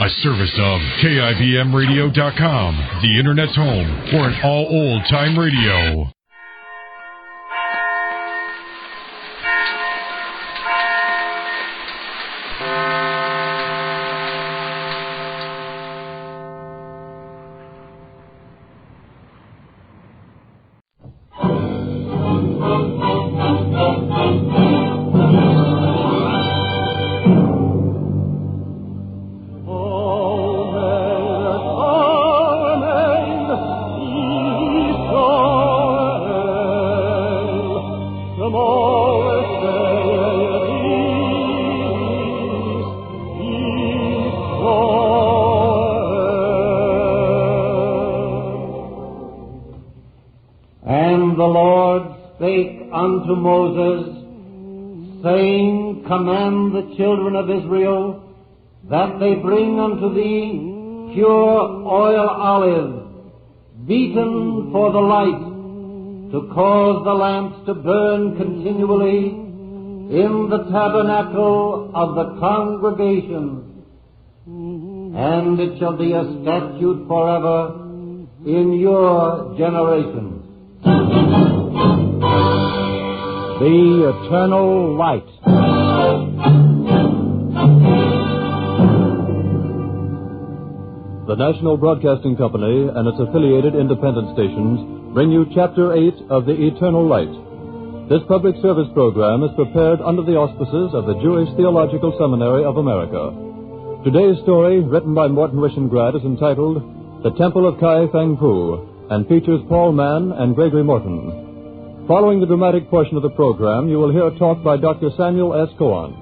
A service of KIBMradio.com, the Internet's home for an all-old-time radio. Unto Moses, saying, Command the children of Israel that they bring unto thee pure oil olive, beaten for the light, to cause the lamps to burn continually in the tabernacle of the congregation. And it shall be a statute forever in your generations. The Eternal Light. The National Broadcasting Company and its affiliated independent stations bring you Chapter 8 of The Eternal Light. This public service program is prepared under the auspices of the Jewish Theological Seminary of America. Today's story, written by Morton Wishengrad, is entitled The Temple of Kai Feng Fu and features Paul Mann and Gregory Morton. Following the dramatic portion of the program, you will hear a talk by Dr. Samuel S. Cohen.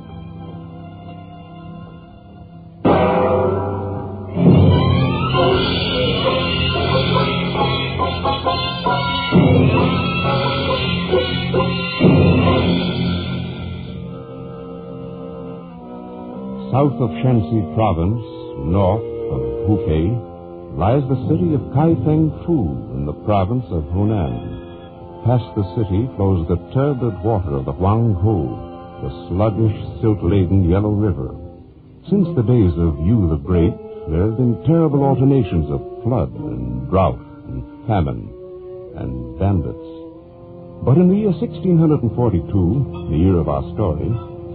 South of Shanxi Province, north of Hubei, lies the city of Kai Feng Fu in the province of Hunan. Past the city flows the turbid water of the Huanghe, the sluggish, silt-laden Yellow River. Since the days of Yu the Great, there have been terrible alternations of flood and drought and famine and bandits. But in the year 1642, the year of our story,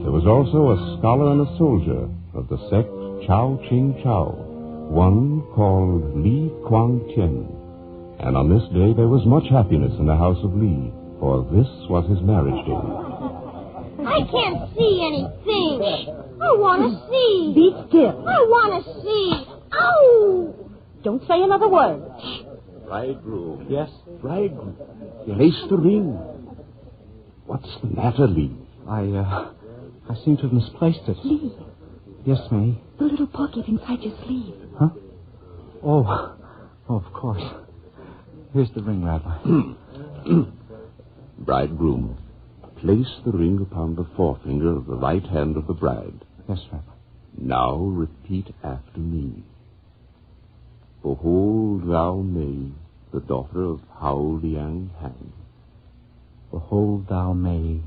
there was also a scholar and a soldier of the sect Chao Ching Chao, one called Li Kuang Tian. And on this day there was much happiness in the house of Li, for this was his marriage day. I can't see anything. I want to see. Be still. I want to see. Ow! Don't say another word. Bridegroom. Yes? Bridegroom. Place the ring. What's the matter, Li? I seem to have misplaced it. Lee. Yes, May? The little pocket inside your sleeve. Huh? Oh, of course. Here's the ring, Rabbi. Bridegroom, place the ring upon the forefinger of the right hand of the bride. Yes, Rabbi. Now repeat after me. Behold thou May, the daughter of Hao Liang Han. Behold thou May,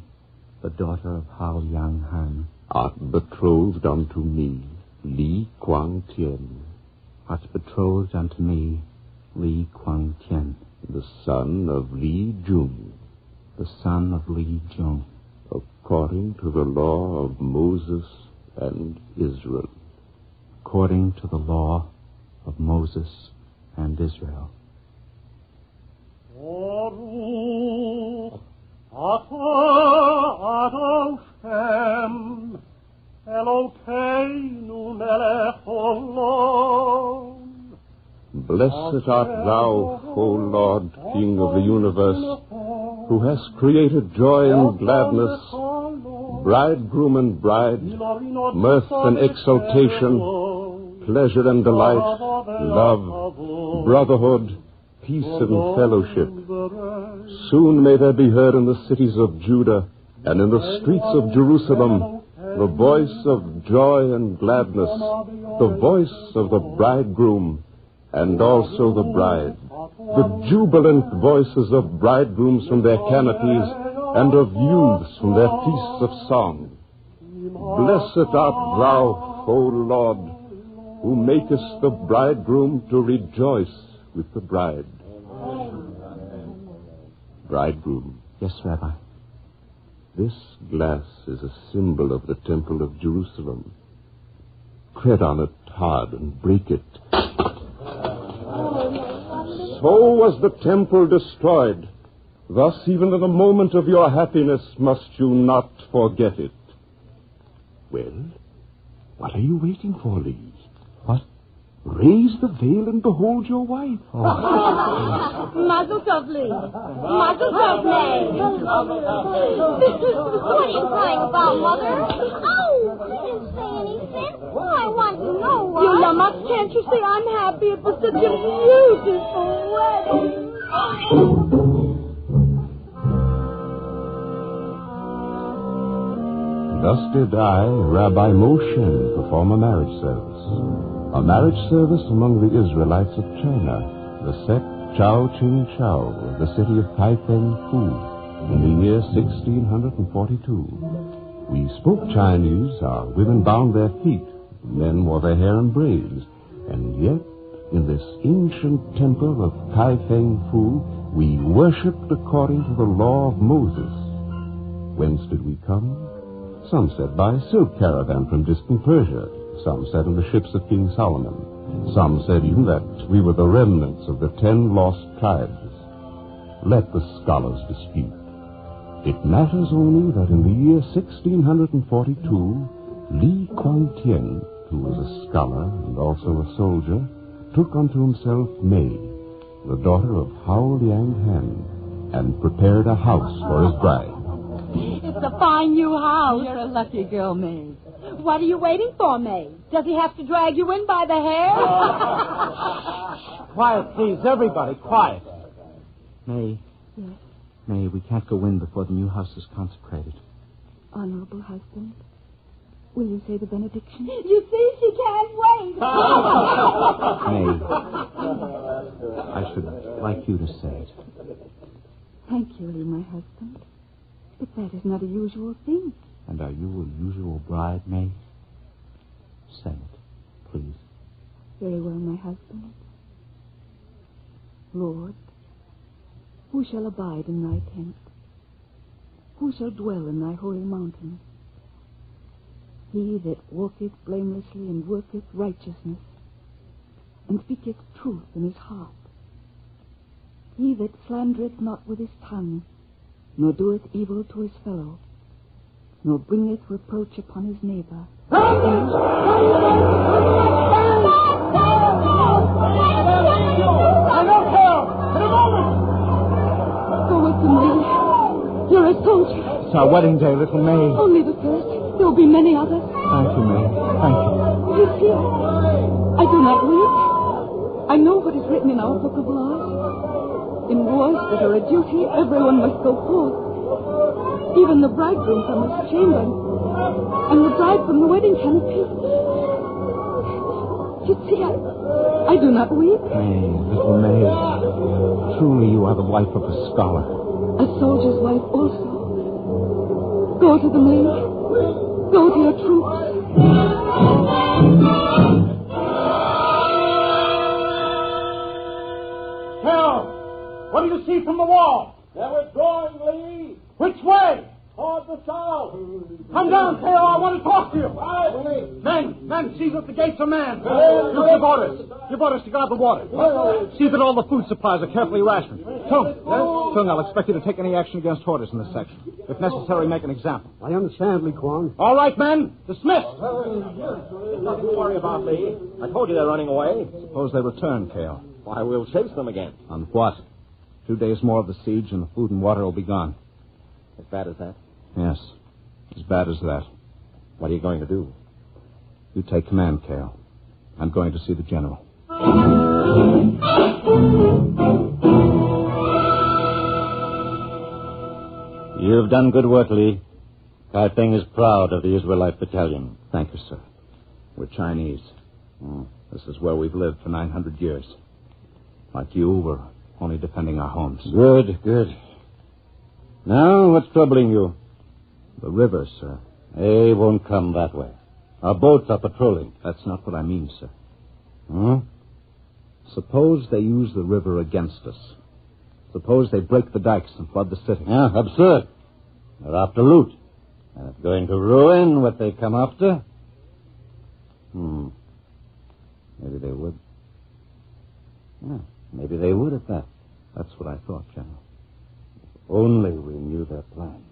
the daughter of Hao Liang Han. Art betrothed unto me, Li Kuang Tian. Art betrothed unto me, Li Kuang Tian, the son of Li Jun, the son of Li Jun, according to the law of Moses and Israel. According to the law of Moses and Israel. Blessed art thou, O Lord, King of the universe, who hast created joy and gladness, bridegroom and bride, mirth and exultation, pleasure and delight, love, brotherhood, peace and fellowship. Soon may there be heard in the cities of Judah and in the streets of Jerusalem the voice of joy and gladness, the voice of the bridegroom and also the bride, the jubilant voices of bridegrooms from their canopies and of youths from their feasts of song. Blessed art thou, O Lord, who makest the bridegroom to rejoice with the bride. Bridegroom. Yes, Rabbi. This glass is a symbol of the temple of Jerusalem. Tread on it hard and break it. So was the temple destroyed. Thus, even in the moment of your happiness, must you not forget it. Well, what are you waiting for, Lee? What? Raise the veil and behold your wife. Mazel tov, Lee. Mazel tov, May. What are you crying about, Mother? Oh, I didn't say anything. All I want to know was... You lummox, can't you see I'm happy? It was such a beautiful wedding. Thus did I, Rabbi Moshe, perform a marriage service. A marriage service among the Israelites of China, the sect Chao Ching Chao of the city of Kaifeng Fu, in the year 1642. We spoke Chinese, our women bound their feet, men wore their hair in braids, and yet, in this ancient temple of Kaifeng Fu, we worshipped according to the law of Moses. Whence did we come? Some said by silk caravan from distant Persia. Some said in the ships of King Solomon. Some said even that we were the remnants of the 10 lost tribes. Let the scholars dispute. It matters only that in the year 1642, Li Kuang-Tien, who was a scholar and also a soldier, took unto himself May, the daughter of Hao Liang Han, and prepared a house for his bride. It's a fine new house. You're a lucky girl, May. What are you waiting for, May? Does he have to drag you in by the hair? Quiet, please, everybody, quiet. May. Yes. May, we can't go in before the new house is consecrated. Honorable husband, will you say the benediction? You see, she can't wait. May, I should like you to say it. Thank you, Lee, my husband. But that is not a usual thing. And are you a usual bride, May? Say it, please. Very well, my husband. Lord, who shall abide in thy tent? Who shall dwell in thy holy mountain? He that walketh blamelessly and worketh righteousness, and speaketh truth in his heart. He that slandereth not with his tongue, nor doeth evil to his fellow, nor bringeth reproach upon his neighbor. I don't care. In a moment. Go with them, Lee. You're a soldier. It's our wedding day, little May. Only the first. There will be many others. Thank you, May. Thank you. You see, I do not weep. I know what is written in our book of laws. In wars that are a duty, everyone must go forth. Even the bridegroom from his chamber, and the bride from the wedding canopy. You see, I do not weep. May, little May, truly you are the wife of a scholar. A soldier's wife also. Go to the May. Go to your troops. Carol, what do you see from the wall? They're withdrawing, Lee. Which way? Toward the south. Come down, Carol. I want to talk to you. Right. Men, seize at the gates of man. You give orders. Give orders to guard the water. See that all the food supplies are carefully rationed. Tung, I'll expect you to take any action against hoarders in this section. If necessary, make an example. I understand, Lee Kuang. All right, men. Dismissed. Nothing to worry about, Lee. I told you they're running away. Suppose they return, Kale. Why, we'll chase them again. On what? 2 days more of the siege and the food and water will be gone. As bad as that? Yes, as bad as that. What are you going to do? You take command, Kale. I'm going to see the general. You've done good work, Lee. Kaifeng is proud of the Israelite battalion. Thank you, sir. We're Chinese. This is where we've lived for 900 years. Like you, we're only defending our homes. Good. Now, what's troubling you? The river, sir. They won't come that way. Our boats are patrolling. That's not what I mean, sir. Hmm? Suppose they use the river against us. Suppose they break the dikes and flood the city. Yeah, absurd. They're after loot. And it's going to ruin what they come after. Maybe they would. Yeah, maybe they would at that. That's what I thought, General. If only we knew their plan.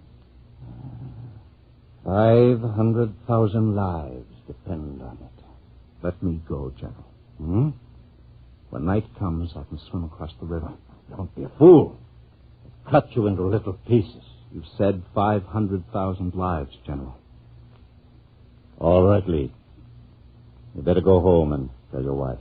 500,000 lives depend on it. Let me go, General. Hmm? When night comes, I can swim across the river. Don't be a fool. I'll cut you into little pieces. You said 500,000 lives, General. All right, Lee. You better go home and tell your wife.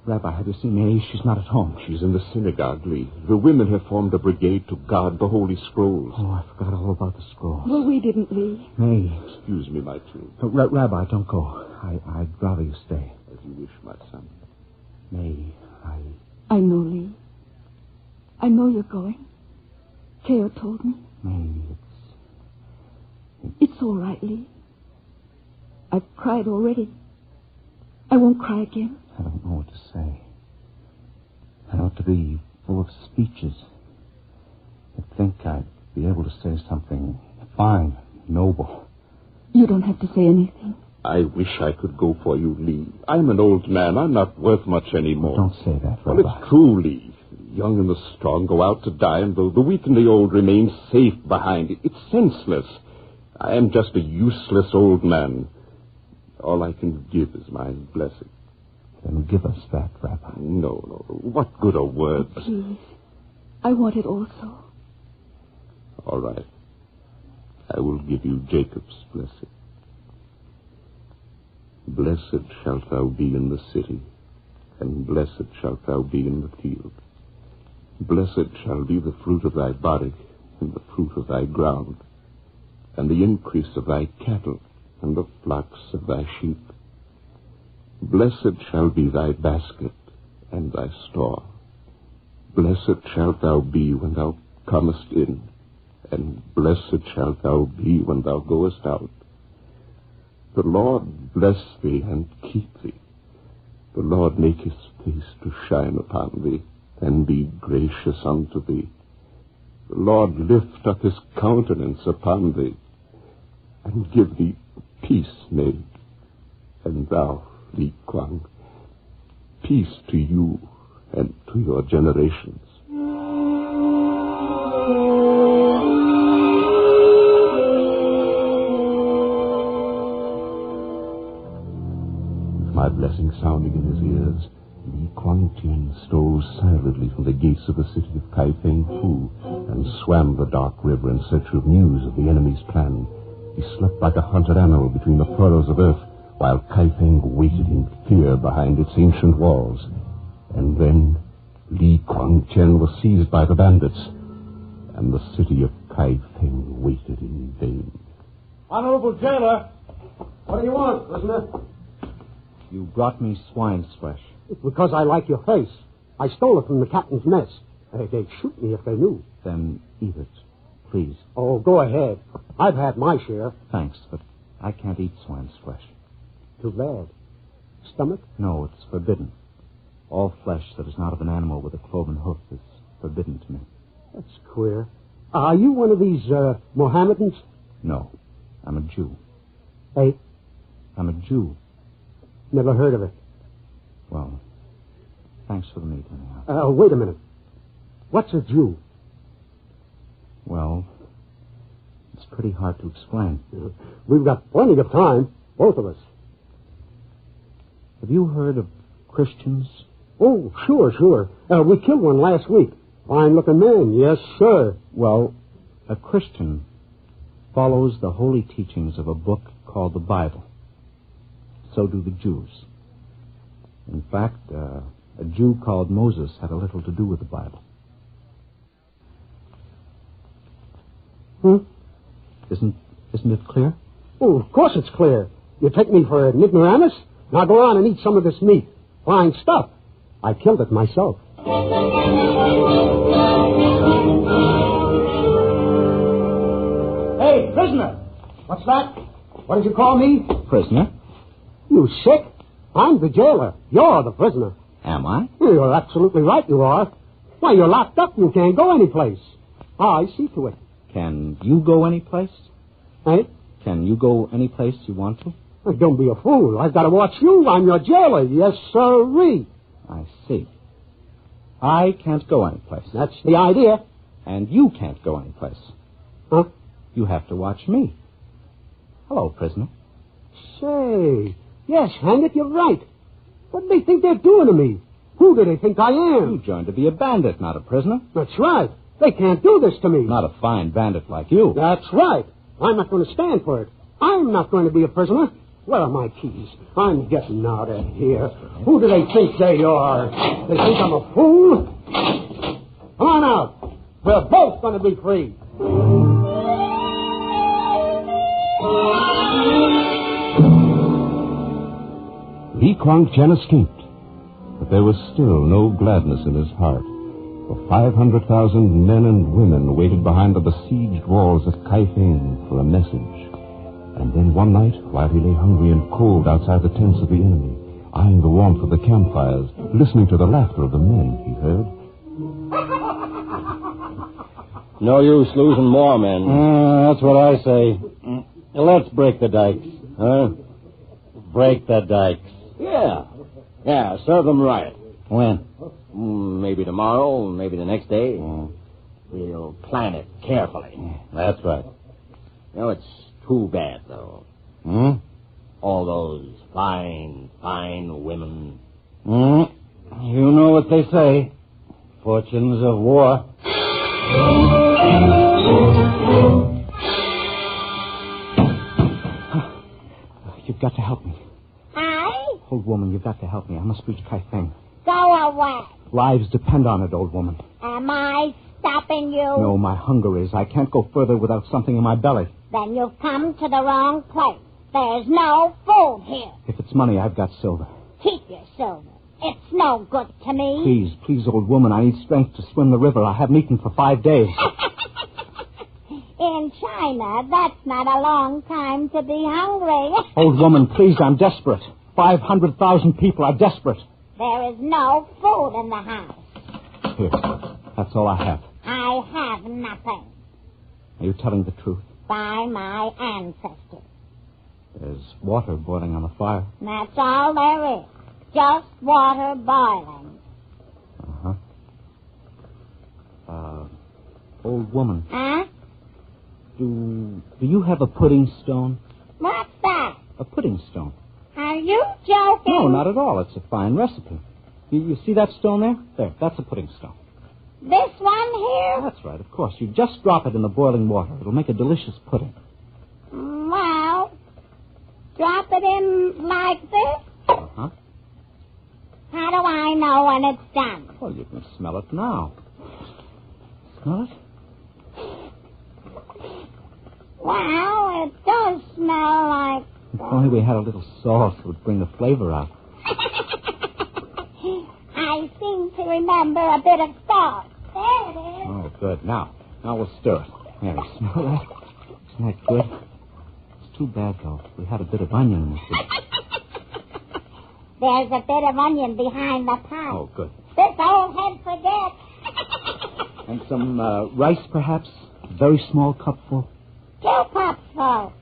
Rabbi, have you seen May? She's not at home. She's in the synagogue, Lee. The women have formed a brigade to guard the Holy Scrolls. Oh, I forgot all about the scrolls. Well, we didn't, Lee. May. Excuse me, my king. Rabbi, don't go. I'd rather you stay. As you wish, my son. May, I know, Lee. I know you're going. Teo told me. May, It's all right, Lee. I've cried already. I won't cry again. I don't know what to say. I ought to be full of speeches. I think I'd be able to say something fine, noble. You don't have to say anything. I wish I could go for you, Lee. I'm an old man. I'm not worth much anymore. Don't say that, Rabbi. Well, it's true, Lee. The young and the strong go out to die, and the weak and the old remain safe behind. It's senseless. I am just a useless old man. All I can give is my blessing. Then give us that, Rabbi. No. What good are words? Please. I want it also. All right. I will give you Jacob's blessing. Blessed shalt thou be in the city, and blessed shalt thou be in the field. Blessed shall be the fruit of thy body, and the fruit of thy ground, and the increase of thy cattle, and the flocks of thy sheep. Blessed shall be thy basket and thy store. Blessed shalt thou be when thou comest in, and blessed shalt thou be when thou goest out. The Lord bless thee and keep thee. The Lord make his face to shine upon thee, and be gracious unto thee. The Lord lift up his countenance upon thee, and give thee peace, May. And thou, Lee Kwang, peace to you and to your generations. With my blessing sounding in his ears, Lee Kwang Tien stole silently from the gates of the city of Kai Feng Fu and swam the dark river in search of news of the enemy's plan. He slept like a hunted animal between the furrows of earth, while Kaifeng waited in fear behind its ancient walls. And then Li Kuang-chen was seized by the bandits, and the city of Kaifeng waited in vain. Honorable jailer, what do you want, prisoner? You brought me swine's flesh. It's because I like your face. I stole it from the captain's mess. They'd shoot me if they knew. Then eat it, please. Oh, go ahead. I've had my share. Thanks, but I can't eat swine's flesh. Too bad. Stomach? No, it's forbidden. All flesh that is not of an animal with a cloven hoof is forbidden to me. That's queer. Are you one of these, Mohammedans? No, I'm a Jew. Hey? I'm a Jew. Never heard of it. Well, thanks for the meat, anyhow. Wait a minute. What's a Jew? Well, it's pretty hard to explain. We've got plenty of time, both of us. Have you heard of Christians? Oh, sure. We killed one last week. Fine-looking man, yes, sir. Well, a Christian follows the holy teachings of a book called the Bible. So do the Jews. In fact, a Jew called Moses had a little to do with the Bible. Isn't it clear? Oh, of course it's clear. You take me for an ignoramus? Now go on and eat some of this meat. Fine stuff. I killed it myself. Hey, prisoner! What's that? What did you call me? Prisoner? You sick? I'm the jailer. You're the prisoner. Am I? You're absolutely right, you are. Why, you're locked up. You can't go anyplace. I see to it. Can you go any place? Hey? Can you go any place you want to? Well, don't be a fool. I've got to watch you. I'm your jailer. Yes, sirree. I see. I can't go any place. That's the idea. And you can't go any place. Huh? You have to watch me. Hello, prisoner. Say, yes, hang it, you're right. What do they think they're doing to me? Who do they think I am? You joined to be a bandit, not a prisoner. That's right. They can't do this to me. Not a fine bandit like you. That's right. I'm not going to stand for it. I'm not going to be a prisoner. Where are my keys? I'm getting out of here. Who do they think they are? They think I'm a fool? Come on out. We're both going to be free. Li Kuang-chen escaped, but there was still no gladness in his heart. For 500,000 men and women waited behind the besieged walls of Kaifeng for a message. And then one night, while he lay hungry and cold outside the tents of the enemy, eyeing the warmth of the campfires, listening to the laughter of the men, he heard... No use losing more men. That's what I say. Let's break the dikes. Huh? Break the dikes. Yeah, serve them right. When? Maybe tomorrow, maybe the next day. We'll plan it carefully. That's right. You know, it's too bad, though. All those fine women. You know what they say. Fortunes of war. You've got to help me. Old woman, you've got to help me. I must reach Kaifeng. Go away. Lives depend on it, old woman. Am I stopping you? No, my hunger is. I can't go further without something in my belly. Then you've come to the wrong place. There's no food here. If it's money, I've got silver. Keep your silver. It's no good to me. Please, old woman, I need strength to swim the river. I haven't eaten for 5 days. In China, that's not a long time to be hungry. Old woman, please, I'm desperate. 500,000 people are desperate. There is no food in the house. Here, that's all I have. I have nothing. Are you telling the truth? By my ancestors. There's water boiling on the fire. That's all there is. Just water boiling. Old woman. Huh? Do you have a pudding stone? What's that? A pudding stone. Are you joking? No, not at all. It's a fine recipe. You see that stone there? There, that's a pudding stone. This one here? That's right, of course. You just drop it in the boiling water. It'll make a delicious pudding. Well, drop it in like this? Uh-huh. How do I know when it's done? Well, you can smell it now. Smell it? Well, it does smell like... If only we had a little sauce that would bring the flavor out. I seem to remember a bit of sauce. There it is. Oh, good. Now we'll stir it. There, you smell that? Isn't that good? It's too bad, though. We had a bit of onion in it. There's a bit of onion behind the pipe. Oh, good. This old head forgets. And some rice, perhaps? A very small cupful. 2 cups full.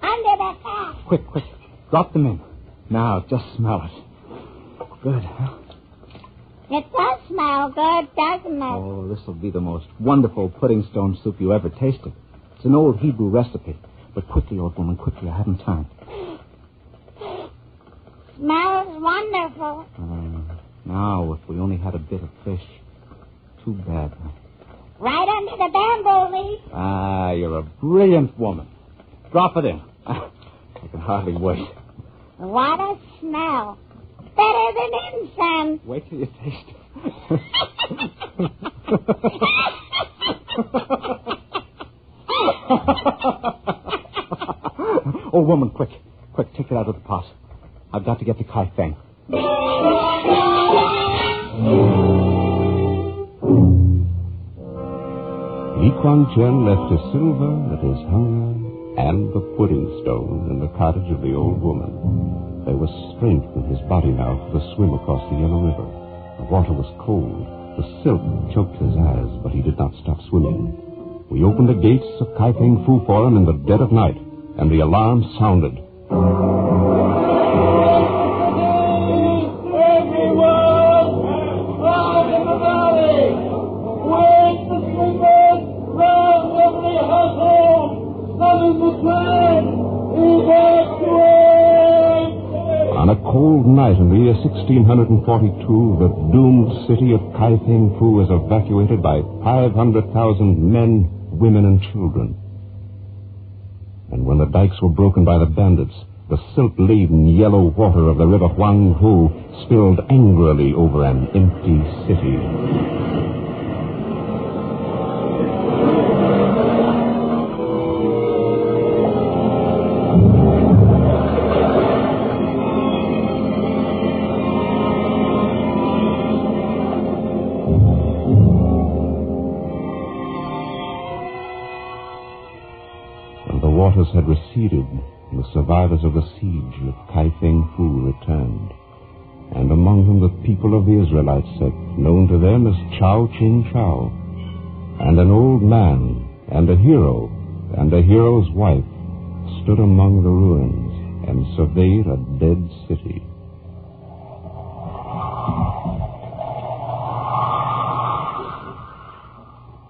Under the top. Quick. Drop them in. Now, just smell it. Good, huh? It does smell good, doesn't it? Oh, this will be the most wonderful pudding stone soup you ever tasted. It's an old Hebrew recipe. But quickly, old woman, quickly. I haven't time. Smells wonderful. Now, if we only had a bit of fish. Too bad. Right under the bamboo leaf. Ah, you're a brilliant woman. Drop it in. I can hardly wait. What a smell. Better than incense. Wait till you taste it. Oh, woman, quick. Quick, take it out of the pot. I've got to get to Kaifeng. Li Kuan-chen left his silver and his hunger and the pudding stone in the cottage of the old woman. There was strength in his body now for the swim across the Yellow River. The water was cold. The silt choked his eyes, but he did not stop swimming. We opened the gates of Kai Feng Fu for him in the dead of night, and the alarm sounded. On a cold night in the year 1642, the doomed city of Kai Feng Fu was evacuated by 500,000 men, women, and children. And when the dikes were broken by the bandits, the silt-laden yellow water of the river Huanghu spilled angrily over an empty city. Had receded, the survivors of the siege of Kai Feng Fu returned, and among them the people of the Israelite sect, known to them as Chao Ching Chao, and an old man, and a hero, and a hero's wife, stood among the ruins and surveyed a dead city.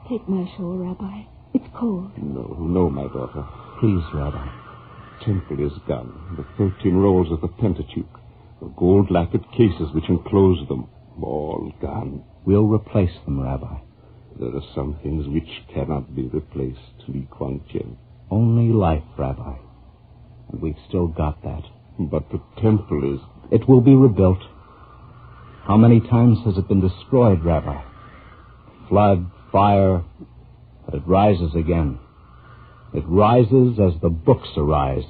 Take my shawl, Rabbi. It's cold. No, my daughter. Please, Rabbi. The temple is gone. The 13 rolls of the Pentateuch. The gold-lacquered cases which enclose them. All gone. We'll replace them, Rabbi. There are some things which cannot be replaced, Li Kuan-chen. Only life, Rabbi. And we've still got that. But the temple is... It will be rebuilt. How many times has it been destroyed, Rabbi? Flood, fire, but it rises again. It rises as the books arise,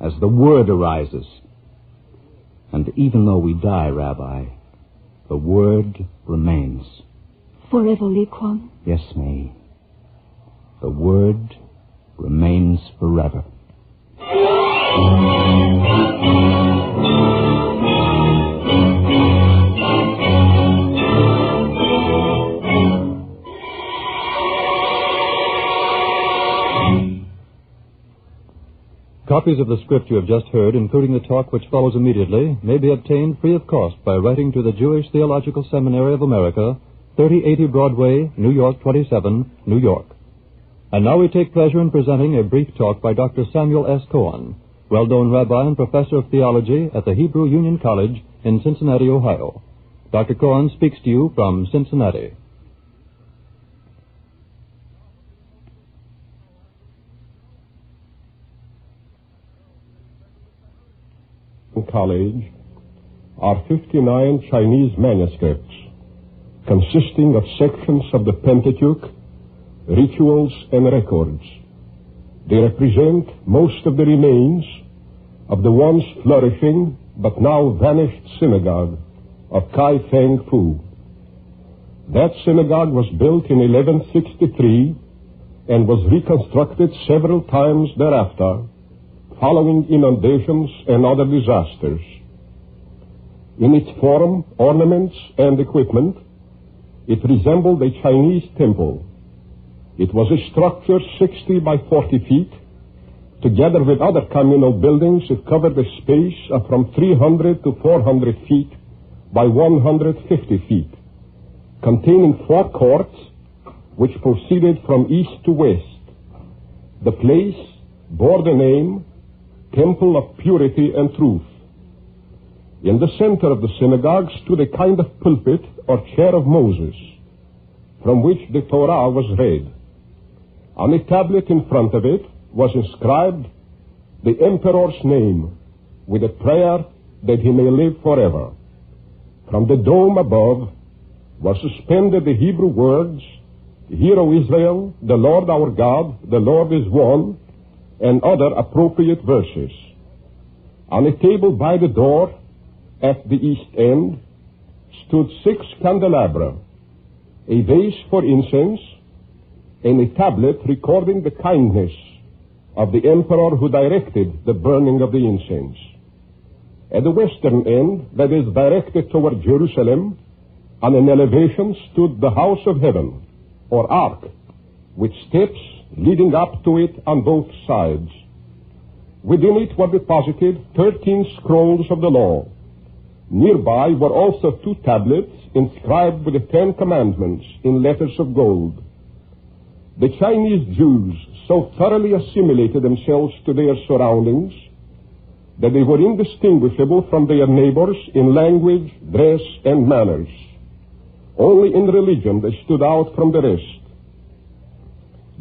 as the Word arises. And even though we die, Rabbi, the Word remains. Forever, Li Kuan? Yes, May. The Word remains forever. Copies of the script you have just heard, including the talk which follows immediately, may be obtained free of cost by writing to the Jewish Theological Seminary of America, 3080 Broadway, New York 27, New York. And now we take pleasure in presenting a brief talk by Dr. Samuel S. Cohen, well-known rabbi and professor of theology at the Hebrew Union College in Cincinnati, Ohio. Dr. Cohen speaks to you from Cincinnati. College are 59 Chinese manuscripts consisting of sections of the Pentateuch, rituals, and records. They represent most of the remains of the once flourishing but now vanished synagogue of Kai Feng Fu. That synagogue was built in 1163 and was reconstructed several times thereafter, following inundations and other disasters. In its form, ornaments, and equipment, it resembled a Chinese temple. It was a structure 60 by 40 feet. Together with other communal buildings, it covered a space of from 300 to 400 feet by 150 feet, containing 4 courts which proceeded from east to west. The place bore the name Temple of Purity and Truth. In the center of the synagogue stood a kind of pulpit or chair of Moses, from which the Torah was read. On a tablet in front of it was inscribed the emperor's name, with a prayer that he may live forever. From the dome above were suspended the Hebrew words, "Hear, O Israel, the Lord our God, the Lord is one," and other appropriate verses. On a table by the door at the east end stood 6 candelabra, a vase for incense, and a tablet recording the kindness of the emperor who directed the burning of the incense. At the western end, that is directed toward Jerusalem, on an elevation stood the house of heaven, or ark, with steps leading up to it on both sides. Within it were deposited 13 scrolls of the law. Nearby were also 2 tablets inscribed with the 10 Commandments in letters of gold. The Chinese Jews so thoroughly assimilated themselves to their surroundings that they were indistinguishable from their neighbors in language, dress, and manners. Only in religion they stood out from the rest.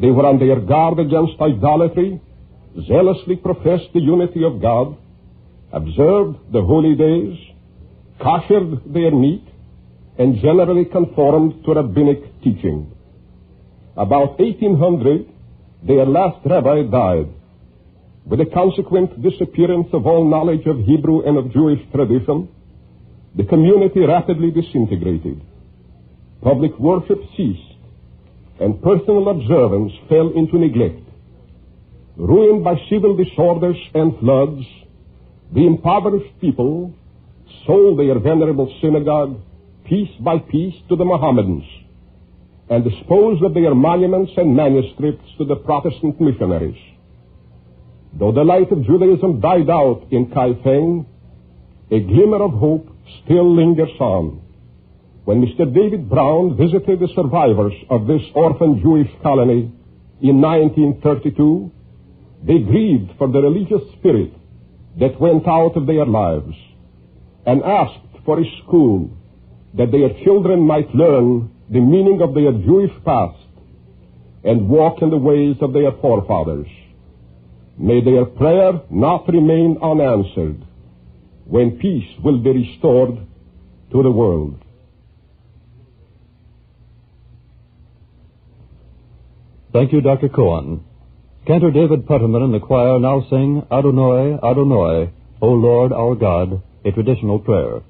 They were on their guard against idolatry, zealously professed the unity of God, observed the holy days, koshered their meat, and generally conformed to rabbinic teaching. About 1800, their last rabbi died. With the consequent disappearance of all knowledge of Hebrew and of Jewish tradition, the community rapidly disintegrated. Public worship ceased, and personal observance fell into neglect. Ruined by civil disorders and floods, the impoverished people sold their venerable synagogue piece by piece to the Mohammedans and disposed of their monuments and manuscripts to the Protestant missionaries. Though the light of Judaism died out in Kaifeng, a glimmer of hope still lingers on. When Mr. David Brown visited the survivors of this orphan Jewish colony in 1932, they grieved for the religious spirit that went out of their lives and asked for a school that their children might learn the meaning of their Jewish past and walk in the ways of their forefathers. May their prayer not remain unanswered when peace will be restored to the world. Thank you, Dr. Cohen. Cantor David Putterman and the choir now sing Adonai, Adonai, O Lord our God, a traditional prayer.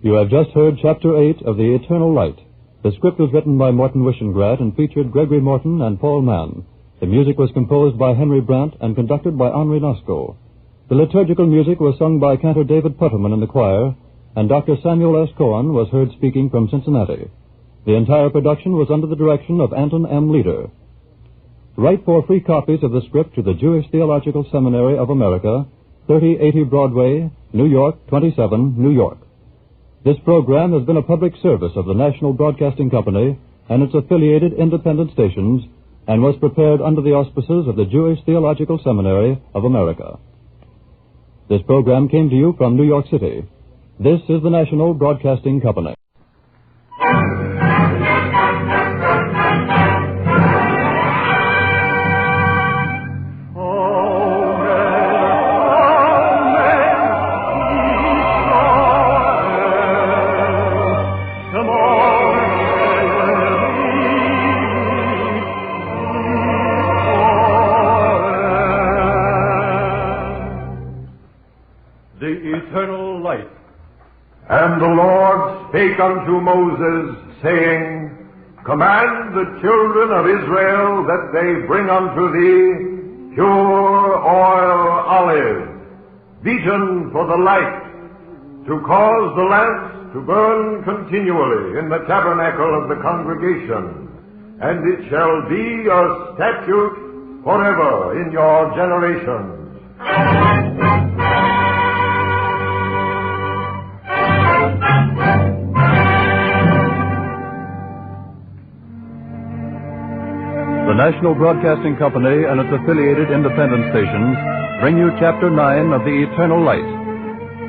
You have just heard Chapter 8 of The Eternal Light. The script was written by Morton Wishengratt and featured Gregory Morton and Paul Mann. The music was composed by Henry Brandt and conducted by Henri Nosco. The liturgical music was sung by Cantor David Putterman and the choir, and Dr. Samuel S. Cohen was heard speaking from Cincinnati. The entire production was under the direction of Anton M. Leader. Write for free copies of the script to the Jewish Theological Seminary of America, 3080 Broadway, New York, 27, New York. This program has been a public service of the National Broadcasting Company and its affiliated independent stations and was prepared under the auspices of the Jewish Theological Seminary of America. This program came to you from New York City. This is the National Broadcasting Company. And the Lord spake unto Moses, saying, Command the children of Israel that they bring unto thee pure oil olive, beaten for the light, to cause the lamps to burn continually in the tabernacle of the congregation. And it shall be a statute forever in your generations. The National Broadcasting Company and its affiliated independent stations bring you Chapter 9 of The Eternal Light.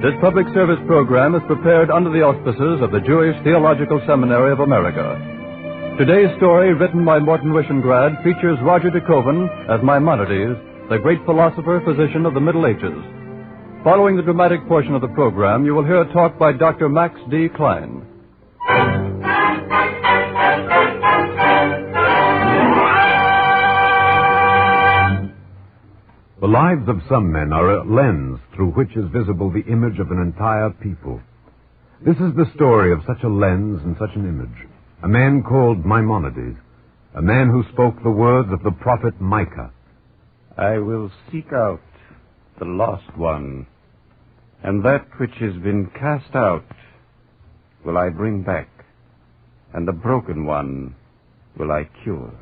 This public service program is prepared under the auspices of the Jewish Theological Seminary of America. Today's story, written by Morton Wishengrad, features Roger de Koven as Maimonides, the great philosopher-physician of the Middle Ages. Following the dramatic portion of the program, you will hear a talk by Dr. Max D. Klein. The lives of some men are a lens through which is visible the image of an entire people. This is the story of such a lens and such an image. A man called Maimonides, a man who spoke the words of the prophet Micah. I will seek out the lost one, and that which has been cast out will I bring back, and the broken one will I cure.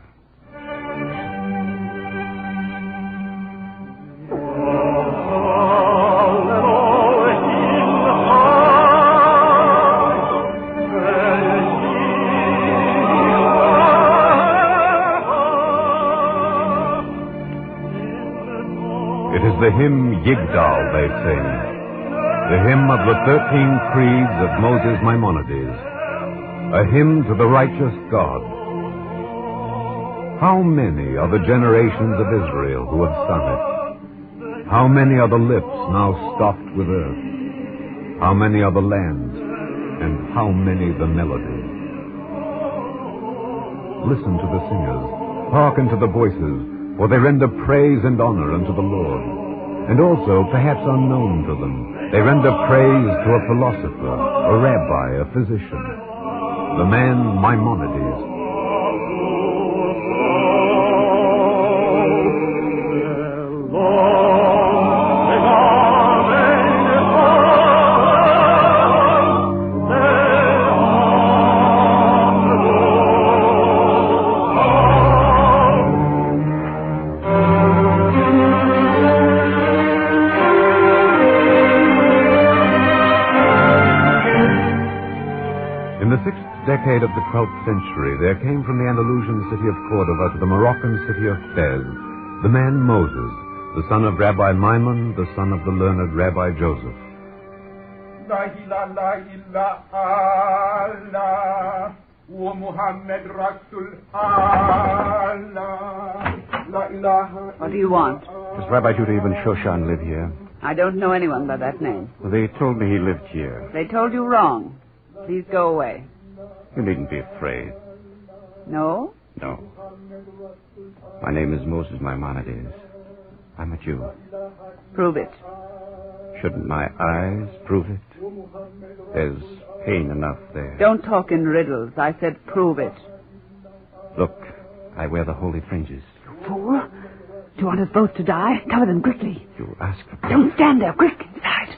The hymn Yigdal, they sing. The hymn of the 13 creeds of Moses Maimonides. A hymn to the righteous God. How many are the generations of Israel who have sung it? How many are the lips now stopped with earth? How many are the lands? And how many the melodies? Listen to the singers. Hearken to the voices, for they render praise and honor unto the Lord. And also, perhaps unknown to them, they render praise to a philosopher, a rabbi, a physician, the man Maimonides. Decade of the 12th century, there came from the Andalusian city of Cordova to the Moroccan city of Fez the man Moses, the son of Rabbi Maimon, the son of the learned Rabbi Joseph. La ilaha illa Allah, wa Muhammad Rasul Allah. La ilaha. What do you want? Does Rabbi Judah Ibn Shoshan live here? I don't know anyone by that name. They told me he lived here. They told you wrong. Please go away. You needn't be afraid. No? No. My name is Moses Maimonides. I'm a Jew. Prove it. Shouldn't my eyes prove it? There's pain enough there. Don't talk in riddles. I said prove it. Look, I wear the holy fringes. You fool. Do you want us both to die? Cover them quickly. You ask for... Don't stand there. Quick, inside.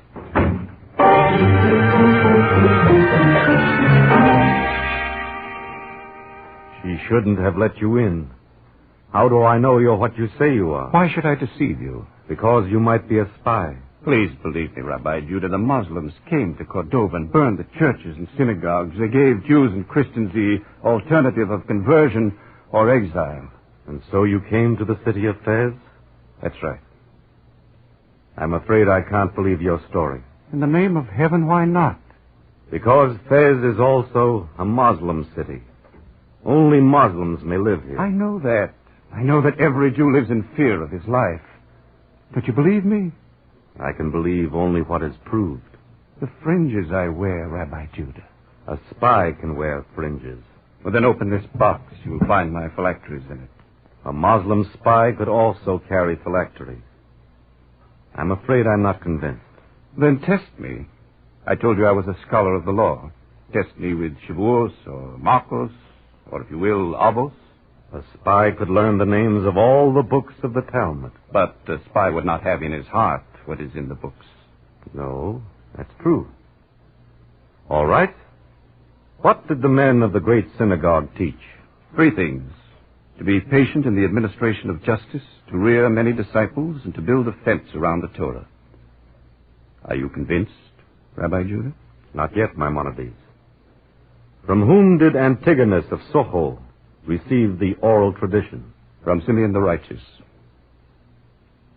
She shouldn't have let you in. How do I know you're what you say you are? Why should I deceive you? Because you might be a spy. Please believe me, Rabbi Judah. The Muslims came to Cordova and burned the churches and synagogues. They gave Jews and Christians the alternative of conversion or exile. And so you came to the city of Fez? That's right. I'm afraid I can't believe your story. In the name of heaven, why not? Because Fez is also a Muslim city. Only Muslims may live here. I know that. I know that every Jew lives in fear of his life. But you believe me? I can believe only what is proved. The fringes I wear, Rabbi Judah. A spy can wear fringes. Well, then open this box. You'll find my phylacteries in it. A Muslim spy could also carry phylacteries. I'm afraid I'm not convinced. Then test me. I told you I was a scholar of the law. Test me with Shavuos or Marcos, or if you will, Avos. A spy could learn the names of all the books of the Talmud. But a spy would not have in his heart what is in the books. No, that's true. All right. What did the men of the great synagogue teach? 3 things. To be patient in the administration of justice, to rear many disciples, and to build a fence around the Torah. Are you convinced, Rabbi Judah? Not yet, Maimonides. From whom did Antigonus of Soho receive the oral tradition? From Simeon the Righteous.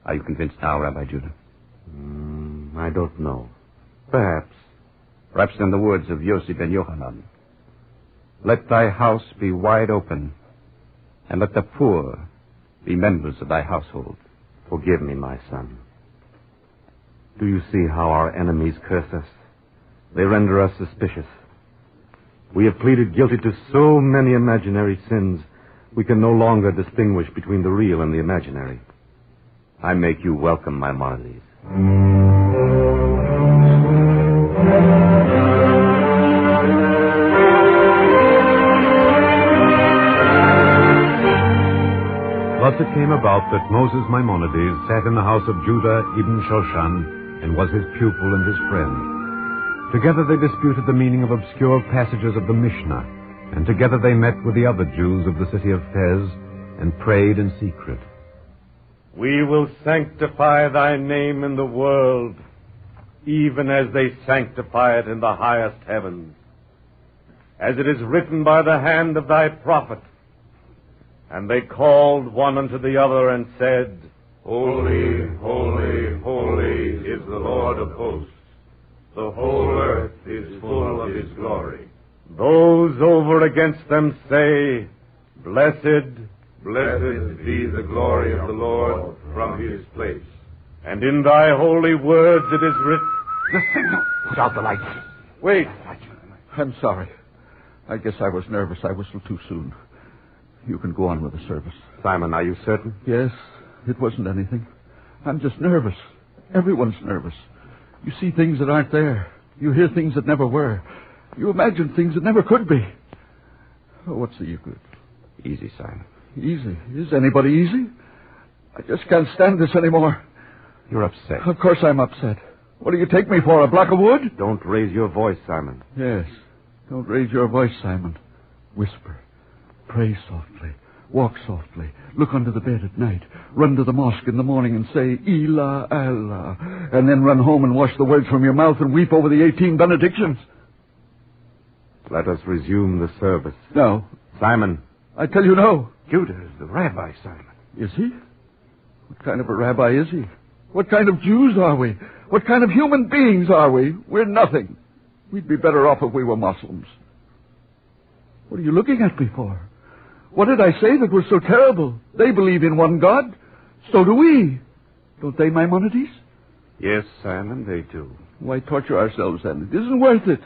Are you convinced now, Rabbi Judah? I don't know. Perhaps. Perhaps then the words of Yossi ben Yochanan. Let thy house be wide open, and let the poor be members of thy household. Forgive me, my son. Do you see how our enemies curse us? They render us suspicious. We have pleaded guilty to so many imaginary sins, we can no longer distinguish between the real and the imaginary. I make you welcome, Maimonides. Thus it came about that Moses Maimonides sat in the house of Judah ibn Shoshan, and was his pupil and his friend. Together they disputed the meaning of obscure passages of the Mishnah, and together they met with the other Jews of the city of Fez, and prayed in secret. We will sanctify thy name in the world, even as they sanctify it in the highest heavens, as it is written by the hand of thy prophet. And they called one unto the other and said, Holy, holy, holy is the Lord of hosts. The whole earth is full of his glory. Those over against them say, Blessed, blessed be the glory of the Lord from his place. And in thy holy words it is written... The signal! Put out the lights. Wait. I'm sorry. I guess I was nervous. I whistled too soon. You can go on with the service. Simon, are you certain? Yes. It wasn't anything. I'm just nervous. Everyone's nervous. You see things that aren't there. You hear things that never were. You imagine things that never could be. Oh, what's the good? Easy, Simon. Easy? Is anybody easy? I just can't stand this anymore. You're upset. Of course I'm upset. What do you take me for, a block of wood? Don't raise your voice, Simon. Yes. Don't raise your voice, Simon. Whisper. Pray softly. Walk softly. Look under the bed at night. Run to the mosque in the morning and say, Ilah Allah. And then run home and wash the words from your mouth and weep over the 18 benedictions. Let us resume the service. No. Simon. I tell you no. Judah is the rabbi, Simon. Is he? What kind of a rabbi is he? What kind of Jews are we? What kind of human beings are we? We're nothing. We'd be better off if we were Muslims. What are you looking at me for? What did I say that was so terrible? They believe in one God. So do we. Don't they, Maimonides? Yes, Simon, they do. Why torture ourselves then? It isn't worth it.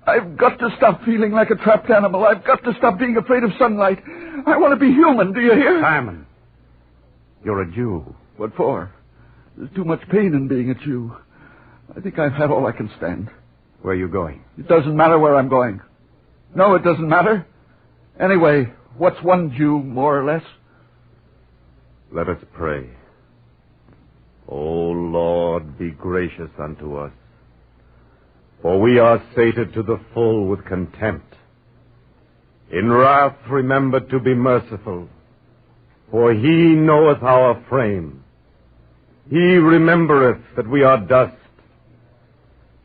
I've got to stop feeling like a trapped animal. I've got to stop being afraid of sunlight. I want to be human, do you hear? Simon, you're a Jew. What for? There's too much pain in being a Jew. I think I've had all I can stand. Where are you going? It doesn't matter where I'm going. No, it doesn't matter. Anyway, what's one Jew, more or less? Let us pray. O Lord, be gracious unto us, for we are sated to the full with contempt. In wrath remember to be merciful, for he knoweth our frame. He remembereth that we are dust.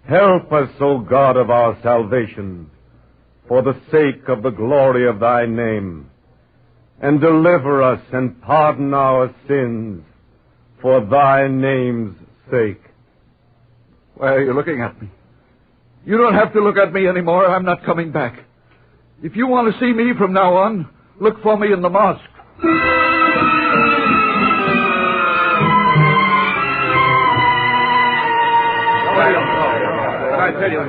Help us, O God of our salvation, for the sake of the glory of thy name, and deliver us and pardon our sins for thy name's sake. Why are you looking at me? You don't have to look at me anymore. I'm not coming back. If you want to see me from now on, look for me in the mosque. I tell you,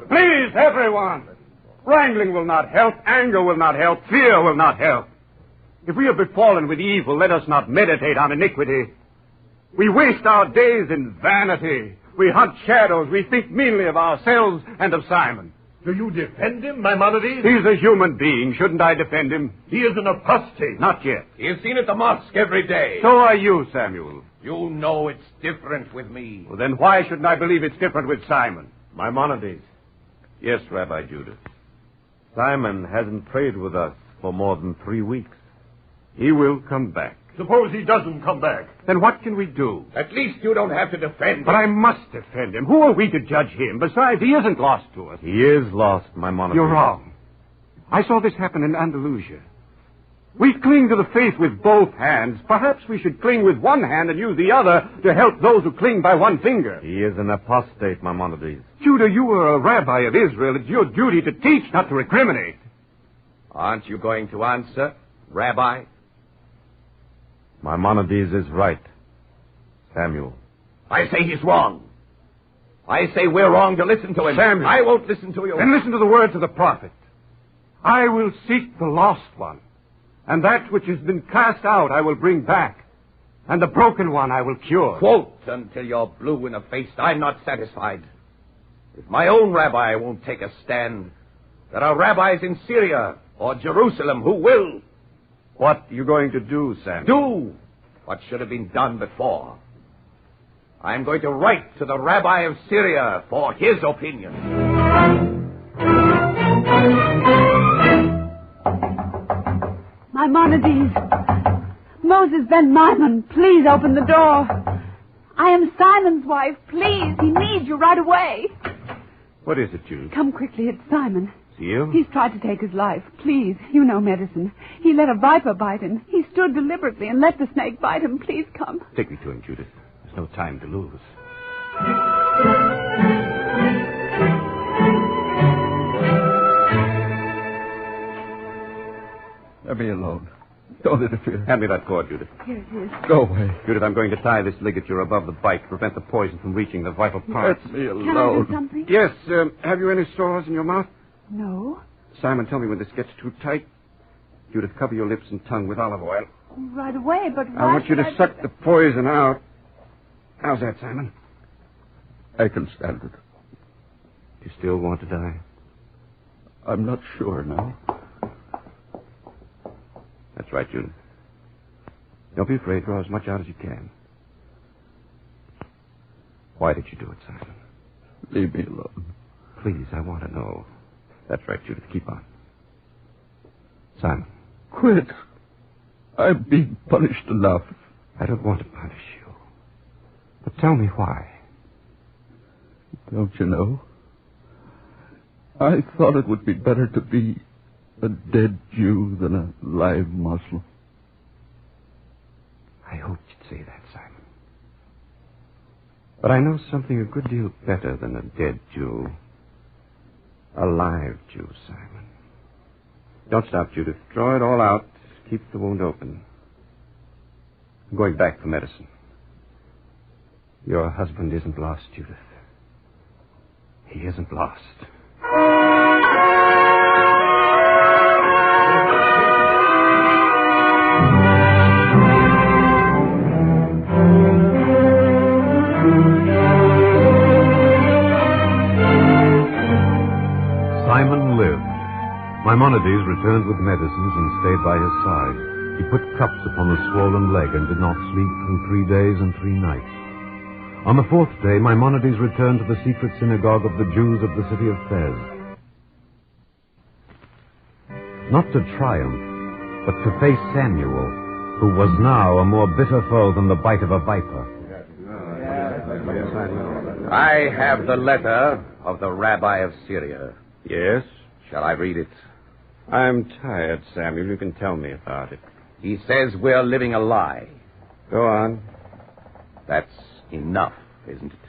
please, everyone. Wrangling will not help. Anger will not help. Fear will not help. If we are befallen with evil, let us not meditate on iniquity. We waste our days in vanity. We hunt shadows. We think meanly of ourselves and of Simon. Do you defend him, Maimonides? He's a human being. Shouldn't I defend him? He is an apostate. Not yet. He's seen at the mosque every day. So are you, Samuel. You know it's different with me. Well, then why shouldn't I believe it's different with Simon? Maimonides. Yes, Rabbi Judas. Simon hasn't prayed with us for more than 3 weeks. He will come back. Suppose he doesn't come back. Then what can we do? At least you don't have to defend him. But I must defend him. Who are we to judge him? Besides, he isn't lost to us. He is lost, Maimonides. You're wrong. I saw this happen in Andalusia. We cling to the faith with both hands. Perhaps we should cling with one hand and use the other to help those who cling by one finger. He is an apostate, Maimonides. Judah, you are a rabbi of Israel. It's your duty to teach, not to recriminate. Aren't you going to answer, Rabbi? Maimonides is right. Samuel. I say he's wrong. I say we're wrong to listen to him. Samuel. I won't listen to you. Then listen to the words of the prophet. I will seek the lost one, and that which has been cast out I will bring back, and the broken one I will cure. Quote until you're blue in the face. I'm not satisfied. If my own rabbi won't take a stand, there are rabbis in Syria or Jerusalem who will. What are you going to do, Samuel? Do what should have been done before. I'm going to write to the rabbi of Syria for his opinion. Maimonides. Moses ben Maimon, please open the door. I am Simon's wife. Please, he needs you right away. What is it, Jude? Come quickly, it's Simon. You? He's tried to take his life. Please, you know medicine. He let a viper bite him. He stood deliberately and let the snake bite him. Please come. Take me to him, Judith. There's no time to lose. Let me alone. Don't interfere. Hand me that cord, Judith. Here it is. Go away. Judith, I'm going to tie this ligature above the bite to prevent the poison from reaching the vital parts. Let me alone. Can I do something? Yes, have you any sores in your mouth? No. Simon, tell me when this gets too tight. Judith, cover your lips and tongue with olive oil. Right away, but why I want you to suck the poison out. How's that, Simon? I can stand it. Do you still want to die? I'm not sure now. That's right, Judith. Don't be afraid. Draw as much out as you can. Why did you do it, Simon? Leave me alone. Please, I want to know. That's right, Judith. Keep on. Simon. Quit. I'm being punished enough. I don't want to punish you. But tell me why. Don't you know? I thought it would be better to be a dead Jew than a live Muslim. I hoped you'd say that, Simon. But I know something a good deal better than a dead Jew. A live Jew, Simon. Don't stop, Judith. Draw it all out. Keep the wound open. I'm going back for medicine. Your husband isn't lost, Judith. He isn't lost. Simon lived. Maimonides returned with medicines and stayed by his side. He put cups upon the swollen leg and did not sleep through 3 days and 3 nights. On the 4th day, Maimonides returned to the secret synagogue of the Jews of the city of Fez. Not to triumph, but to face Samuel, who was now a more bitter foe than the bite of a viper. I have the letter of the rabbi of Syria. Yes? Shall I read it? I'm tired, Samuel. You can tell me about it. He says we're living a lie. Go on. That's enough, isn't it?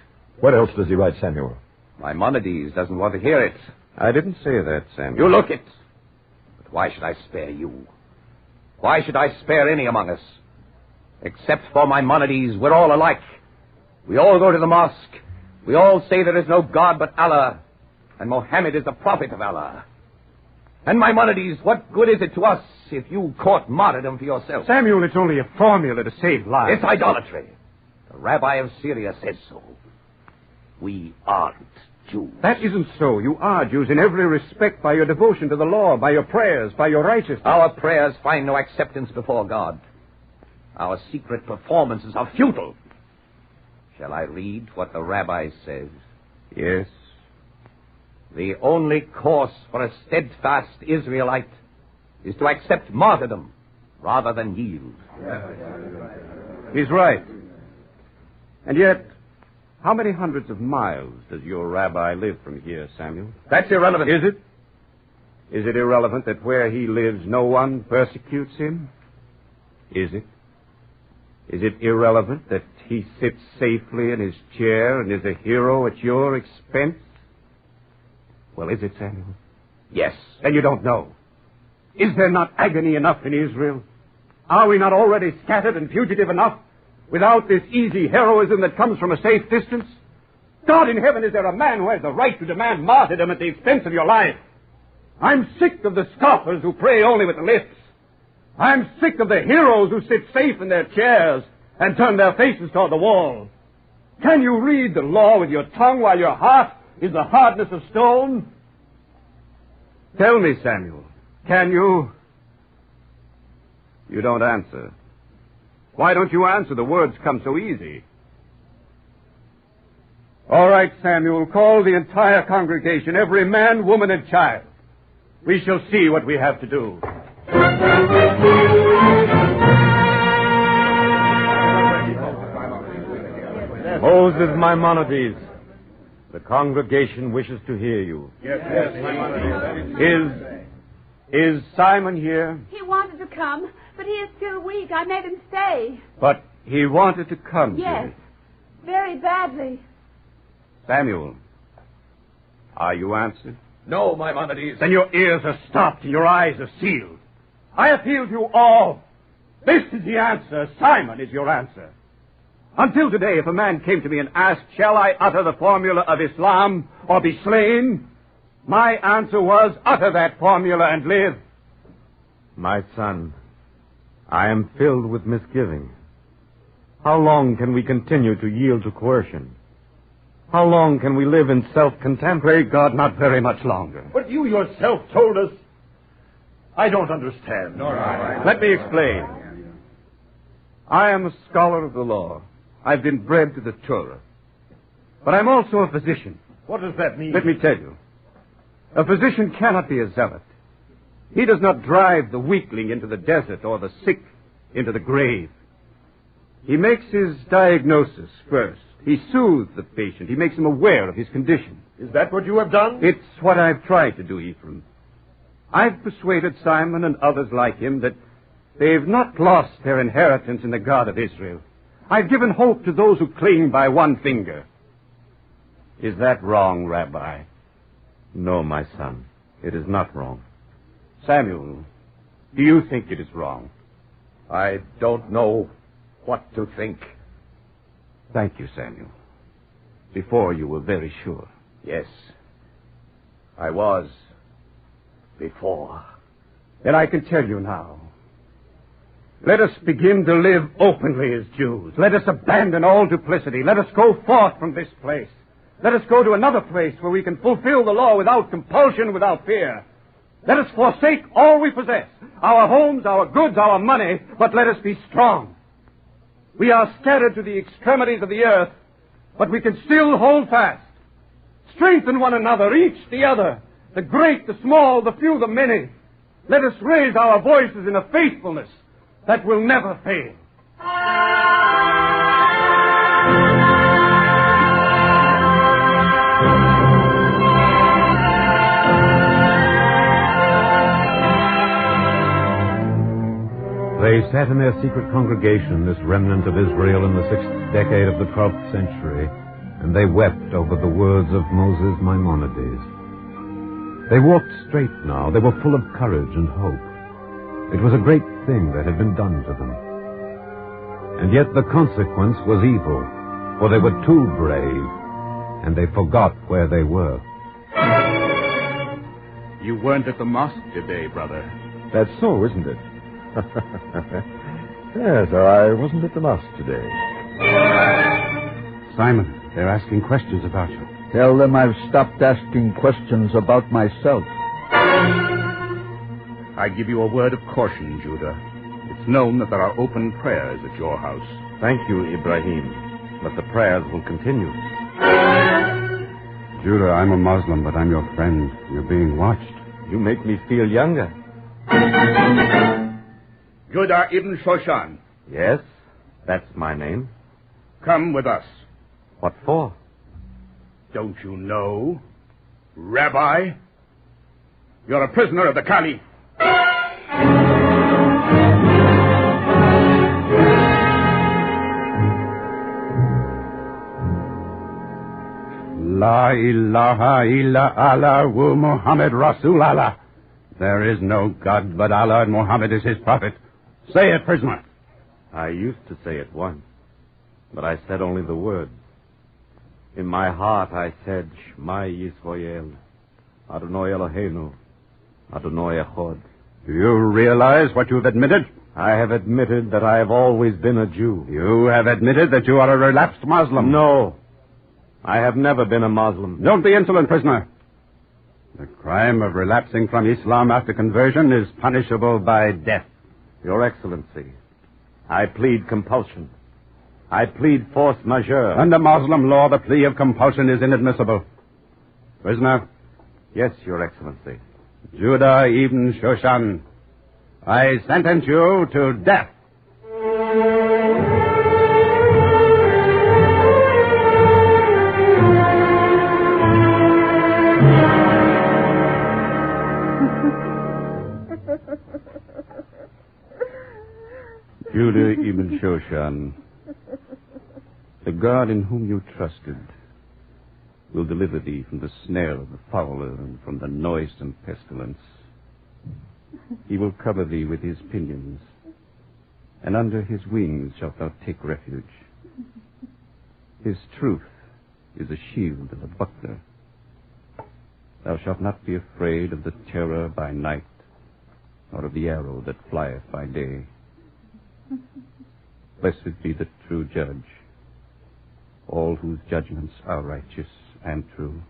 What else does he write, Samuel? Maimonides doesn't want to hear it. I didn't say that, Samuel. You look it. But why should I spare you? Why should I spare any among us? Except for Maimonides, we're all alike. We all go to the mosque. We all say there is no God but Allah. And Mohammed is the prophet of Allah. And Maimonides, what good is it to us if you court martyrdom for yourself? Samuel, it's only a formula to save lives. It's idolatry. The rabbi of Syria says so. We aren't Jews. That isn't so. You are Jews in every respect by your devotion to the law, by your prayers, by your righteousness. Our prayers find no acceptance before God. Our secret performances are futile. Shall I read what the rabbi says? Yes. The only course for a steadfast Israelite is to accept martyrdom rather than yield. He's right. And yet, how many hundreds of miles does your rabbi live from here, Samuel? That's irrelevant. Is it? Is it irrelevant that where he lives no one persecutes him? Is it? Is it irrelevant that he sits safely in his chair and is a hero at your expense? Well, is it, Samuel? Yes. Then you don't know. Is there not agony enough in Israel? Are we not already scattered and fugitive enough without this easy heroism that comes from a safe distance? God in heaven, is there a man who has the right to demand martyrdom at the expense of your life? I'm sick of the scoffers who pray only with the lips. I'm sick of the heroes who sit safe in their chairs and turn their faces toward the wall. Can you read the law with your tongue while your heart is the hardness of stone? Tell me, Samuel, can you? You don't answer. Why don't you answer? The words come so easy. All right, Samuel, call the entire congregation, every man, woman, and child. We shall see what we have to do. Moses Maimonides, the congregation wishes to hear you. Yes. Is Simon here? He wanted to come, but he is still weak. I made him stay. But he wanted to come. Yes, very badly. Samuel, are you answered? No, Maimonides. Then your ears are stopped and your eyes are sealed. I appeal to you all. This is the answer. Simon is your answer. Until today, if a man came to me and asked, shall I utter the formula of Islam or be slain? My answer was, utter that formula and live. My son, I am filled with misgiving. How long can we continue to yield to coercion? How long can we live in self-contempt? Pray God, not very much longer. But you yourself told us. I don't understand. Nor I. Let me explain. I am a scholar of the law. I've been bred to the Torah. But I'm also a physician. What does that mean? Let me tell you. A physician cannot be a zealot. He does not drive the weakling into the desert or the sick into the grave. He makes his diagnosis first. He soothes the patient. He makes him aware of his condition. Is that what you have done? It's what I've tried to do, Ephraim. I've persuaded Simon and others like him that they've not lost their inheritance in the God of Israel. I've given hope to those who cling by one finger. Is that wrong, Rabbi? No, my son, it is not wrong. Samuel, do you think it is wrong? I don't know what to think. Thank you, Samuel. Before you were very sure. Yes, I was before. Then I can tell you now. Let us begin to live openly as Jews. Let us abandon all duplicity. Let us go forth from this place. Let us go to another place where we can fulfill the law without compulsion, without fear. Let us forsake all we possess, our homes, our goods, our money, but let us be strong. We are scattered to the extremities of the earth, but we can still hold fast. Strengthen one another, each the other, the great, the small, the few, the many. Let us raise our voices in a faithfulness that will never fail. They sat in their secret congregation, this remnant of Israel in the 6th decade of the 12th century, and they wept over the words of Moses Maimonides. They walked straight now. They were full of courage and hope. It was a great thing that had been done to them. And yet the consequence was evil, for they were too brave, and they forgot where they were. You weren't at the mosque today, brother. That's so, isn't it? Yes, I wasn't at the mosque today. Simon, they're asking questions about you. Tell them I've stopped asking questions about myself. I give you a word of caution, Judah. It's known that there are open prayers at your house. Thank you, Ibrahim. But the prayers will continue. Judah, I'm a Muslim, but I'm your friend. You're being watched. You make me feel younger. Judah ibn Shoshan. Yes, that's my name. Come with us. What for? Don't you know? Rabbi? You're a prisoner of the Caliph. La ilaha illa Allah wa Muhammad Rasul Allah. There is no God but Allah, and Muhammad is his prophet. Say it, prisoner. I used to say it once, but I said only the words. In my heart I said, Shema Yisrael, Adonai Eloheinu, Adonai Echad. Do you realize what you've admitted? I have admitted that I have always been a Jew. You have admitted that you are a relapsed Muslim. No, I have never been a Muslim. Don't be insolent, prisoner. The crime of relapsing from Islam after conversion is punishable by death. Your Excellency, I plead compulsion. I plead force majeure. Under Muslim law, the plea of compulsion is inadmissible. Prisoner. Yes, Your Excellency. Judah ibn Shoshan, I sentence you to death. Judah ibn Shoshan, the God in whom you trusted will deliver thee from the snare of the fowler and from the noisome pestilence. He will cover thee with his pinions, and under his wings shalt thou take refuge. His truth is a shield and a buckler. Thou shalt not be afraid of the terror by night, nor of the arrow that flieth by day. Blessed be the true judge, all whose judgments are righteous and true.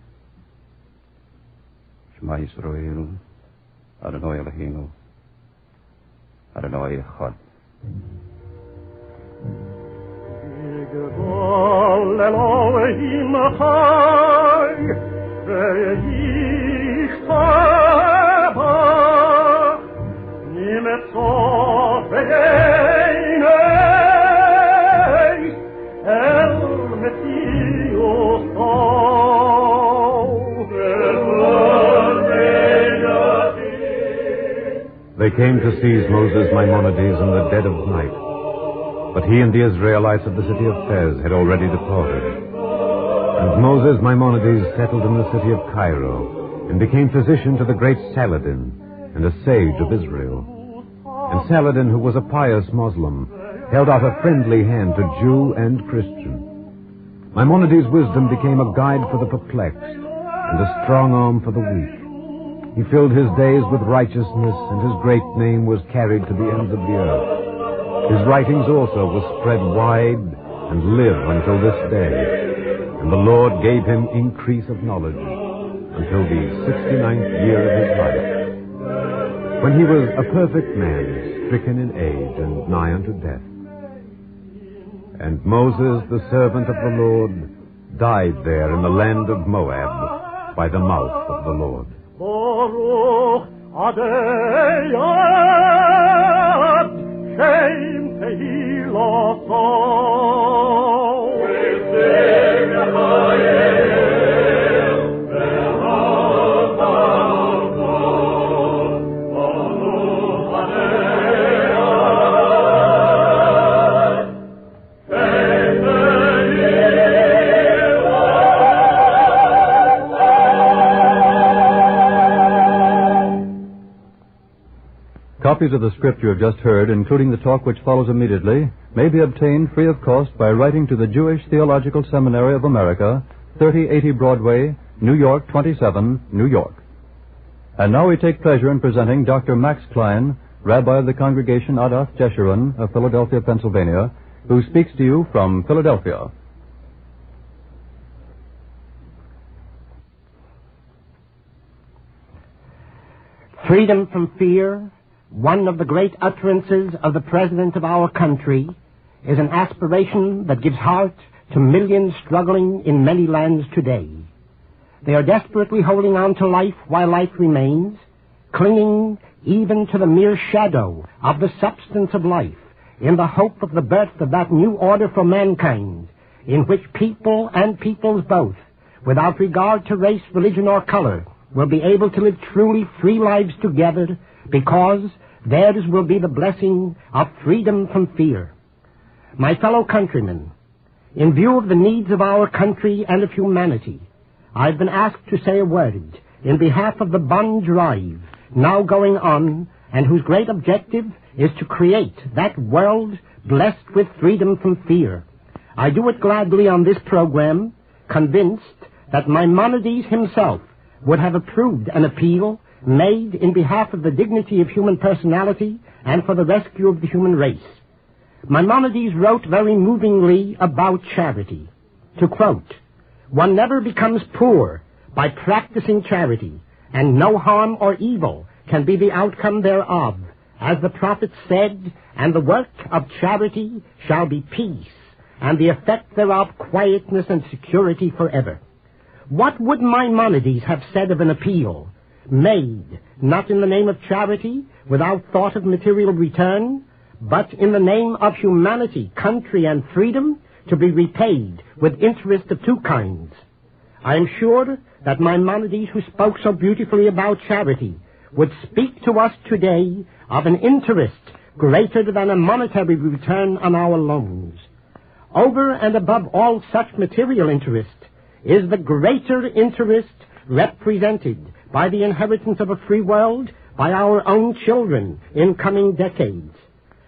Shema Yisrael, Adonai Eloheinu, Adonai Echad. Yigdol Elohim Chai, Ve'yishtabach, Nimetzot Ve'einei, El Metzius They came to seize Moses Maimonides in the dead of night. But he and the Israelites of the city of Fez had already departed. And Moses Maimonides settled in the city of Cairo and became physician to the great Saladin and a sage of Israel. And Saladin, who was a pious Muslim, held out a friendly hand to Jew and Christian. Maimonides' wisdom became a guide for the perplexed and a strong arm for the weak. He filled his days with righteousness, and his great name was carried to the ends of the earth. His writings also were spread wide and live until this day. And the Lord gave him increase of knowledge until the 69th year of his life, when he was a perfect man, stricken in age and nigh unto death. And Moses, the servant of the Lord, died there in the land of Moab by the mouth of the Lord. Baruch Adonai, Shem Tehillah. Copies of the script you have just heard, including the talk which follows immediately, may be obtained free of cost by writing to the Jewish Theological Seminary of America, 3080 Broadway, New York 27, New York. And now we take pleasure in presenting Dr. Max Klein, Rabbi of the Congregation Adath Jeshurun of Philadelphia, Pennsylvania, who speaks to you from Philadelphia. Freedom from fear, one of the great utterances of the President of our country, is an aspiration that gives heart to millions struggling in many lands today. They are desperately holding on to life while life remains, clinging even to the mere shadow of the substance of life, in the hope of the birth of that new order for mankind, in which people and peoples both, without regard to race, religion, or color, will be able to live truly free lives together, because theirs will be the blessing of freedom from fear. My fellow countrymen, in view of the needs of our country and of humanity, I've been asked to say a word in behalf of the Bond Drive now going on, and whose great objective is to create that world blessed with freedom from fear. I do it gladly on this program, convinced that Maimonides himself would have approved an appeal made in behalf of the dignity of human personality and for the rescue of the human race. Maimonides wrote very movingly about charity. To quote, "One never becomes poor by practicing charity, and no harm or evil can be the outcome thereof. As the prophet said, and the work of charity shall be peace, and the effect thereof quietness and security forever." What would Maimonides have said of an appeal made not in the name of charity, without thought of material return, but in the name of humanity, country, and freedom, to be repaid with interest of two kinds? I am sure that Maimonides, who spoke so beautifully about charity, would speak to us today of an interest greater than a monetary return on our loans. Over and above all such material interest is the greater interest represented by the inheritance of a free world by our own children in coming decades.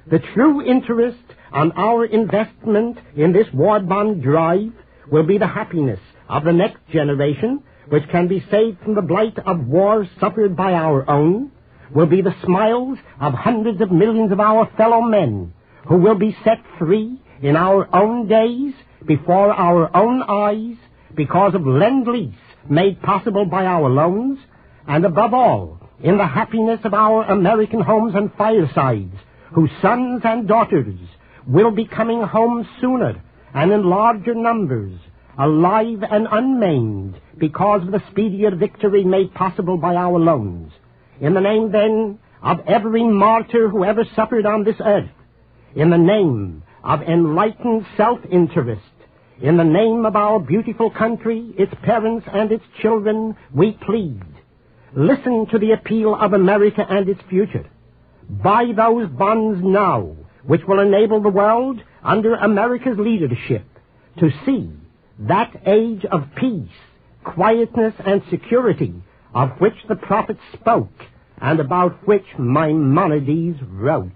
The true interest on our investment in this war bond drive will be the happiness of the next generation, which can be saved from the blight of wars suffered by our own, will be the smiles of hundreds of millions of our fellow men, who will be set free in our own days, before our own eyes, because of Lend-Lease made possible by our loans, and above all, in the happiness of our American homes and firesides, whose sons and daughters will be coming home sooner and in larger numbers, alive and unmaimed, because of the speedier victory made possible by our loans. In the name, then, of every martyr who ever suffered on this earth, in the name of enlightened self-interest, in the name of our beautiful country, its parents and its children, we plead. Listen to the appeal of America and its future. Buy those bonds now, which will enable the world, under America's leadership, to see that age of peace, quietness, and security of which the prophet spoke, and about which Maimonides wrote.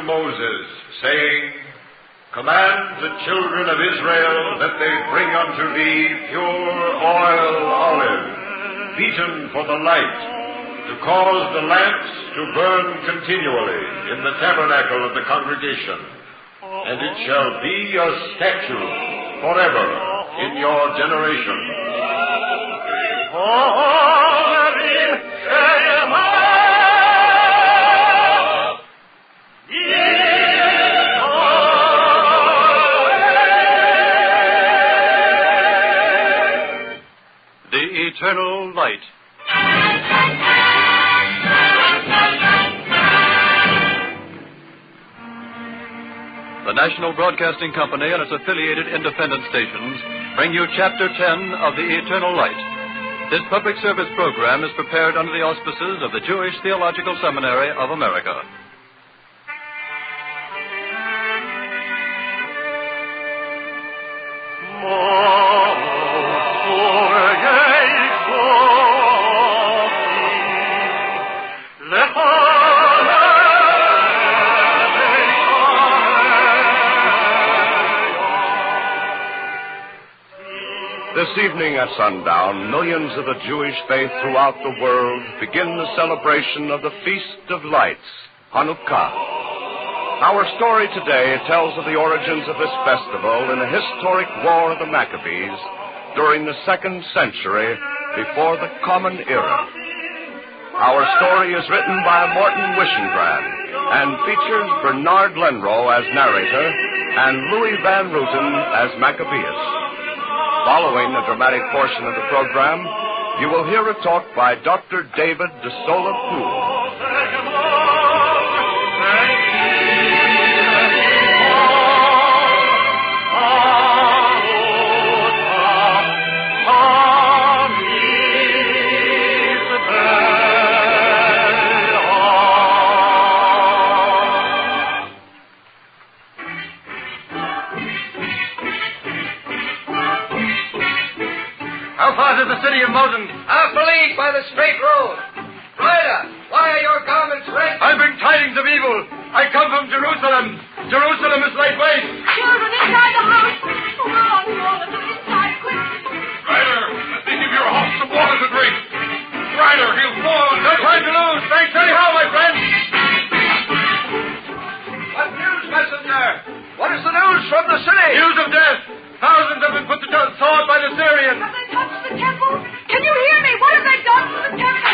Moses, saying, Command the children of Israel that they bring unto thee pure oil olive, beaten for the light, to cause the lamps to burn continually in the tabernacle of the congregation. And it shall be a statute forever in your generation. Eternal light. the National Broadcasting Company and its affiliated independent stations bring you Chapter 10 of The Eternal Light. This public service program is prepared under the auspices of the Jewish Theological Seminary of America. This evening at sundown, millions of the Jewish faith throughout the world begin the celebration of the Feast of Lights, Hanukkah. Our story today tells of the origins of this festival in the historic War of the Maccabees during the 2nd century before the Common Era. Our story is written by Morton Wishenbrand and features Bernard Lenrow as narrator and Louis Van Rooten as Maccabeus. Following the dramatic portion of the program, you will hear a talk by Dr. David de Sola Poole. The city of Mosen. Half a league by the straight road. Rider, why are your garments red? I bring tidings of evil. I come from Jerusalem. Jerusalem is laid waste. Children inside the house. Oh, we're on the wall. Let's get inside, quick. Rider, let me give your horse some water to drink. Rider, he'll fall. No time to lose. Thanks anyhow, my friend. What news, messenger? What is the news from the city? News of death. Thousands have been put to the sword by the Syrians. Have they touched the temple? Can you hear me? What have they done to the temple?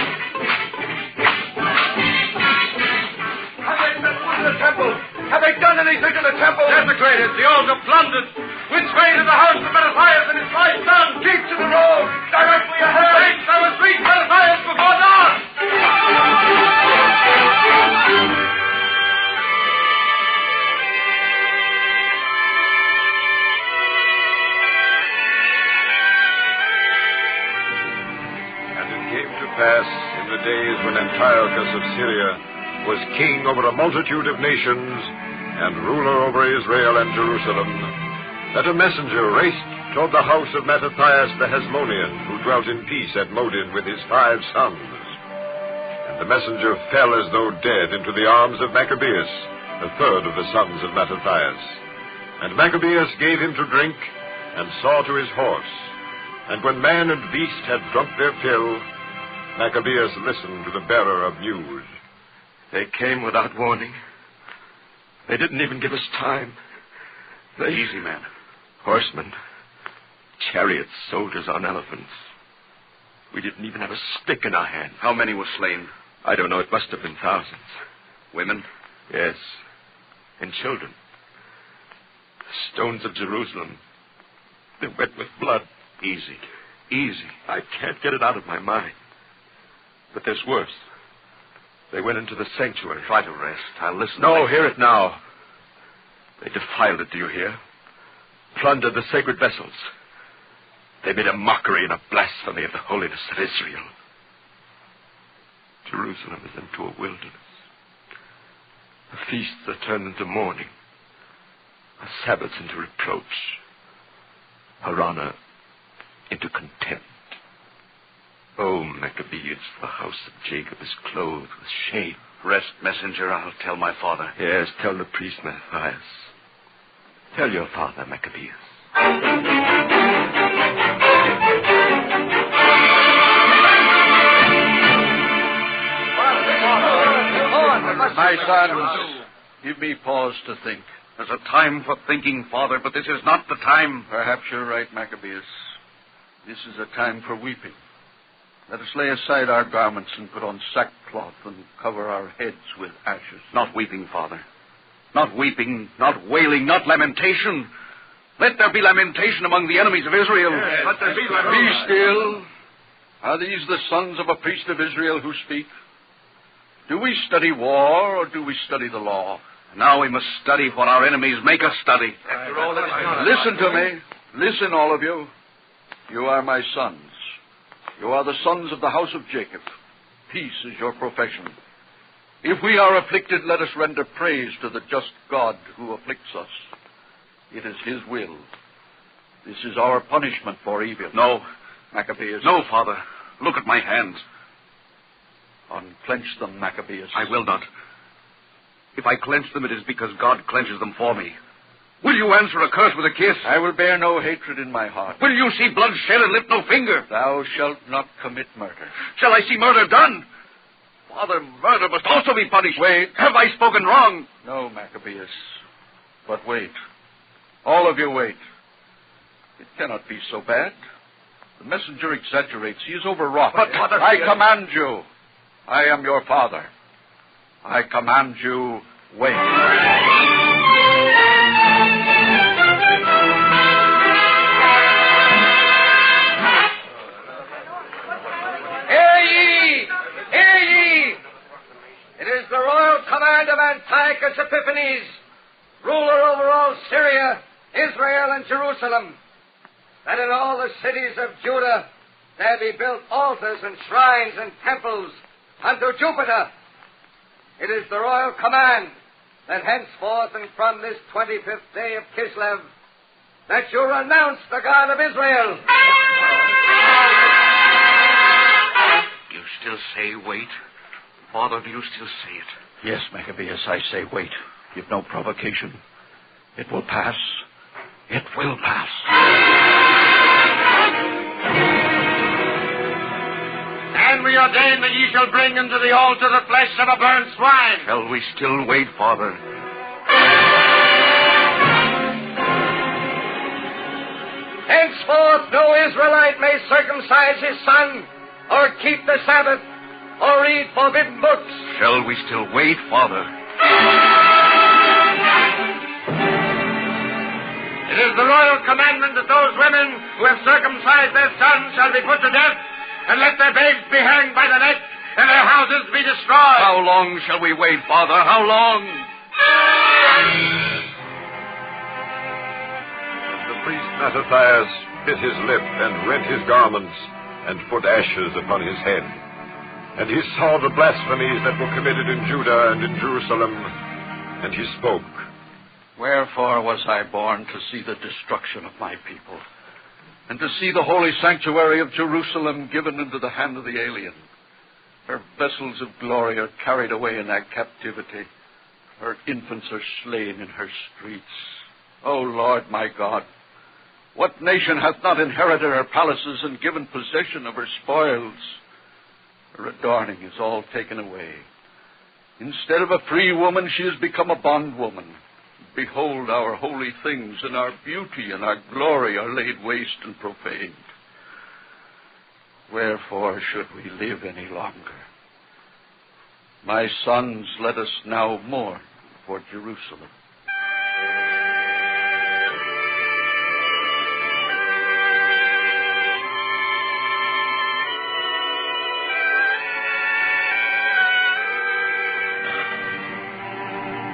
Have they been put to the temple? Have they done anything to the temple? Desecrated. The altar plundered. Which way to the house of Mattathias and his wife son? Keep to the road. Directly ahead. Thanks. I must reach Mattathias before dawn. Pass in the days when Antiochus of Syria was king over a multitude of nations and ruler over Israel and Jerusalem, that a messenger raced toward the house of Mattathias the Hasmonean, who dwelt in peace at Modin with his 5 sons. And the messenger fell as though dead into the arms of Maccabeus, the 3rd of the sons of Mattathias. And Maccabeus gave him to drink and saw to his horse. And when man and beast had drunk their fill, Maccabeus listened to the bearer of news. They came without warning. They didn't even give us time. Easy, man. Horsemen, chariots, soldiers on elephants. We didn't even have a stick in our hand. How many were slain? I don't know. It must have been thousands. Women? Yes. And children. The stones of Jerusalem. They're wet with blood. Easy. I can't get it out of my mind. But there's worse. They went into the sanctuary. Try to rest. I'll listen. No, hear it now. They defiled it, do you hear? Plundered the sacred vessels. They made a mockery and a blasphemy of the holiness of Israel. Jerusalem is into a wilderness. The feasts are turned into mourning. Her Sabbaths into reproach. Her honor into contempt. Oh, Maccabees, the house of Jacob is clothed with shame. Rest, messenger. I'll tell my father. Yes, tell the priest Matthias. Tell your father, Maccabees. My sons, give me pause to think. There's a time for thinking, Father, but this is not the time. Perhaps you're right, Maccabeus. This is a time for weeping. Let us lay aside our garments and put on sackcloth and cover our heads with ashes. Not weeping, Father. Not weeping, not wailing, not lamentation. Let there be lamentation among the enemies of Israel. Yes, let there be lamentation. Be still. Are these the sons of a priest of Israel who speak? Do we study war or do we study the law? Now we must study what our enemies make us study. After all that is done. Listen to me. Listen, all of you. You are my sons. You are the sons of the house of Jacob. Peace is your profession. If we are afflicted, let us render praise to the just God who afflicts us. It is his will. This is our punishment for evil. No, Maccabees. No, Father. Look at my hands. Unclench them, Maccabees. I will not. If I clench them, it is because God clenches them for me. Will you answer a curse with a kiss? I will bear no hatred in my heart. Will you see blood shed and lift no finger? Thou shalt not commit murder. Shall I see murder done? Father, murder must also be punished. Wait. Have I spoken wrong? No, Maccabees. But wait. All of you wait. It cannot be so bad. The messenger exaggerates. He is overwrought. But, Father, I command you. I am your father. I command you, wait. Hear ye! Hear ye! It is the royal command of Antiochus Epiphanes, ruler over all Syria, Israel, and Jerusalem, that in all the cities of Judah there be built altars and shrines and temples unto Jupiter. It is the royal command that henceforth and from this 25th day of Kislev that you renounce the God of Israel. You still say wait? Father, do you still say it? Yes, Maccabees, I say wait. Give no provocation. It will pass. It will pass. And we ordain that ye shall bring unto the altar the flesh of a burnt swine. Shall we still wait, Father? Henceforth no Israelite may circumcise his son, or keep the Sabbath, or read forbidden books. Shall we still wait, Father? It is the royal commandment that those women who have circumcised their sons shall be put to death, and let their babes be hanged by the neck, and their houses be destroyed. How long shall we wait, Father? How long? The priest Mattathias bit his lip and rent his garments and put ashes upon his head. And he saw the blasphemies that were committed in Judah and in Jerusalem, and he spoke. Wherefore was I born to see the destruction of my people, and to see the holy sanctuary of Jerusalem given into the hand of the alien? Her vessels of glory are carried away in that captivity. Her infants are slain in her streets. O Lord my God, what nation hath not inherited her palaces and given possession of her spoils? Her adorning is all taken away. Instead of a free woman, she has become a bondwoman. Behold, our holy things and our beauty and our glory are laid waste and profaned. Wherefore should we live any longer? My sons, let us now mourn for Jerusalem.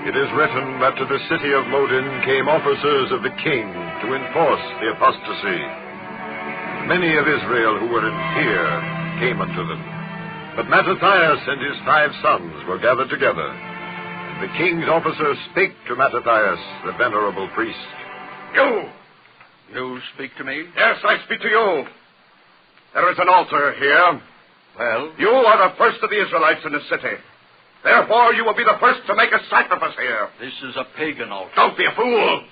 It is written that to the city of Modin came officers of the king to enforce the apostasy. Many of Israel who were in fear came unto them. But Mattathias and his 5 sons were gathered together. And the king's officers spake to Mattathias, the venerable priest. You speak to me? Yes, I speak to you. There is an altar here. Well? You are the first of the Israelites in the city. Therefore, you will be the first to make a sacrifice here. This is a pagan altar. Don't be a fool.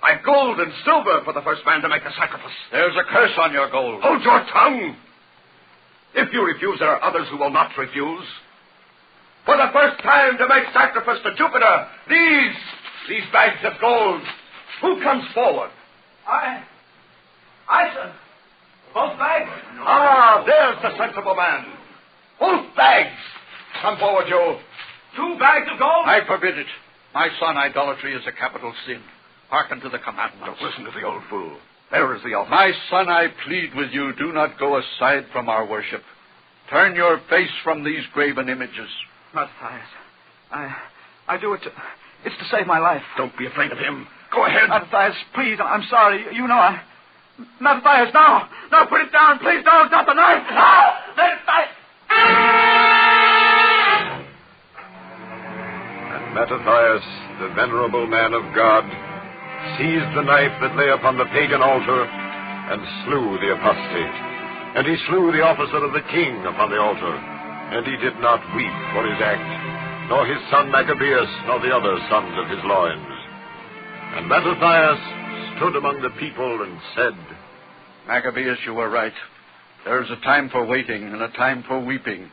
I've gold and silver for the first man to make a sacrifice. There's a curse on your gold. Hold your tongue. If you refuse, there are others who will not refuse. For the first time to make sacrifice to Jupiter, these bags of gold. Who comes forward? I, sir. Both bags. Ah, there's the sensible man. Both bags. Come forward, you. 2 bags of gold? I forbid it. My son, idolatry is a capital sin. Hearken to the commandments. Don't listen to the old fool. There is the altar. My son, I plead with you, do not go aside from our worship. Turn your face from these graven images. Mattathias, I do it It's to save my life. Don't be afraid of him. Go ahead. Mattathias, please, I'm sorry. You know I... Mattathias, no! No, put it down, please, don't drop the knife! No! And Mattathias, the venerable man of God, seized the knife that lay upon the pagan altar and slew the apostate. And he slew the officer of the king upon the altar. And he did not weep for his act, nor his son Maccabees, nor the other sons of his loins. And Mattathias stood among the people and said, Maccabees, you were right. There is a time for waiting and a time for weeping.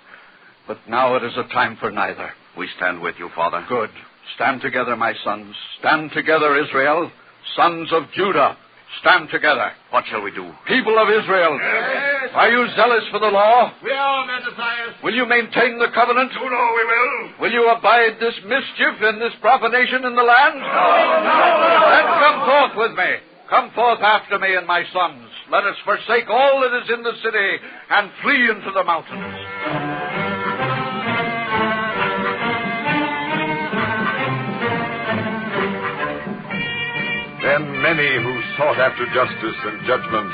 But now it is a time for neither. We stand with you, Father. Good. Stand together, my sons. Stand together, Israel. Sons of Judah, stand together. What shall we do? People of Israel, Yes. Are you zealous for the law? We are, Mattathias. Will you maintain the covenant? You know we will. Will you abide this mischief and this profanation in the land? No. Then come forth with me. Come forth after me and my sons. Let us forsake all that is in the city and flee into the mountains. Then many who sought after justice and judgment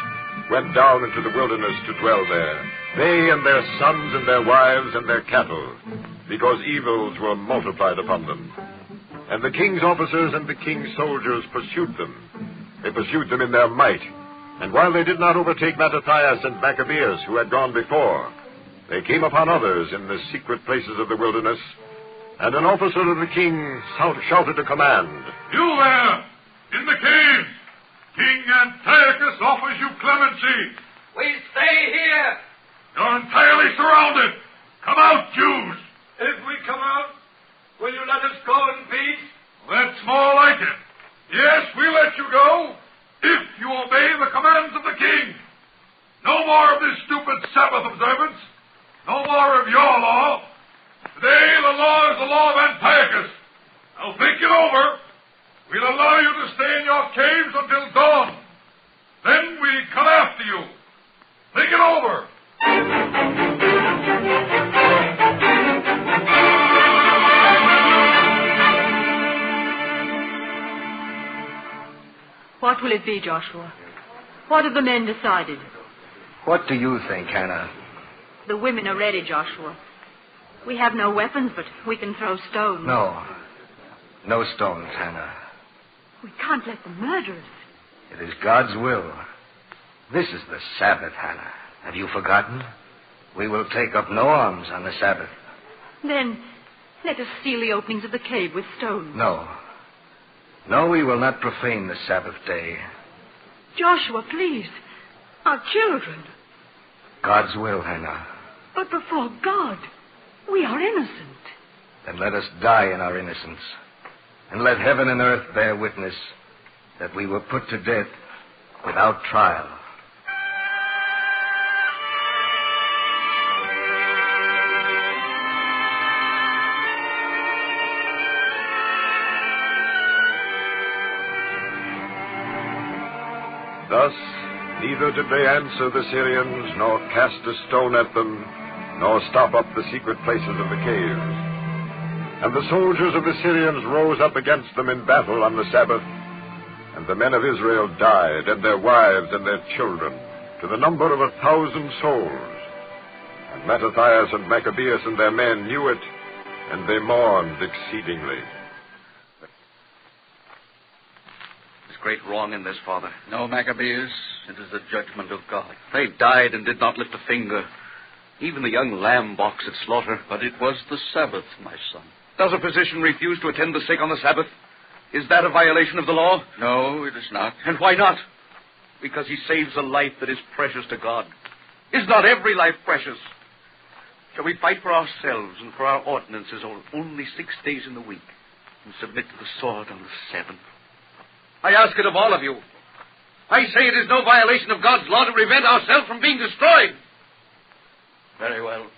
went down into the wilderness to dwell there, they and their sons and their wives and their cattle, because evils were multiplied upon them. And the king's officers and the king's soldiers pursued them. They pursued them in their might, and while they did not overtake Mattathias and Maccabees, who had gone before, they came upon others in the secret places of the wilderness, and an officer of the king shouted a command. You there, in the cave, King Antiochus offers you clemency. We stay here. You're entirely surrounded. Come out, Jews. If we come out, will you let us go in peace? That's more like it. Yes, we'll let you go, if you obey the commands of the king. No more of this stupid Sabbath observance. No more of your law. Today, the law is the law of Antiochus. Now think it over. We'll allow you to stay in your caves until dawn. Then we come after you. Think it over. What will it be, Joshua? What have the men decided? What do you think, Hannah? The women are ready, Joshua. We have no weapons, but we can throw stones. No. No stones, Hannah. We can't let them murder us. It is God's will. This is the Sabbath, Hannah. Have you forgotten? We will take up no arms on the Sabbath. Then let us seal the openings of the cave with stones. No. No, we will not profane the Sabbath day. Joshua, please. Our children. God's will, Hannah. But before God, we are innocent. Then let us die in our innocence. And let heaven and earth bear witness that we were put to death without trial. Thus, neither did they answer the Syrians, nor cast a stone at them, nor stop up the secret places of the caves. And the soldiers of the Syrians rose up against them in battle on the Sabbath, and the men of Israel died, and their wives and their children, to the number of 1,000 souls. And Mattathias and Maccabees and their men knew it, and they mourned exceedingly. There's great wrong in this, Father. No, Maccabees, it is the judgment of God. They died and did not lift a finger. Even the young lamb box at slaughter. But it was the Sabbath, my son. Does a physician refuse to attend the sick on the Sabbath? Is that a violation of the law? No, it is not. And why not? Because he saves a life that is precious to God. Is not every life precious? Shall we fight for ourselves and for our ordinances only 6 days in the week and submit to the sword on the 7th? I ask it of all of you. I say it is no violation of God's law to prevent ourselves from being destroyed. Very well.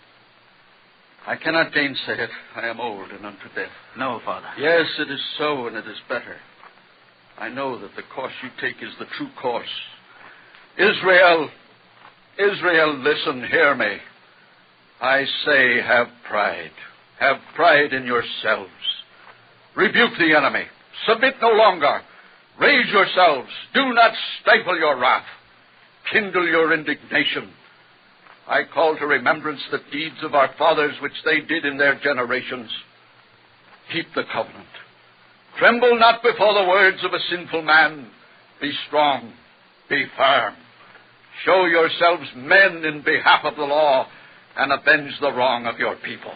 I cannot gainsay it. I am old and unto death. No, Father. Yes, it is so, and it is better. I know that the course you take is the true course. Israel, listen, hear me. I say, have pride. Have pride in yourselves. Rebuke the enemy. Submit no longer. Raise yourselves. Do not stifle your wrath. Kindle your indignation. I call to remembrance the deeds of our fathers which they did in their generations. Keep the covenant. Tremble not before the words of a sinful man. Be strong. Be firm. Show yourselves men in behalf of the law and avenge the wrong of your people.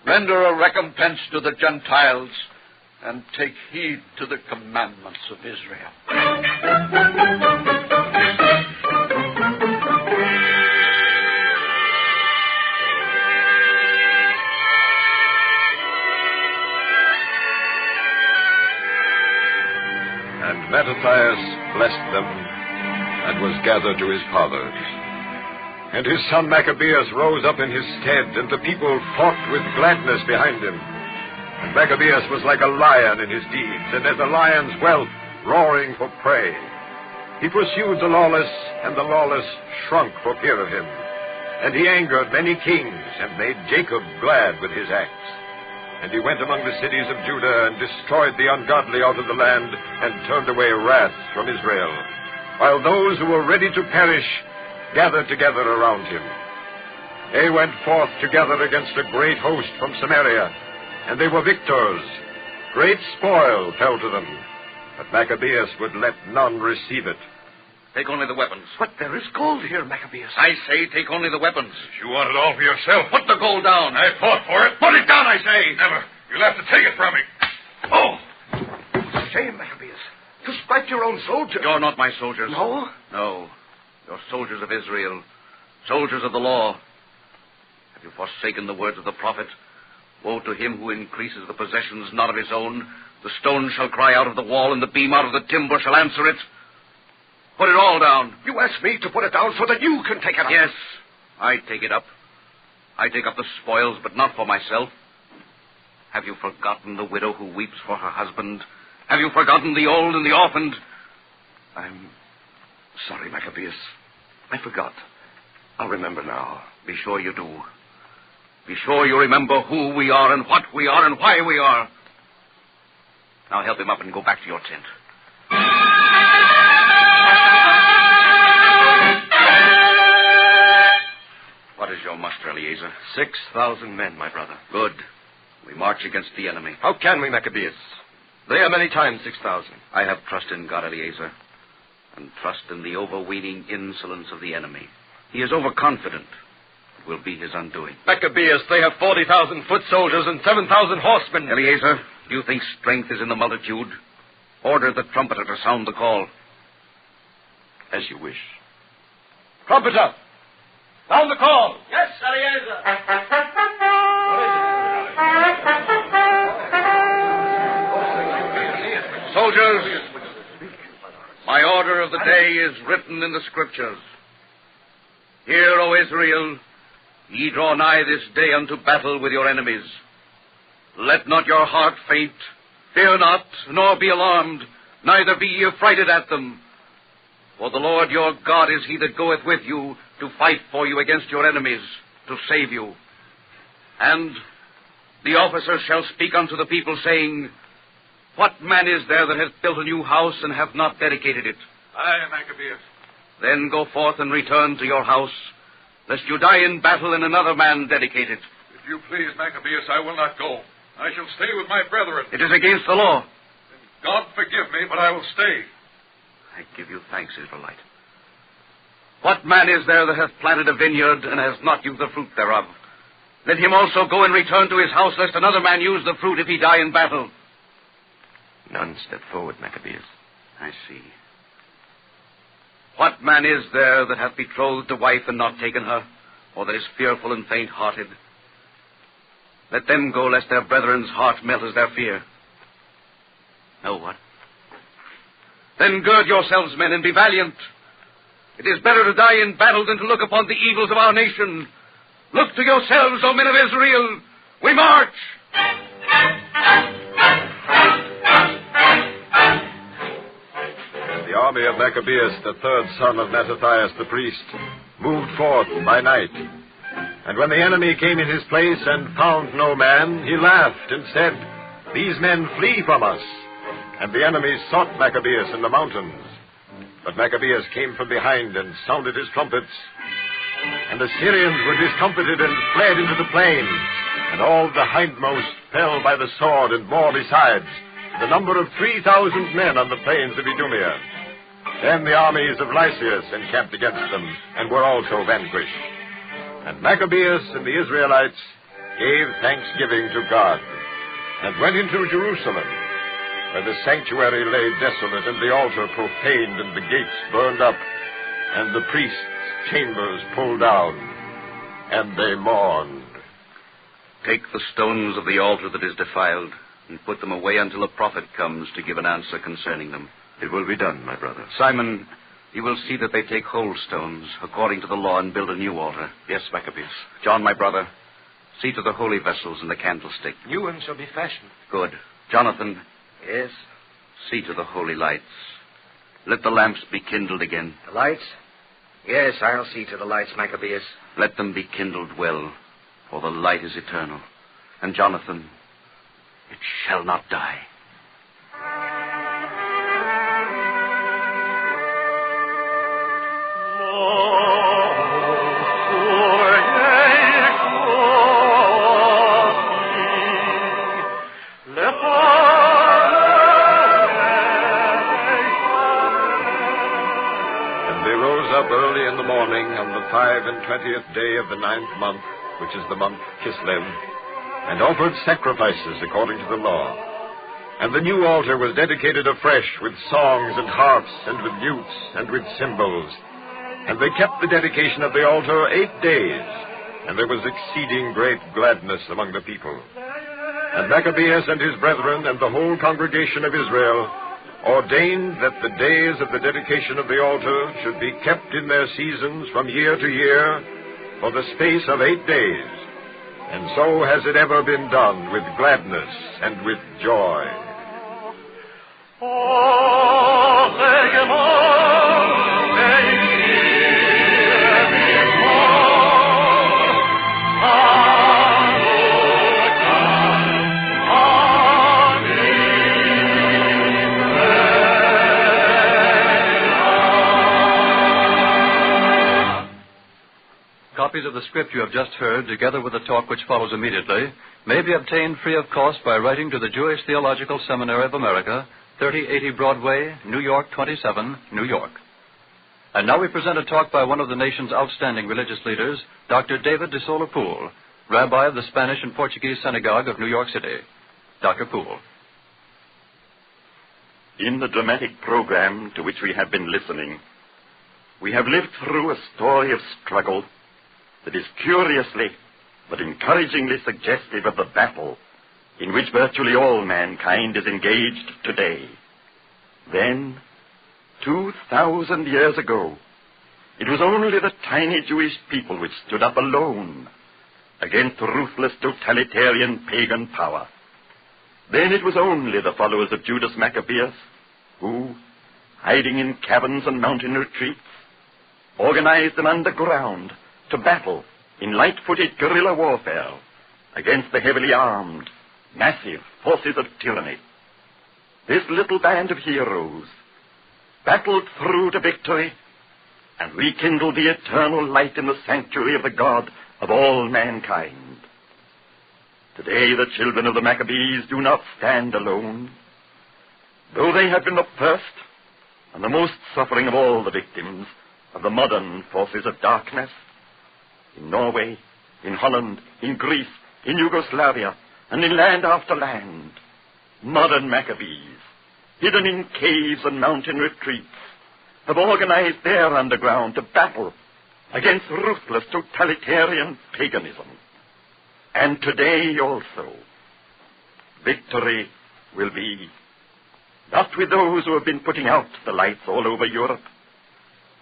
Render a recompense to the Gentiles and take heed to the commandments of Israel. And Mattathias blessed them and was gathered to his fathers. And his son Maccabeus rose up in his stead, and the people fought with gladness behind him. And Maccabeus was like a lion in his deeds, and as a lion's whelp roaring for prey. He pursued the lawless, and the lawless shrunk for fear of him. And he angered many kings, and made Jacob glad with his acts. And he went among the cities of Judah, and destroyed the ungodly out of the land, and turned away wrath from Israel, while those who were ready to perish gathered together around him. They went forth together against a great host from Samaria, and they were victors. Great spoil fell to them, but Maccabeus would let none receive it. Take only the weapons. But there is gold here, Maccabeus. I say take only the weapons. You want it all for yourself? Put the gold down. I fought for it. Put it down, I say. Never. You'll have to take it from me. Oh! Shame, Maccabeus. To strike your own soldiers. You're not my soldiers. No? No. You're soldiers of Israel. Soldiers of the law. Have you forsaken the words of the prophet? Woe to him who increases the possessions not of his own. The stone shall cry out of the wall, and the beam out of the timber shall answer it. Put it all down. You asked me to put it down so that you can take it up. Yes, I take it up. I take up the spoils, but not for myself. Have you forgotten the widow who weeps for her husband? Have you forgotten the old and the orphaned? I'm sorry, Maccabeus. I forgot. I'll remember now. Be sure you do. Be sure you remember who we are and what we are and why we are. Now help him up and go back to your tent. What is your muster, Eliezer? 6,000 men, my brother. Good. We march against the enemy. How can we, Maccabeus? They are many times 6,000. I have trust in God, Eliezer, and trust in the overweening insolence of the enemy. He is overconfident. It will be his undoing. Maccabeus, they have 40,000 foot soldiers and 7,000 horsemen. Eliezer, do you think strength is in the multitude? Order the trumpeter to sound the call. As you wish. Trumpeter! Sound the call! Yes, Eliezer. Soldiers, my order of the day is written in the Scriptures. Hear, O Israel, ye draw nigh this day unto battle with your enemies. Let not your heart faint. Fear not, nor be alarmed, neither be ye affrighted at them. For the Lord your God is he that goeth with you to fight for you against your enemies, to save you. And the officers shall speak unto the people, saying, What man is there that hath built a new house and hath not dedicated it? I, Maccabeus. Then go forth and return to your house, lest you die in battle and another man dedicate it. If you please, Maccabeus, I will not go. I shall stay with my brethren. It is against the law. God forgive me, but I will stay. I give you thanks, Israelite. What man is there that hath planted a vineyard and has not used the fruit thereof? Let him also go and return to his house, lest another man use the fruit if he die in battle. None step forward, Maccabeus. I see. What man is there that hath betrothed a wife and not taken her, or that is fearful and faint-hearted? Let them go, lest their brethren's heart melt as their fear. No, what? Then gird yourselves, men, and be valiant. It is better to die in battle than to look upon the evils of our nation. Look to yourselves, O men of Israel. We march! The army of Maccabeus, the third son of Mattathias the priest, moved forth by night. And when the enemy came in his place and found no man, he laughed and said, These men flee from us, and the enemies sought Maccabees in the mountains. But Maccabees came from behind and sounded his trumpets. And the Syrians were discomfited and fled into the plain, and all the hindmost fell by the sword, and more besides, the number of 3,000 men on the plains of Idumea. Then the armies of Lysias encamped against them, and were also vanquished. And Maccabees and the Israelites gave thanksgiving to God, and went into Jerusalem, where the sanctuary lay desolate, and the altar profaned, and the gates burned up, and the priests' chambers pulled down, and they mourned. Take the stones of the altar that is defiled, and put them away until a prophet comes to give an answer concerning them. It will be done, my brother. Simon, you will see that they take whole stones, according to the law, and build a new altar. Yes, Maccabees. John, my brother, see to the holy vessels and the candlestick. New ones shall be fashioned. Good. Jonathan. Yes? See to the holy lights. Let the lamps be kindled again. The lights? Yes, I'll see to the lights, Maccabees. Let them be kindled well, for the light is eternal. And Jonathan, it shall not die. Early in the morning on the 25th day of the 9th month, which is the month Kislev, and offered sacrifices according to the law. And the new altar was dedicated afresh with songs and harps and with lutes and with cymbals. And they kept the dedication of the altar 8 days, and there was exceeding great gladness among the people. And Maccabees and his brethren and the whole congregation of Israel ordained that the days of the dedication of the altar should be kept in their seasons from year to year for the space of 8 days. And so has it ever been done, with gladness and with joy. Copies of the script you have just heard, together with the talk which follows immediately, may be obtained free of cost by writing to the Jewish Theological Seminary of America, 3080 Broadway, New York 27, New York. And now we present a talk by one of the nation's outstanding religious leaders, Dr. David de Sola Poole, Rabbi of the Spanish and Portuguese Synagogue of New York City. Dr. Poole. In the dramatic program to which we have been listening, we have lived through a story of struggle that is curiously but encouragingly suggestive of the battle in which virtually all mankind is engaged today. Then, 2,000 years ago, it was only the tiny Jewish people which stood up alone against ruthless totalitarian pagan power. Then it was only the followers of Judas Maccabeus who, hiding in caverns and mountain retreats, organized an underground to battle in light-footed guerrilla warfare against the heavily armed, massive forces of tyranny. This little band of heroes battled through to victory and rekindled the eternal light in the sanctuary of the God of all mankind. Today the children of the Maccabees do not stand alone. Though they have been the first and the most suffering of all the victims of the modern forces of darkness, in Norway, in Holland, in Greece, in Yugoslavia, and in land after land, modern Maccabees, hidden in caves and mountain retreats, have organized their underground to battle against ruthless totalitarian paganism. And today also, victory will be not with those who have been putting out the lights all over Europe,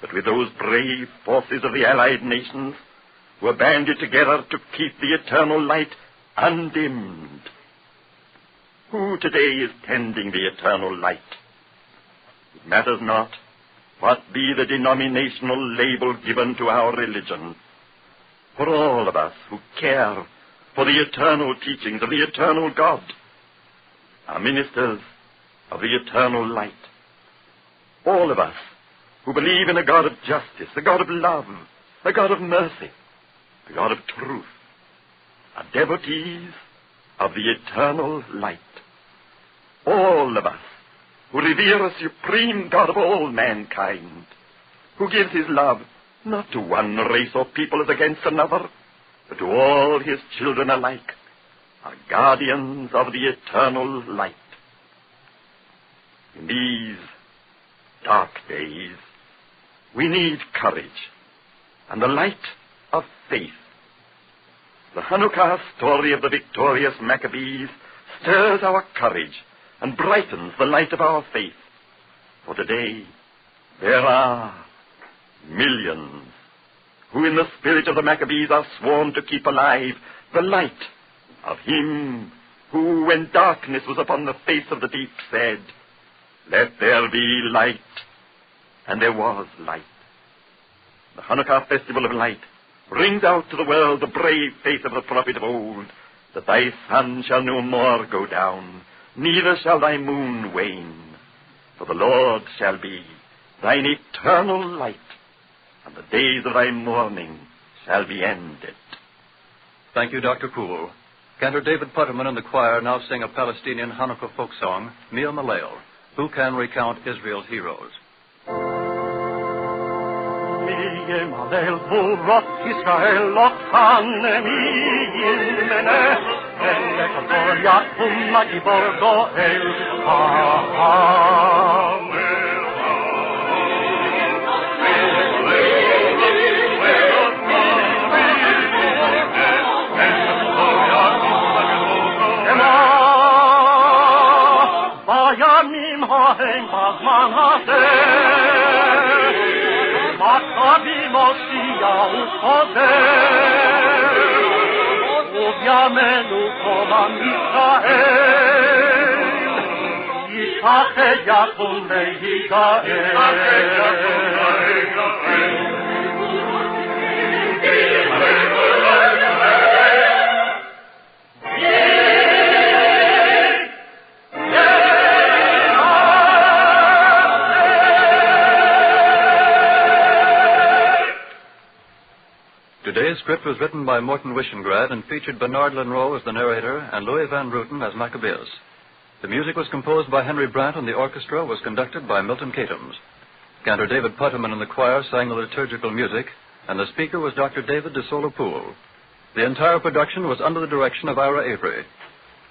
but with those brave forces of the Allied nations who are banded together to keep the eternal light undimmed. Who today is tending the eternal light? It matters not what be the denominational label given to our religion. For all of us who care for the eternal teachings of the eternal God, are ministers of the eternal light. All of us who believe in a God of justice, a God of love, a God of mercy, a God of truth, are devotees of the eternal light. All of us who revere a supreme God of all mankind, who gives his love not to one race or people as against another, but to all his children alike, are guardians of the eternal light. In these dark days, we need courage and the light of faith. The Hanukkah story of the victorious Maccabees stirs our courage and brightens the light of our faith. For today, there are millions who in the spirit of the Maccabees are sworn to keep alive the light of him who, when darkness was upon the face of the deep, said, "Let there be light," and there was light. The Hanukkah festival of light brings out to the world the brave faith of the prophet of old, that thy sun shall no more go down, neither shall thy moon wane, for the Lord shall be thine eternal light, and the days of thy mourning shall be ended. Thank you, Dr. Poole. Cantor David Putterman and the choir now sing a Palestinian Hanukkah folk song, Mia Malel. Who can recount Israel's heroes? Malel Burot Israel Lochane Miyimene Ele Kador Yakum Magibor Goel Bayamim Hahem Bazman Haseh Maccabees Mosiah Uchoder Yabneh Koman Israel Yitacheh Yakum Today's script was written by Morton Wishengrad and featured Bernard Lenroe as the narrator and Louis Van Rooten as Maccabees. The music was composed by Henry Brandt and the orchestra was conducted by Milton Catums. Cantor David Putterman and the choir sang the liturgical music, and the speaker was Dr. David DeSolo Poole. The entire production was under the direction of Ira Avery.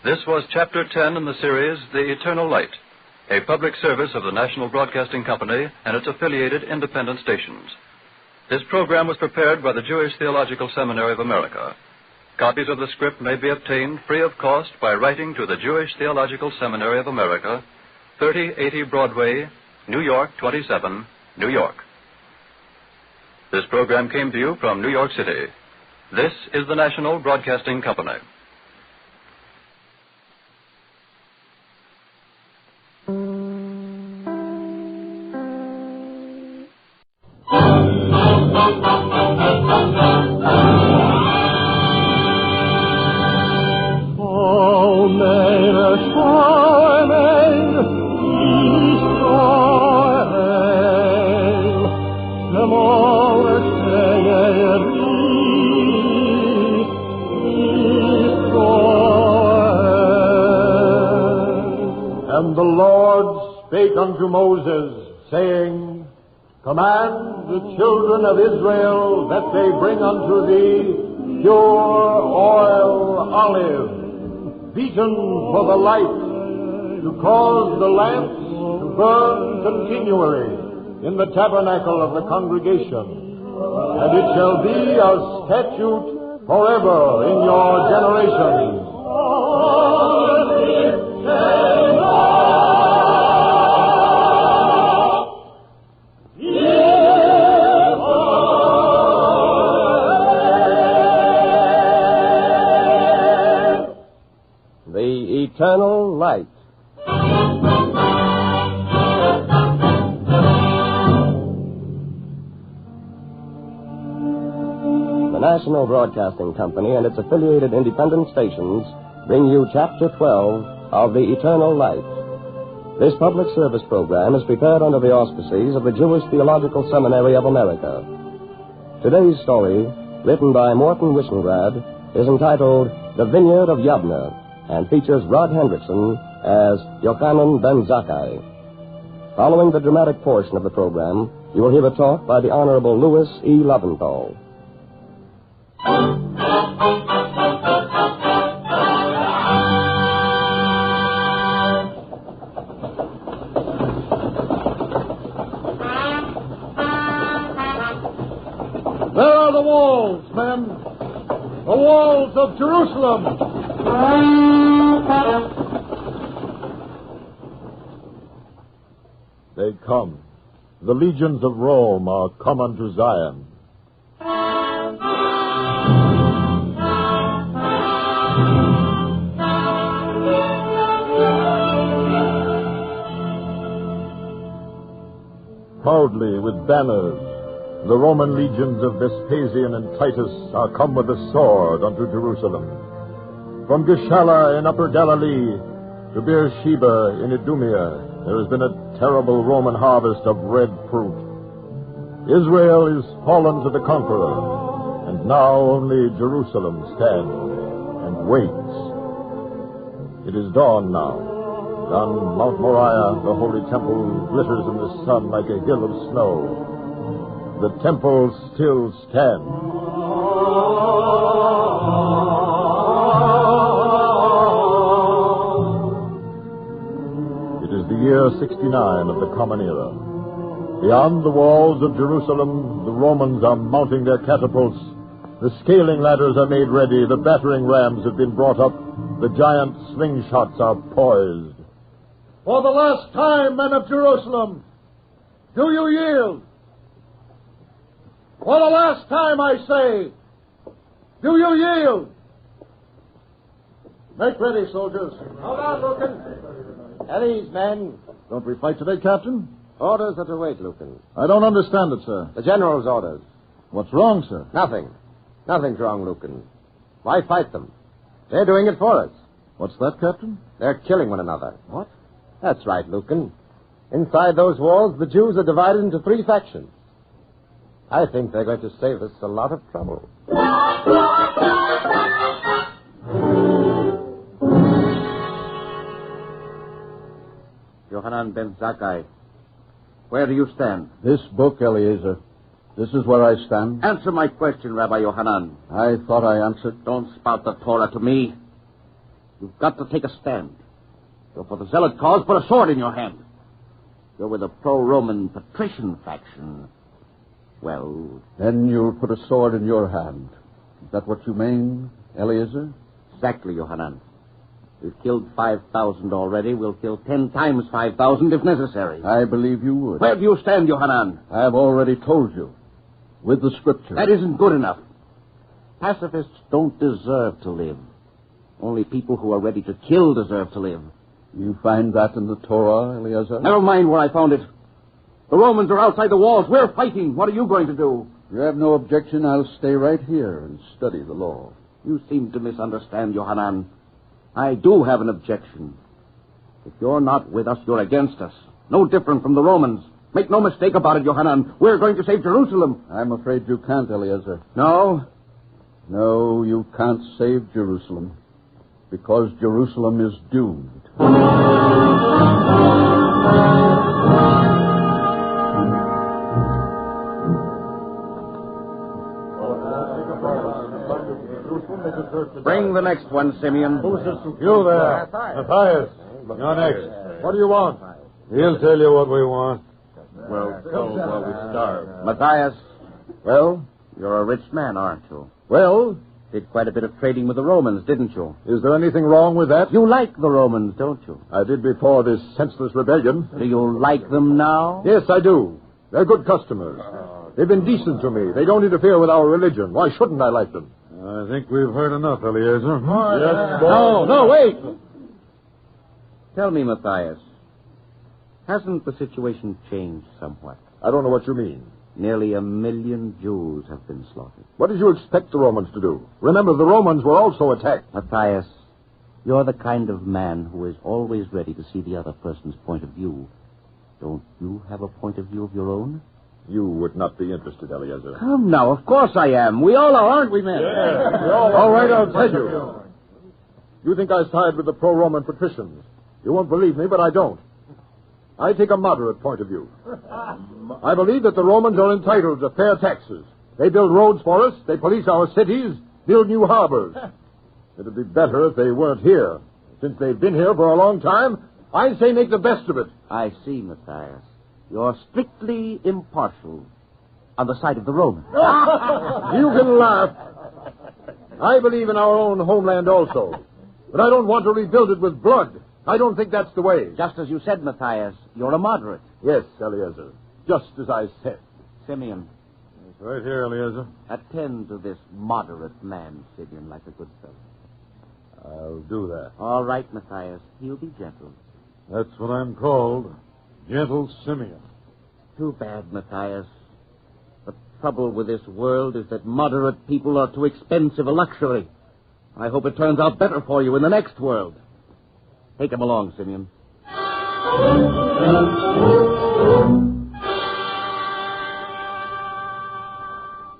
This was Chapter 10 in the series, The Eternal Light, a public service of the National Broadcasting Company and its affiliated independent stations. This program was prepared by the Jewish Theological Seminary of America. Copies of the script may be obtained free of cost by writing to the Jewish Theological Seminary of America, 3080 Broadway, New York 27, New York. This program came to you from New York City. This is the National Broadcasting Company. And the Lord spake unto Moses, saying, Command the children of Israel that they bring unto thee pure oil olive, beaten for the light, to cause the lamps to burn continually in the tabernacle of the congregation. And it shall be a statute forever in your generations. The Eternal Light. The National Broadcasting Company and its affiliated independent stations bring you Chapter 12 of the eternal light. This public service program is prepared under the auspices of the Jewish Theological Seminary of America. Today's story, written by Morton Wissengrad, is entitled The Vineyard of Yabneh and features Rod Hendrickson as Yochanan ben Zakkai. Following the dramatic portion of the program, you will hear a talk by the Honorable Louis E. Loventhal. There are the walls, men. The walls of Jerusalem. They come. The legions of Rome are come unto Zion. Proudly with banners, the Roman legions of Vespasian and Titus are come with the sword unto Jerusalem. From Gischala in Upper Galilee to Beersheba in Idumea, there has been a terrible Roman harvest of red fruit. Israel is fallen to the conqueror, and now only Jerusalem stands and waits. It is dawn now. On Mount Moriah, the holy temple glitters in the sun like a hill of snow. The temple still stands. It is the year 69 of the Common Era. Beyond the walls of Jerusalem, the Romans are mounting their catapults. The scaling ladders are made ready. The battering rams have been brought up. The giant slingshots are poised. For the last time, men of Jerusalem, do you yield? For the last time, I say, do you yield? Make ready, soldiers. Hold on, Lucan. At ease, men. Don't we fight today, Captain? Orders are to wait, Lucan. I don't understand it, sir. The General's orders. What's wrong, sir? Nothing. Nothing's wrong, Lucan. Why fight them? They're doing it for us. What's that, Captain? They're killing one another. What? That's right, Lucan. Inside those walls, the Jews are divided into 3 factions. I think they're going to save us a lot of trouble. Yochanan ben Zakkai, where do you stand? This book, Eliezer. This is where I stand. Answer my question, Rabbi Yochanan. I thought I answered. Don't spout the Torah to me. You've got to take a stand. You're for the zealot cause, put a sword in your hand. You're with the pro-Roman patrician faction. Well... Then you'll put a sword in your hand. Is that what you mean, Eliezer? Exactly, Yochanan. We've killed 5,000 already. We'll kill 10 times 5,000 if necessary. I believe you would. Where do you stand, Yochanan? I've already told you. With the Scripture. That isn't good enough. Pacifists don't deserve to live. Only people who are ready to kill deserve to live. You find that in the Torah, Eliezer? Never mind where I found it. The Romans are outside the walls. We're fighting. What are you going to do? If you have no objection, I'll stay right here and study the law. You seem to misunderstand, Yochanan. I do have an objection. If you're not with us, you're against us. No different from the Romans. Make no mistake about it, Yochanan. We're going to save Jerusalem. I'm afraid you can't, Eliezer. No? No, you can't save Jerusalem. Because Jerusalem is doomed. Bring the next one, Simeon. Who's this? You there. Matthias. You're next. What do you want? He'll tell you what we want. Well, so while we starve. Matthias. Well? You're a rich man, aren't you? Well? Did quite a bit of trading with the Romans, didn't you? Is there anything wrong with that? You like the Romans, don't you? I did before this senseless rebellion. Do you like them now? Yes, I do. They're good customers. They've been decent to me. They don't interfere with our religion. Why shouldn't I like them? I think we've heard enough, Eliezer. Yes, No, wait. Tell me, Matthias, hasn't the situation changed somewhat? I don't know what you mean. Nearly 1 million Jews have been slaughtered. What did you expect the Romans to do? Remember, the Romans were also attacked. Matthias, You're the kind of man who is always ready to see the other person's point of view. Don't you have a point of view of your own? You would not be interested, Eliezer. Come now, of course I am. We all are, aren't we, men? All right, I'll tell you. You think I side with the pro-Roman patricians. You won't believe me, but I don't. I take a moderate point of view. I believe that the Romans are entitled to fair taxes. They build roads for us, they police our cities, build new harbors. It would be better if they weren't here. Since they've been here for a long time, I say make the best of it. I see, Matthias. You're strictly impartial on the side of the Romans. You can laugh. I believe in our own homeland also. But I don't want to rebuild it with blood. I don't think that's the way. Just as you said, Matthias, you're a moderate. Yes, Eliezer. Just as I said. Simeon. It's right here, Eliezer. Attend to this moderate man, Simeon, like a good fellow. I'll do that. All right, Matthias. He'll be gentle. That's what I'm called. Gentle Simeon. Too bad, Matthias. The trouble with this world is that moderate people are too expensive a luxury. I hope it turns out better for you in the next world. Take him along, Simeon.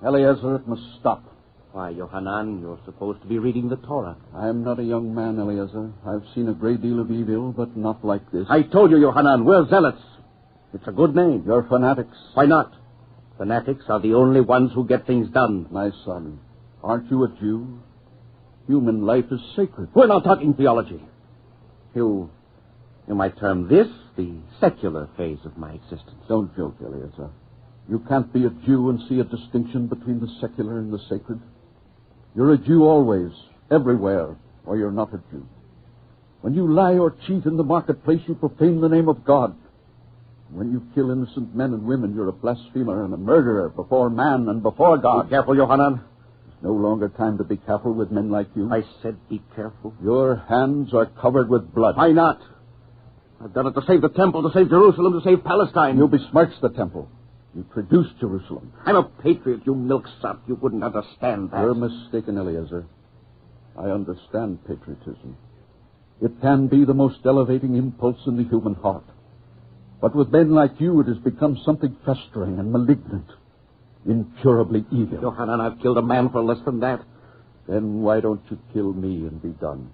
Eliezer, it must stop. Why, Yohanan, you're supposed to be reading the Torah. I'm not a young man, Eliezer. I've seen a great deal of evil, but not like this. I told you, Yohanan, we're zealots. It's a good name. You're fanatics. Why not? Fanatics are the only ones who get things done. My son, aren't you a Jew? Human life is sacred. We're not talking theology. You might term this the secular phase of my existence. Don't joke, Eliezer. You can't be a Jew and see a distinction between the secular and the sacred. You're a Jew always, everywhere, or you're not a Jew. When you lie or cheat in the marketplace, you profane the name of God. When you kill innocent men and women, you're a blasphemer and a murderer before man and before God. Be careful, Yohanan. There's no longer time to be careful with men like you. I said be careful. Your hands are covered with blood. Why not? I've done it to save the temple, to save Jerusalem, to save Palestine. You besmirch the temple. You produced Jerusalem. I'm a patriot, you milksop. You wouldn't understand that. You're mistaken, Eliezer. I understand patriotism. It can be the most elevating impulse in the human heart. But with men like you, it has become something festering and malignant, incurably evil. Yohanan, I've killed a man for less than that. Then why don't you kill me and be done?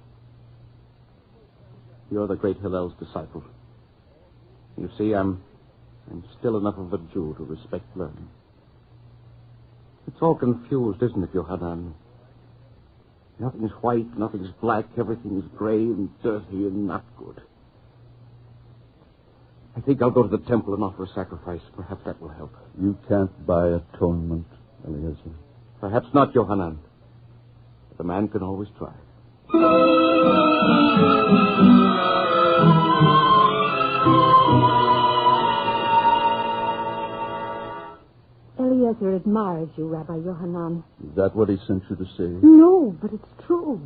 You're the great Hillel's disciple. You see, I'm still enough of a Jew to respect learning. It's all confused, isn't it, Yohanan? Nothing's white, nothing's black, everything is gray and dirty and not good. I think I'll go to the temple and offer a sacrifice. Perhaps that will help. You can't buy atonement, Eliezer. Perhaps not, Yohanan. But a man can always try. Eliezer admires you, Rabbi Yohanan. Is that what he sent you to say? No, but it's true.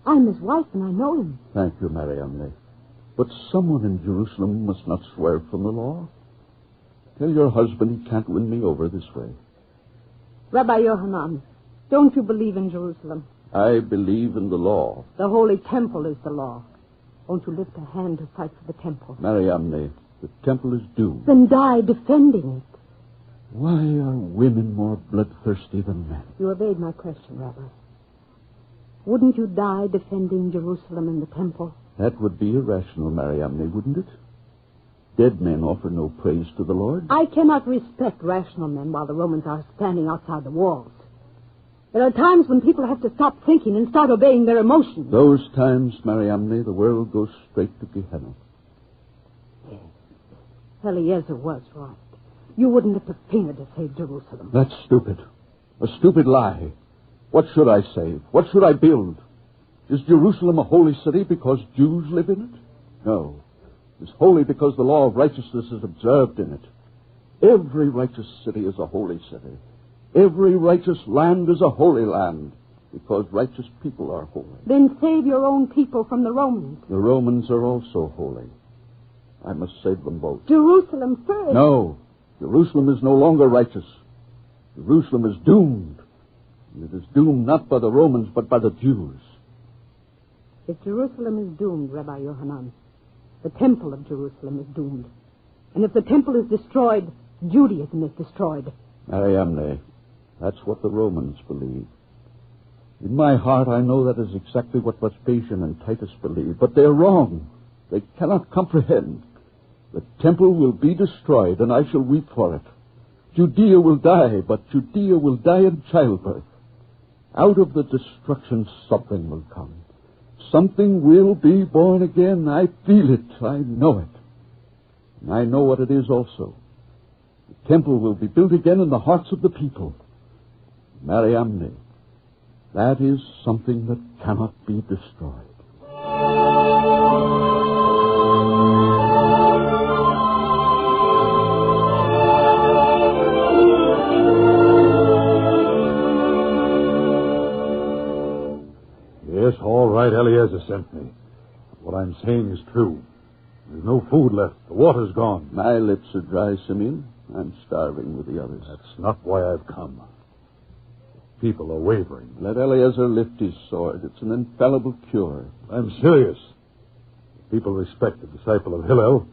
I'm his wife and I know him. Thank you, Mariamne. But someone in Jerusalem must not swear from the law. Tell your husband he can't win me over this way. Rabbi Yohanan, don't you believe in Jerusalem? I believe in the law. The Holy Temple is the law. Won't you lift a hand to fight for the temple? Mariamne, the temple is doomed. Then die defending it. Why are women more bloodthirsty than men? You evade my question, Rabbi. Wouldn't you die defending Jerusalem and the temple? That would be irrational, Mariamne, wouldn't it? Dead men offer no praise to the Lord. I cannot respect rational men while the Romans are standing outside the walls. There are times when people have to stop thinking and start obeying their emotions. Those times, Mariamne, the world goes straight to Gehenna. Yes. Eliezer was right. You wouldn't lift a finger to save Jerusalem. That's stupid. A stupid lie. What should I save? What should I build? Is Jerusalem a holy city because Jews live in it? No. It's holy because the law of righteousness is observed in it. Every righteous city is a holy city. Every righteous land is a holy land because righteous people are holy. Then save your own people from the Romans. The Romans are also holy. I must save them both. Jerusalem first. No. Jerusalem is no longer righteous. Jerusalem is doomed. And it is doomed not by the Romans, but by the Jews. If Jerusalem is doomed, Rabbi Yohanan, the temple of Jerusalem is doomed. And if the temple is destroyed, Judaism is destroyed. Mariamne, that's what the Romans believe. In my heart, I know that is exactly what Vespasian and Titus believe, but they're wrong. They cannot comprehend. The temple will be destroyed, and I shall weep for it. Judea will die, but Judea will die in childbirth. Out of the destruction, something will come. Something will be born again. I feel it. I know it. And I know what it is also. The temple will be built again in the hearts of the people. Mariamne, that is something that cannot be destroyed. Yes, all right, Eliezer sent me. What I'm saying is true. There's no food left. The water's gone. My lips are dry, Simeon. I'm starving with the others. That's not why I've come. People are wavering. Let Eliezer lift his sword. It's an infallible cure. I'm serious. People respect the disciple of Hillel.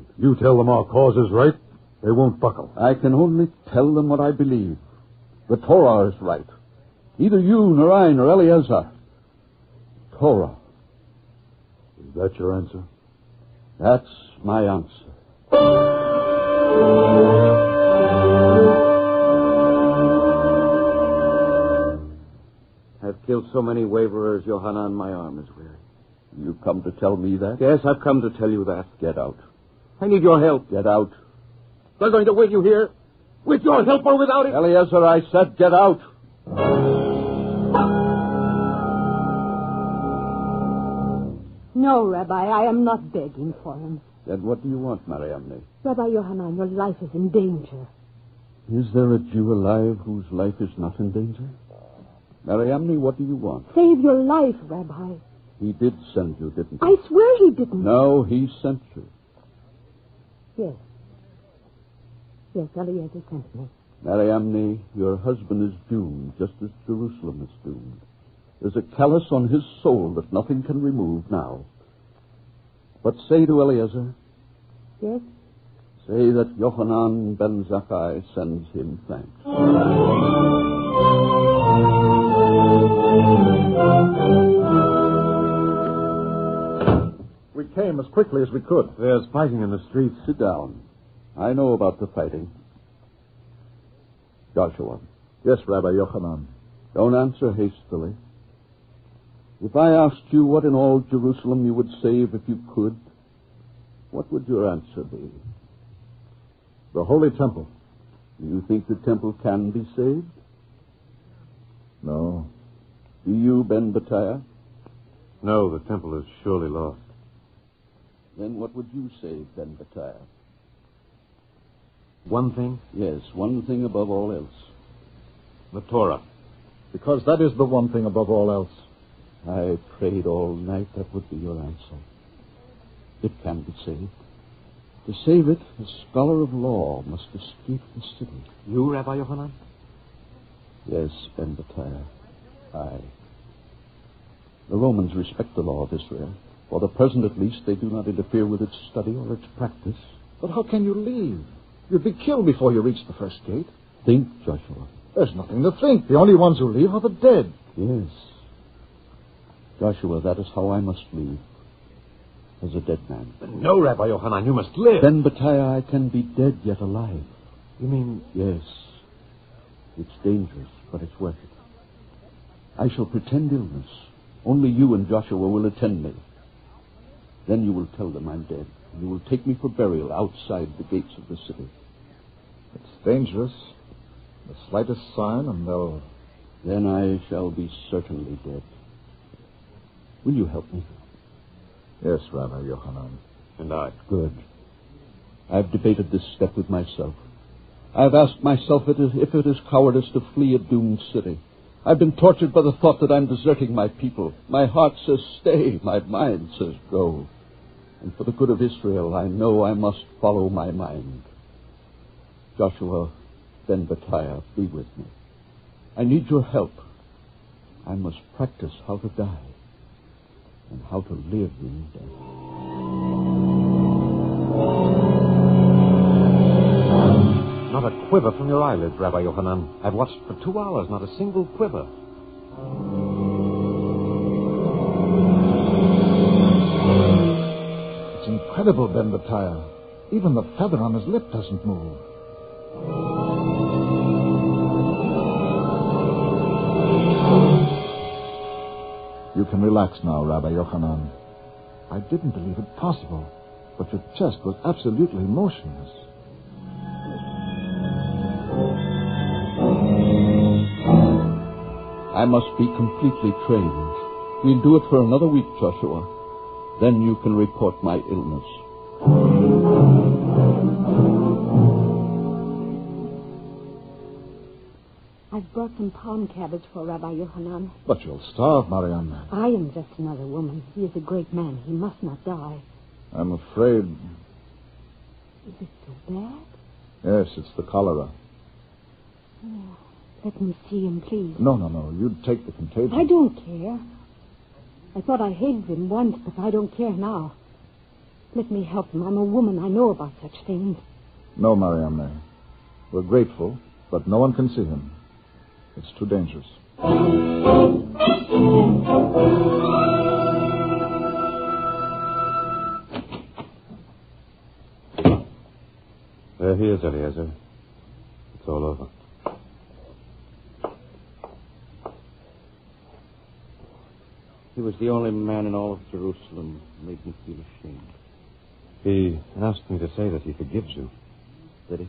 If you tell them our cause is right, they won't buckle. I can only tell them what I believe. The Torah is right. Neither you, nor I, nor Eliezer. Torah. Is that your answer? That's my answer. I've killed so many waverers, Yohanan, my arm is weary. You come to tell me that? Yes, I've come to tell you that. Get out. I need your help. Get out. They're going to wait you here. With your help or without it. Eliezer, I said get out. No, Rabbi, I am not begging for him. Then what do you want, Mariamne? Rabbi Yohanan, your life is in danger. Is there a Jew alive whose life is not in danger? Mariamne, what do you want? Save your life, Rabbi. He did send you, didn't he? I swear he didn't. No, he sent you. Yes. Yes, Eliezer sent me. Mariamne, your husband is doomed, just as Jerusalem is doomed. There's a callous on his soul that nothing can remove now. But say to Eliezer... Yes? Say that Yohanan ben Zakkai sends him thanks. We came as quickly as we could. There's fighting in the streets. Sit down. I know about the fighting. Joshua. Yes, Rabbi Yochanan. Don't answer hastily. If I asked you what in all Jerusalem you would save if you could, what would your answer be? The Holy Temple. Do you think the temple can be saved? No. Do you, Ben Battaiah? No, the temple is surely lost. Then what would you save, Ben Battaiah? One thing? Yes, one thing above all else. The Torah. Because that is the one thing above all else. I prayed all night that would be your answer. It can be saved. To save it, a scholar of law must escape the city. You, Rabbi Yohanan? Yes, Ben Battaiah. I. The Romans respect the law of Israel. For the present, at least, they do not interfere with its study or its practice. But how can you leave? You'd be killed before you reach the first gate. Think, Joshua. There's nothing to think. The only ones who leave are the dead. Yes. Joshua, that is how I must leave. As a dead man. No, Rabbi Yohanan, you must live. Ben Battaiah, I can be dead yet alive. You mean... Yes. It's dangerous, but it's worth it. I shall pretend illness. Only you and Joshua will attend me. Then you will tell them I'm dead. And you will take me for burial outside the gates of the city. It's dangerous. The slightest sign and they'll... Then I shall be certainly dead. Will you help me? Yes, Rabbi Yohanan. And I. Good. I've debated this step with myself. I've asked myself if it is cowardice to flee a doomed city. I've been tortured by the thought that I'm deserting my people. My heart says stay. My mind says go. And for the good of Israel, I know I must follow my mind. Joshua, Ben Battaiah, be with me. I need your help. I must practice how to die. and how to live in death. Not a quiver from your eyelids, Rabbi Yochanan. I've watched for 2 hours, not a single quiver. It's incredible, Ben Battaya. Even the feather on his lip doesn't move. You can relax now, Rabbi Yochanan. I didn't believe it possible, but your chest was absolutely motionless. I must be completely trained. We'll do it for another week, Joshua. Then you can report my illness. I've brought some pound cabbage for Rabbi Yochanan. But you'll starve, Marianne. I am just another woman. He is a great man. He must not die. I'm afraid... Is it so bad? Yes, it's the cholera. Oh, let me see him, please. No. You'd take the contagion. I don't care. I thought I hated him once, but I don't care now. Let me help him. I'm a woman. I know about such things. No, Marianne. We're grateful, but no one can see him. It's too dangerous. There he is, Eliezer. It's all over. He was the only man in all of Jerusalem who made me feel ashamed. He asked me to say that he forgives you. Did he?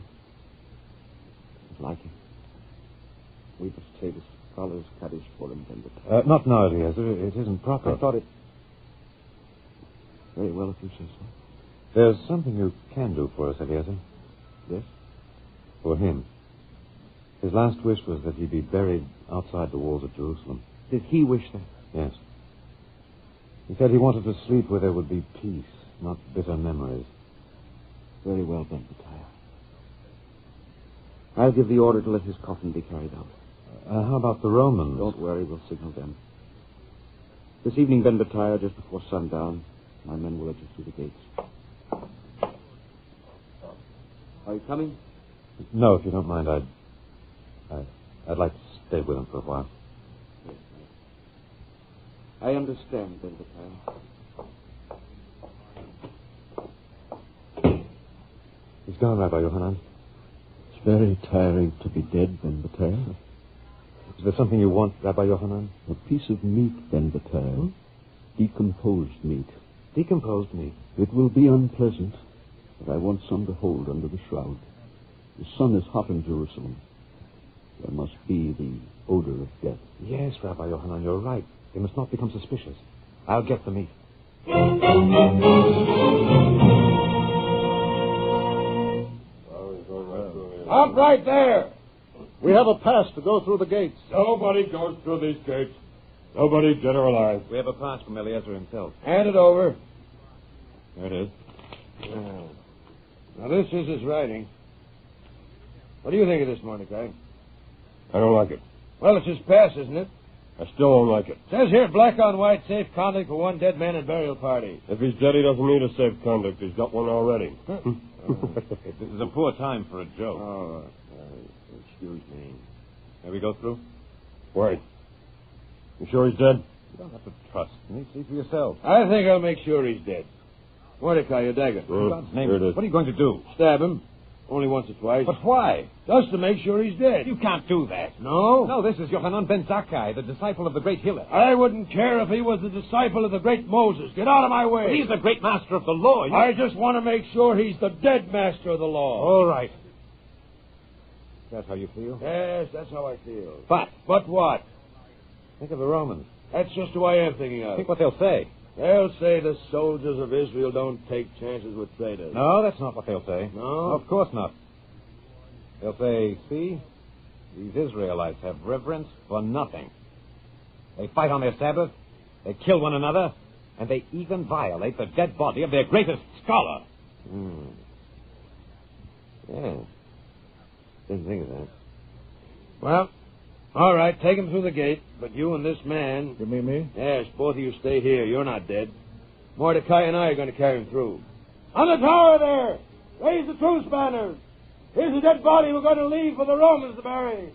I'd like him. We must say the scholars Kaddish for him, then. Not now, Eliezer. It isn't proper. I thought it... Very well, if you say so. There's something you can do for us, Eliezer. Yes? For him. His last wish was that he be buried outside the walls of Jerusalem. Did he wish that? Yes. He said he wanted to sleep where there would be peace, not bitter memories. Very well, Ben Battaya. I'll give the order to let his coffin be carried out. How about the Romans? Don't worry, we'll signal them. This evening, Ben Battaya, just before sundown, my men will let you through the gates. Are you coming? No, if you don't mind, I'd like to stay with him for a while. I understand, Ben Battaya. He's gone, Rabbi Yochanan. It's very tiring to be dead, Ben Battaya. Is there something you want, Rabbi Yochanan? A piece of meat, Ben Battaya. Decomposed meat. Decomposed meat? It will be unpleasant, but I want some to hold under the shroud. The sun is hot in Jerusalem. There must be the odor of death. Yes, Rabbi Yochanan, you're right. They must not become suspicious. I'll get the meat. Stop right there! We have a pass to go through the gates. Nobody goes through these gates. Nobody dead or alive. We have a pass from Eliezer himself. Hand it over. There it is. Now, this is his writing. What do you think of this, Mordecai? I don't like it. Well, it's his pass, isn't it? I still don't like it. Says here, black on white, safe conduct for one dead man and burial party. If he's dead, he doesn't need a safe conduct. He's got one already. This is a poor time for a joke. Oh, excuse me. May we go through? Wait. You sure he's dead? You don't have to trust me. See for yourself. I think I'll make sure he's dead. Mordecai, your dagger. In God's name, what are you going to do? Stab him. Only once or twice. But why? Just to make sure he's dead. You can't do that. No? No, this is Yochanan ben Zakkai, the disciple of the great Hillel. I wouldn't care if he was the disciple of the great Moses. Get out of my way. But he's the great master of the law. I just want to make sure he's the dead master of the law. All right. That's how you feel? Yes, that's how I feel. But what? Think of the Romans. That's just who I am thinking of. Think what they'll say. They'll say the soldiers of Israel don't take chances with traitors. No, that's not what they'll say. No? Of course not. They'll say, see, these Israelites have reverence for nothing. They fight on their Sabbath, they kill one another, and they even violate the dead body of their greatest scholar. Yeah. Didn't think of that. Well, All right, take him through the gate, but you and this man... You mean me? Yes, both of you stay here. You're not dead. Mordecai and I are going to carry him through. On the tower there! Raise the truce banners! Here's a dead body we're going to leave for the Romans to bury.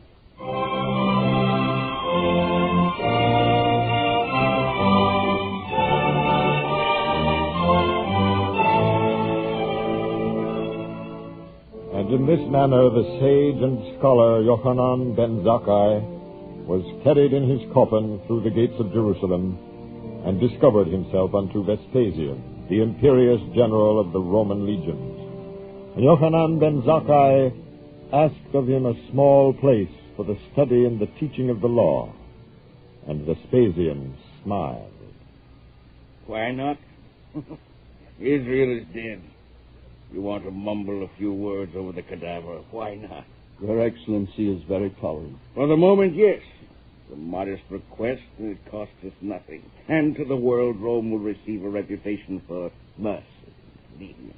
And in this manner the sage and scholar Yochanan ben Zakkai was carried in his coffin through the gates of Jerusalem and discovered himself unto Vespasian, the imperious general of the Roman legions. And Yochanan ben Zakkai asked of him a small place for the study and the teaching of the law. And Vespasian smiled. Why not? Israel is dead. You want to mumble a few words over the cadaver. Why not? Your Excellency is very tolerant. For the moment, yes. It's a modest request, and it costs us nothing. And to the world, Rome will receive a reputation for mercy and lenience.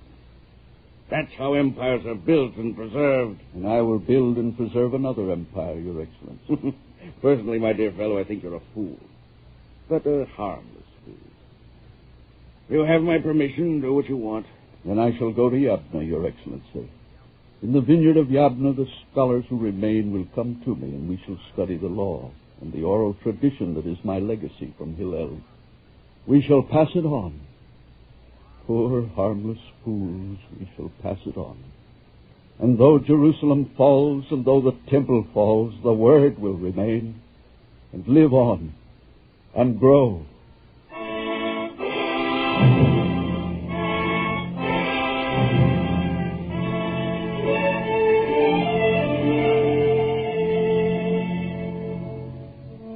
That's how empires are built and preserved. And I will build and preserve another empire, Your Excellency. Personally, my dear fellow, I think you're a fool. But a harmless fool. You have my permission. Do what you want. Then I shall go to Yabneh, Your Excellency. In the Vineyard of Yabneh, the scholars who remain will come to me, and we shall study the law and the oral tradition that is my legacy from Hillel. We shall pass it on. Poor, harmless fools, we shall pass it on. And though Jerusalem falls, and though the temple falls, the word will remain, and live on, and grow.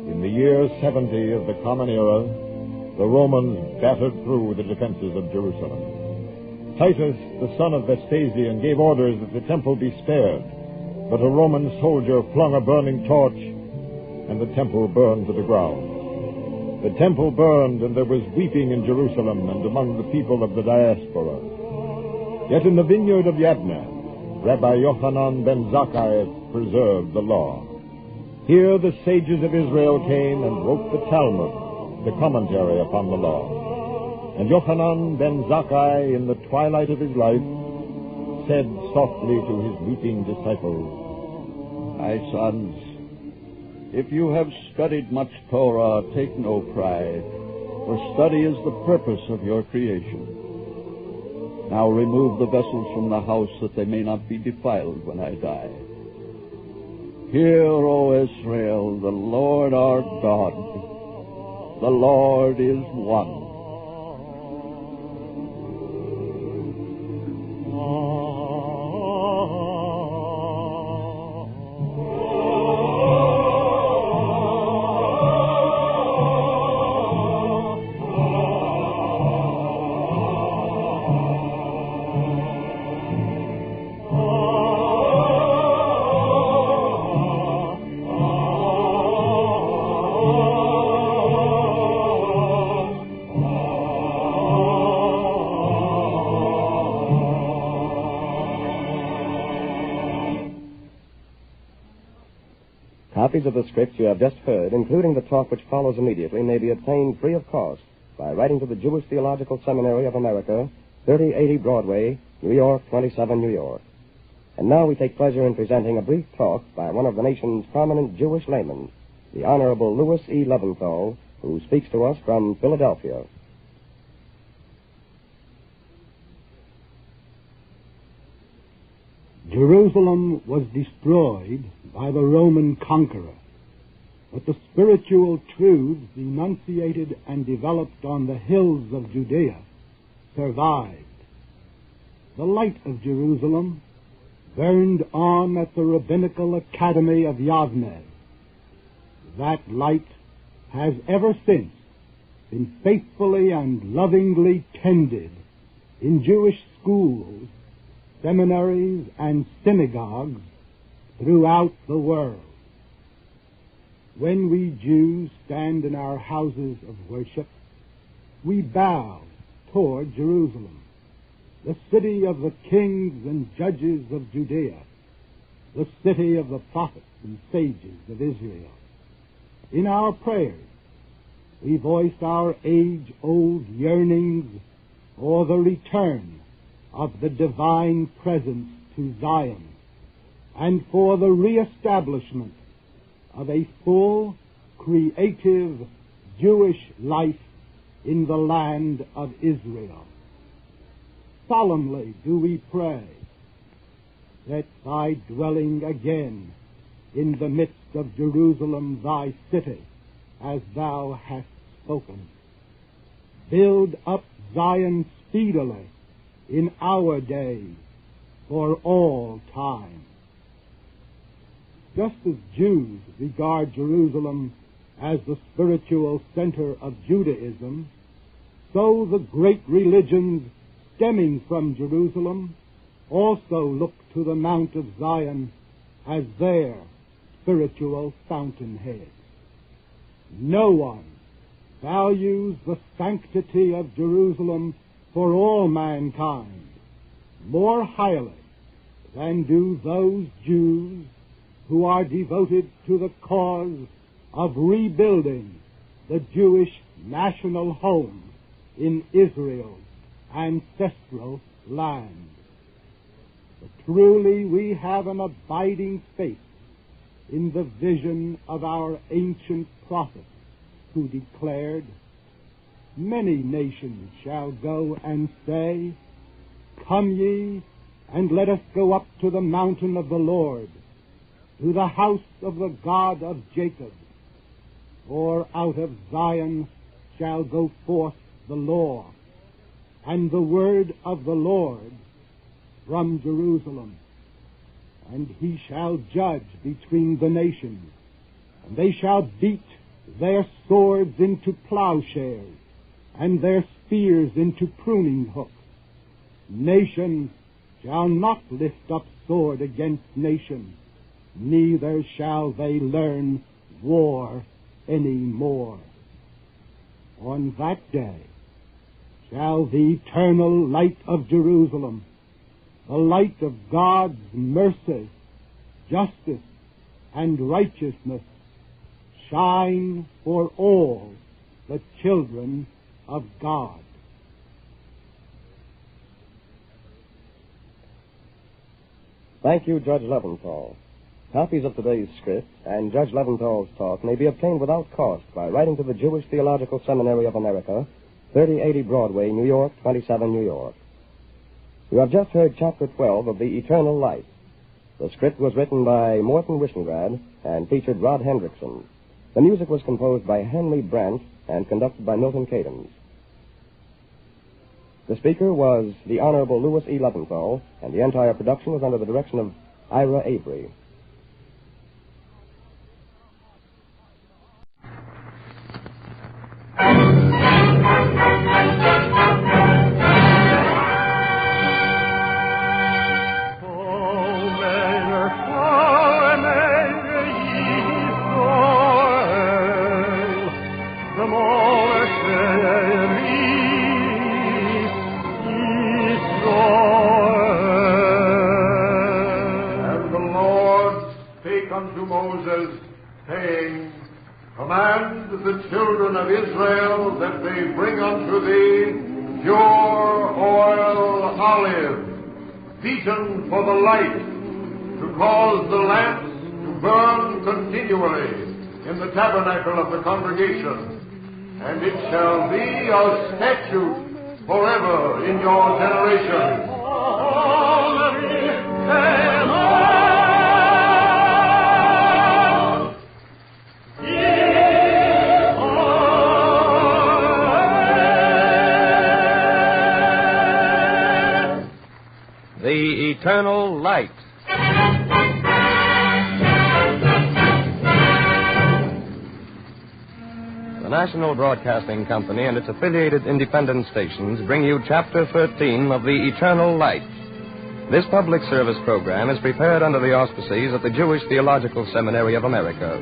In the year 70 of the Common Era, the Romans battered through the defenses of Jerusalem. Titus, the son of Vespasian, gave orders that the temple be spared, but a Roman soldier flung a burning torch, and the temple burned to the ground. The temple burned, and there was weeping in Jerusalem and among the people of the diaspora. Yet in the Vineyard of Yabneh, Rabbi Yochanan ben Zakkai preserved the law. Here the sages of Israel came and wrote the Talmud, the commentary upon the law. And Yochanan ben Zakkai, in the twilight of his life, said softly to his weeping disciples, My sons, if you have studied much Torah, take no pride, for study is the purpose of your creation. Now remove the vessels from the house that they may not be defiled when I die. Hear, O Israel, the Lord our God, the Lord is one. Copies of the scripts you have just heard, including the talk which follows immediately, may be obtained free of cost by writing to the Jewish Theological Seminary of America, 3080 Broadway, New York, 27 New York. And now we take pleasure in presenting a brief talk by one of the nation's prominent Jewish laymen, the Honorable Louis E. Leventhal, who speaks to us from Philadelphia. Jerusalem was destroyed by the Roman conqueror, but the spiritual truths enunciated and developed on the hills of Judea survived. The light of Jerusalem burned on at the Rabbinical Academy of Yabneh. That light has ever since been faithfully and lovingly tended in Jewish schools, seminaries, and synagogues throughout the world. When we Jews stand in our houses of worship, we bow toward Jerusalem, the city of the kings and judges of Judea, the city of the prophets and sages of Israel. In our prayers, we voiced our age-old yearnings for the return of the divine presence to Zion and for the reestablishment of a full, creative Jewish life in the land of Israel. Solemnly do we pray that thy dwelling again in the midst of Jerusalem, thy city, as thou hast spoken. Build up Zion speedily in our days for all time. Just as Jews regard Jerusalem as the spiritual center of Judaism, so the great religions stemming from Jerusalem also look to the Mount of Zion as their spiritual fountainhead. No one values the sanctity of Jerusalem for all mankind more highly than do those Jews who are devoted to the cause of rebuilding the Jewish national home in Israel's ancestral land. But truly we have an abiding faith in the vision of our ancient prophet who declared, "Many nations shall go and say, Come ye, and let us go up to the mountain of the Lord, to the house of the God of Jacob. For out of Zion shall go forth the law, and the word of the Lord from Jerusalem. And he shall judge between the nations, and they shall beat their swords into plowshares, and their spears into pruning hooks. Nation shall not lift up sword against nation, neither shall they learn war any more. On that day shall the eternal light of Jerusalem, the light of God's mercy, justice, and righteousness, shine for all the children of God." Thank you, Judge Leventhal. Copies of today's script and Judge Leventhal's talk may be obtained without cost by writing to the Jewish Theological Seminary of America, 3080 Broadway, New York, 27 New York. You have just heard Chapter 12 of The Eternal Light. The script was written by Morton Wishengrad and featured Rod Hendrickson. The music was composed by Henry Brandt and conducted by Milton Cadens. The speaker was the Honorable Louis E. Leventhal, and the entire production was under the direction of Ira Avery. Command the children of Israel that they bring unto thee pure oil olive, beaten for the light, to cause the lamps to burn continually in the tabernacle of the congregation. And it shall be a statute forever in your generation. The Eternal Light. The National Broadcasting Company and its affiliated independent stations bring you Chapter 13 of The Eternal Light. This public service program is prepared under the auspices of the Jewish Theological Seminary of America.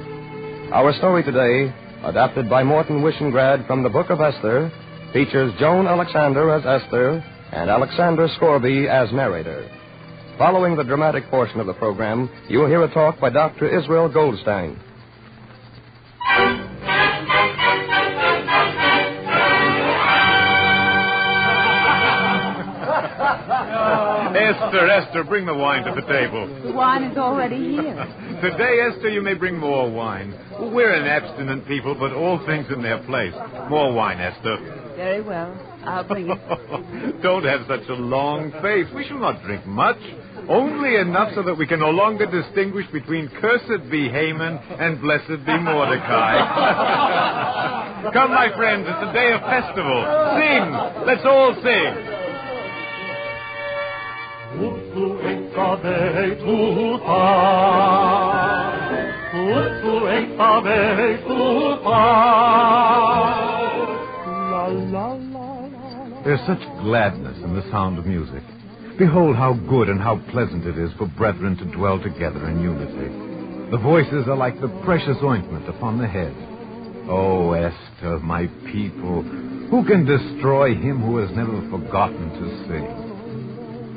Our story today, adapted by Morton Wishengrad from the Book of Esther, features Joan Alexander as Esther and Alexander Scorby as narrator. Following the dramatic portion of the program, you will hear a talk by Dr. Israel Goldstein. Esther, bring the wine to the table. The wine is already here. Today, Esther, you may bring more wine. We're an abstinent people, but all things in their place. More wine, Esther. Very well. I'll bring it. Don't have such a long face. We shall not drink much. Only enough so that we can no longer distinguish between cursed be Haman and blessed be Mordecai. Come, my friends, it's a day of festival. Sing. Let's all sing. There's such gladness in the sound of music. Behold how good and how pleasant it is for brethren to dwell together in unity. The voices are like the precious ointment upon the head. Oh, Esther, my people, who can destroy him who has never forgotten to sing?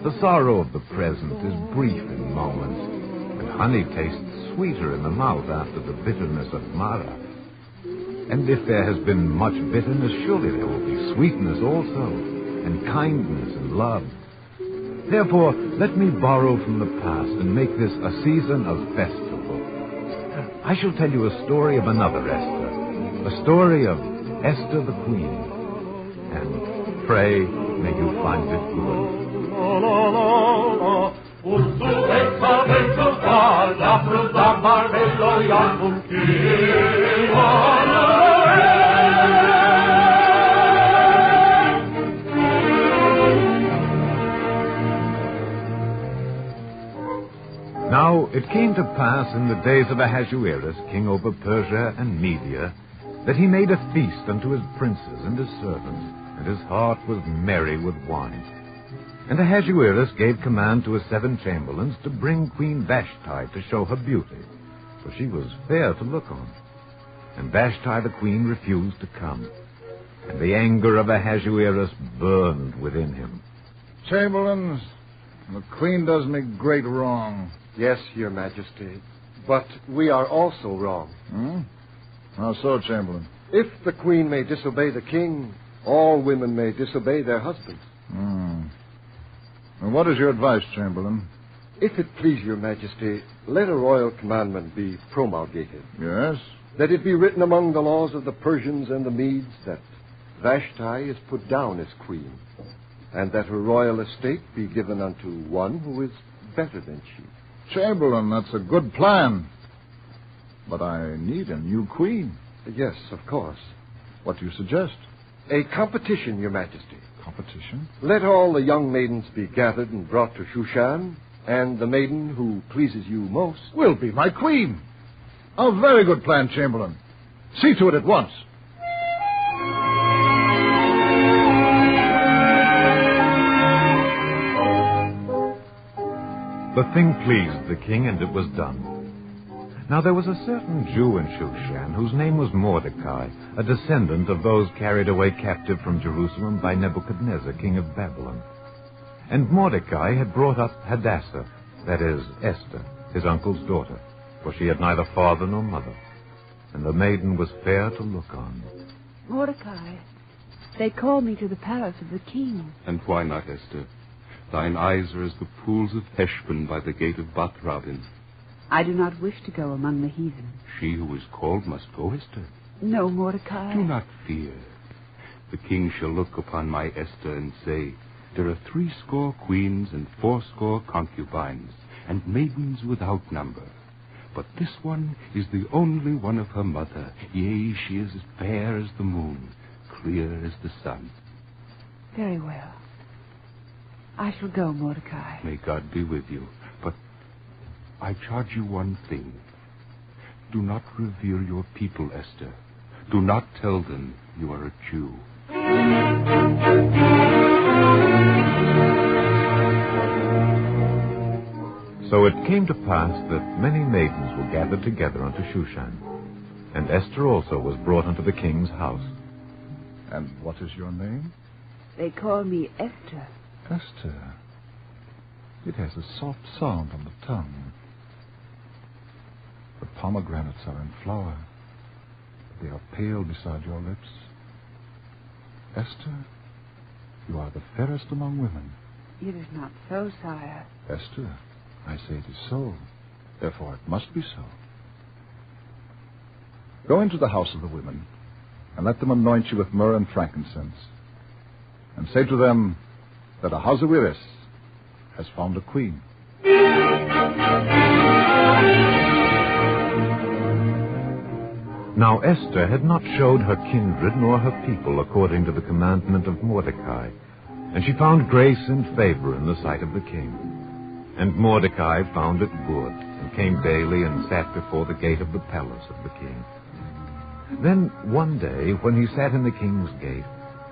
The sorrow of the present is brief in moments, and honey tastes sweeter in the mouth after the bitterness of Mara. And if there has been much bitterness, surely there will be sweetness also, and kindness and love. Therefore, let me borrow from the past and make this a season of festival. I shall tell you a story of another Esther, a story of Esther the Queen. And pray, may you find it good. Now, it came to pass in the days of Ahasuerus, king over Persia and Media, that he made a feast unto his princes and his servants, and his heart was merry with wine. And Ahasuerus gave command to his 7 chamberlains to bring Queen Vashti to show her beauty, for she was fair to look on. And Vashti the queen refused to come, and the anger of Ahasuerus burned within him. Chamberlains, the queen does me great wrong. Yes, Your Majesty, but we are also wrong. How so, Chamberlain? If the queen may disobey the king, all women may disobey their husbands. And what is your advice, Chamberlain? If it please Your Majesty, let a royal commandment be promulgated. Yes? That it be written among the laws of the Persians and the Medes that Vashti is put down as queen, and that her royal estate be given unto one who is better than she. Chamberlain, that's a good plan. But I need a new queen. Yes, of course. What do you suggest? A competition, Your Majesty. Competition? Let all the young maidens be gathered and brought to Shushan, and the maiden who pleases you most will be my queen. A very good plan, Chamberlain. See to it at once. The thing pleased the king, and it was done. Now there was a certain Jew in Shushan whose name was Mordecai, a descendant of those carried away captive from Jerusalem by Nebuchadnezzar, king of Babylon. And Mordecai had brought up Hadassah, that is, Esther, his uncle's daughter, for she had neither father nor mother, and the maiden was fair to look on. Mordecai, they call me to the palace of the king. And why not, Esther? Thine eyes are as the pools of Heshbon by the gate of Bath-Rabbim. I do not wish to go among the heathen. She who is called must go, Esther. No, Mordecai. Do not fear. The king shall look upon my Esther and say, there are 70 queens and 80 concubines, and maidens without number. But this one is the only one of her mother. Yea, she is as fair as the moon, clear as the sun. Very well. I shall go, Mordecai. May God be with you. But I charge you one thing. Do not revere your people, Esther. Do not tell them you are a Jew. So it came to pass that many maidens were gathered together unto Shushan, and Esther also was brought unto the king's house. And what is your name? They call me Esther. Esther. It has a soft sound on the tongue. The pomegranates are in flower. They are pale beside your lips. Esther, you are the fairest among women. It is not so, sire. Esther, I say it is so. Therefore it must be so. Go into the house of the women, and let them anoint you with myrrh and frankincense. And say to them that Ahasuerus has found a queen. Now Esther had not showed her kindred nor her people according to the commandment of Mordecai, and she found grace and favor in the sight of the king. And Mordecai found it good, and came daily and sat before the gate of the palace of the king. Then one day, when he sat in the king's gate,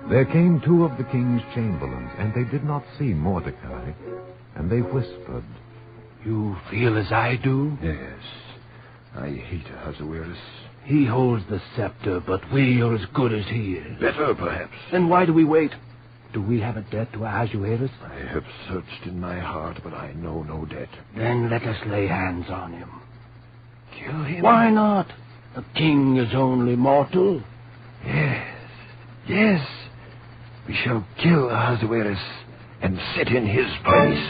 there came two of the king's chamberlains, and they did not see Mordecai, and they whispered, You feel as I do? Yes. I hate Ahasuerus. He holds the scepter, but we are as good as he is. Better, perhaps. Then why do we wait? Do we have a debt to Ahasuerus? I have searched in my heart, but I know no debt. Then let us lay hands on him. Kill him? Why not? A king is only mortal. Yes. We shall kill Ahasuerus and sit in his place.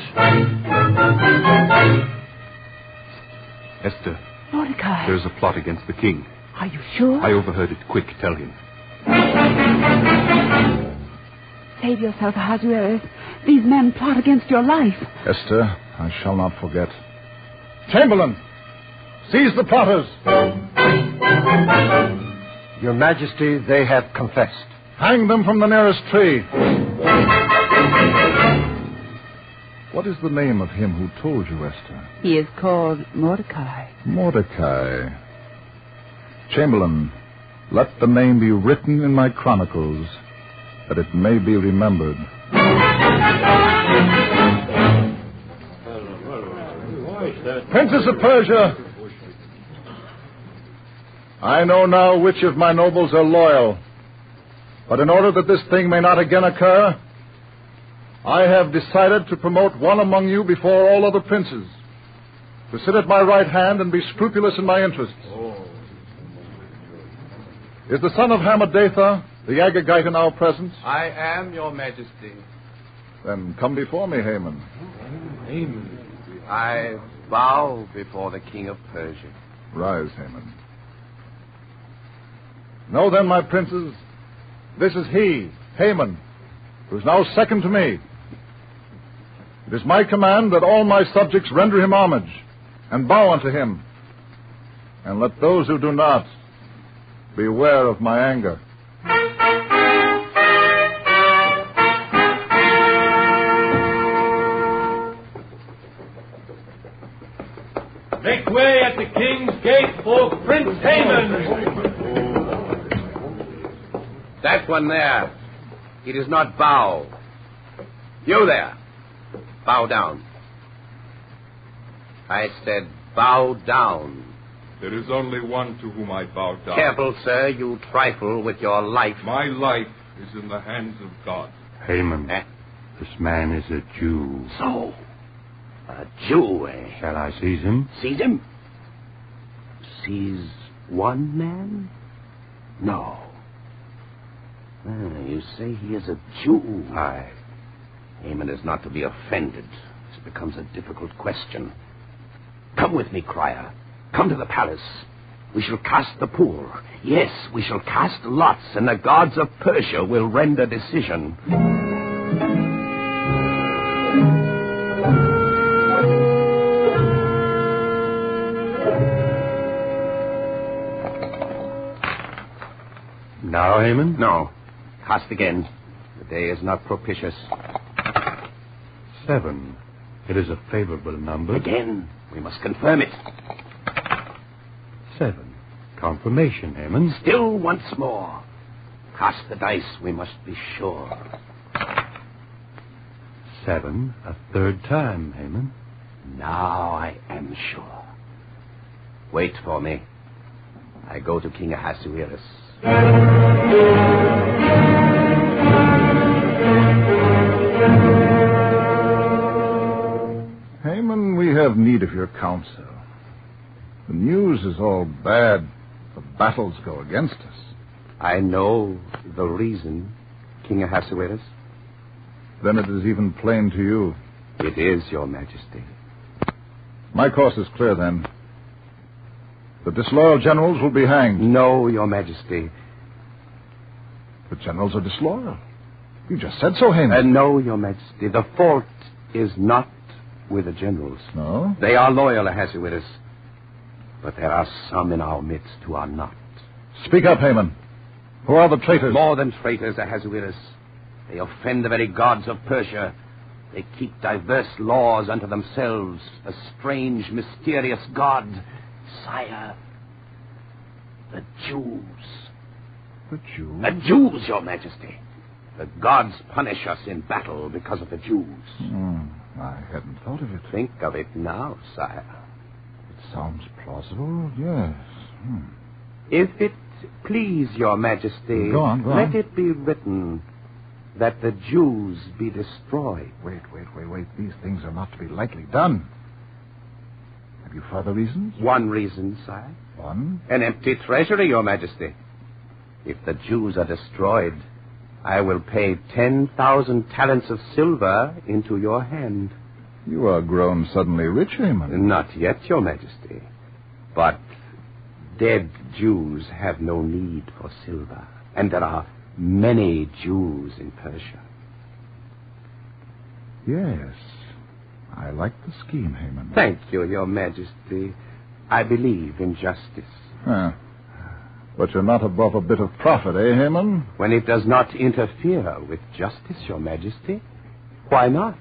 Esther, Mordecai. there's a plot against the king. Are you sure? I overheard it. Quick, tell him. Save yourself, Ahasuerus. These men plot against your life. Esther, I shall not forget. Chamberlain, seize the plotters. Your Majesty, they have confessed. Hang them from the nearest tree. What is the name of him who told you, Esther? He is called Mordecai. Mordecai. Chamberlain, let the name be written in my chronicles, that it may be remembered. Princess of Persia, I know now which of my nobles are loyal, but in order that this thing may not again occur, I have decided to promote one among you before all other princes, to sit at my right hand and be scrupulous in my interests. Is the son of Hammedatha, the Agagite, in our presence? I am, Your Majesty. Then come before me, Haman. I bow before the king of Persia. Rise, Haman. Know then, my princes, this is he, Haman, who is now second to me. It is my command that all my subjects render him homage and bow unto him. And let those who do not beware of my anger. Make way at the king's gate for Prince Haman. That one there, he does not bow. You there, bow down. I said bow down. There is only one to whom I bow down. Careful, sir, you trifle with your life. My life is in the hands of God. Haman, this man is a Jew. So, a Jew, eh? Shall I seize him? Seize him? Seize one man? No. You say he is a Jew. Aye. Haman is not to be offended. This becomes a difficult question. Come with me, crier. Come to the palace. We shall cast the pool. Yes, we shall cast lots, and the gods of Persia will render decision. Now, Haman? No. Cast again. The day is not propitious. 7. It is a favorable number. Again. We must confirm it. 7. Confirmation, Haman. Still once more. Cast the dice. We must be sure. 7. A third time, Haman. Now I am sure. Wait for me. I go to King Ahasuerus. have need of your counsel. The news is all bad. The battles go against us. I know the reason, King Ahasuerus. Then it is even plain to you. It is, Your Majesty. My course is clear, then. The disloyal generals will be hanged. No, Your Majesty. The generals are disloyal. You just said so, Haman. No, Your Majesty. The fault is not with the generals. No? They are loyal, Ahasuerus. But there are some in our midst who are not. Speak up, Haman. Who are the traitors? More than traitors, Ahasuerus. They offend the very gods of Persia. They keep diverse laws unto themselves. A strange, mysterious god. Sire, the Jews. The Jews? The Jews, Your Majesty. The gods punish us in battle because of the Jews. I hadn't thought of it. Think of it now, sire. It sounds plausible, yes. If it please Your Majesty, Go on. let it be written that the Jews be destroyed. Wait. These things are not to be lightly done. Have you further reasons? One reason, sire. One? An empty treasury, Your Majesty. If the Jews are destroyed, I will pay 10,000 talents of silver into your hand. You are grown suddenly rich, Haman. Not yet, Your Majesty. But dead Jews have no need for silver. And there are many Jews in Persia. Yes. I like the scheme, Haman. Thank you, Your Majesty. I believe in justice. But you're not above a bit of profit, eh, Haman? When it does not interfere with justice, Your Majesty, why not?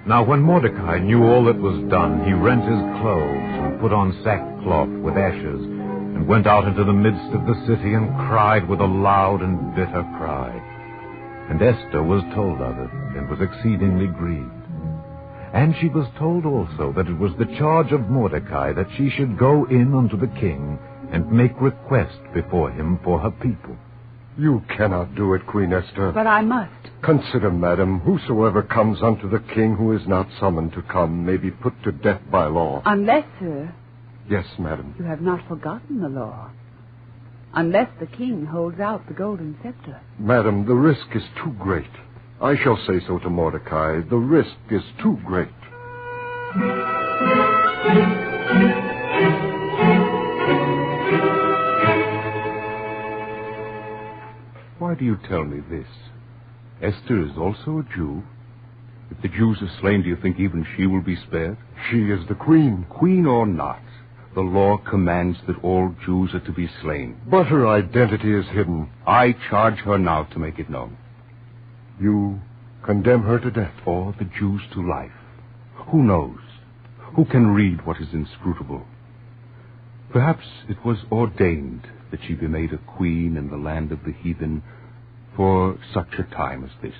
Now, when Mordecai knew all that was done, he rent his clothes and put on sackcloth with ashes, and went out into the midst of the city and cried with a loud and bitter cry. And Esther was told of it, and was exceedingly grieved. And she was told also that it was the charge of Mordecai that she should go in unto the king and make request before him for her people. You cannot do it, Queen Esther. But I must. Consider, madam, whosoever comes unto the king who is not summoned to come may be put to death by law. Unless, sir, Yes, madam. you have not forgotten the law. Unless the king holds out the golden scepter. Madam, the risk is too great. I shall say so to Mordecai. The risk is too great. Why do you tell me this? Esther is also a Jew. If the Jews are slain, do you think even she will be spared? She is the queen. Queen or not, the law commands that all Jews are to be slain. But her identity is hidden. I charge her now to make it known. You condemn her to death. Or the Jews to life. Who knows? Who can read what is inscrutable? Perhaps it was ordained that she be made a queen in the land of the heathen for such a time as this.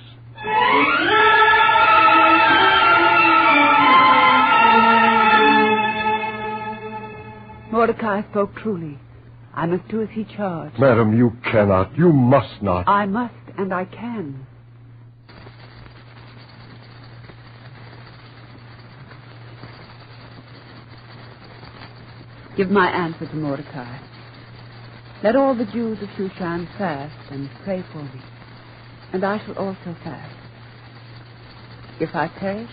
Mordecai spoke truly. I must do as he charged. Madam, you cannot. You must not. I must, and I can. Give my answer to Mordecai. Let all the Jews of Shushan fast and pray for me, and I shall also fast. If I perish,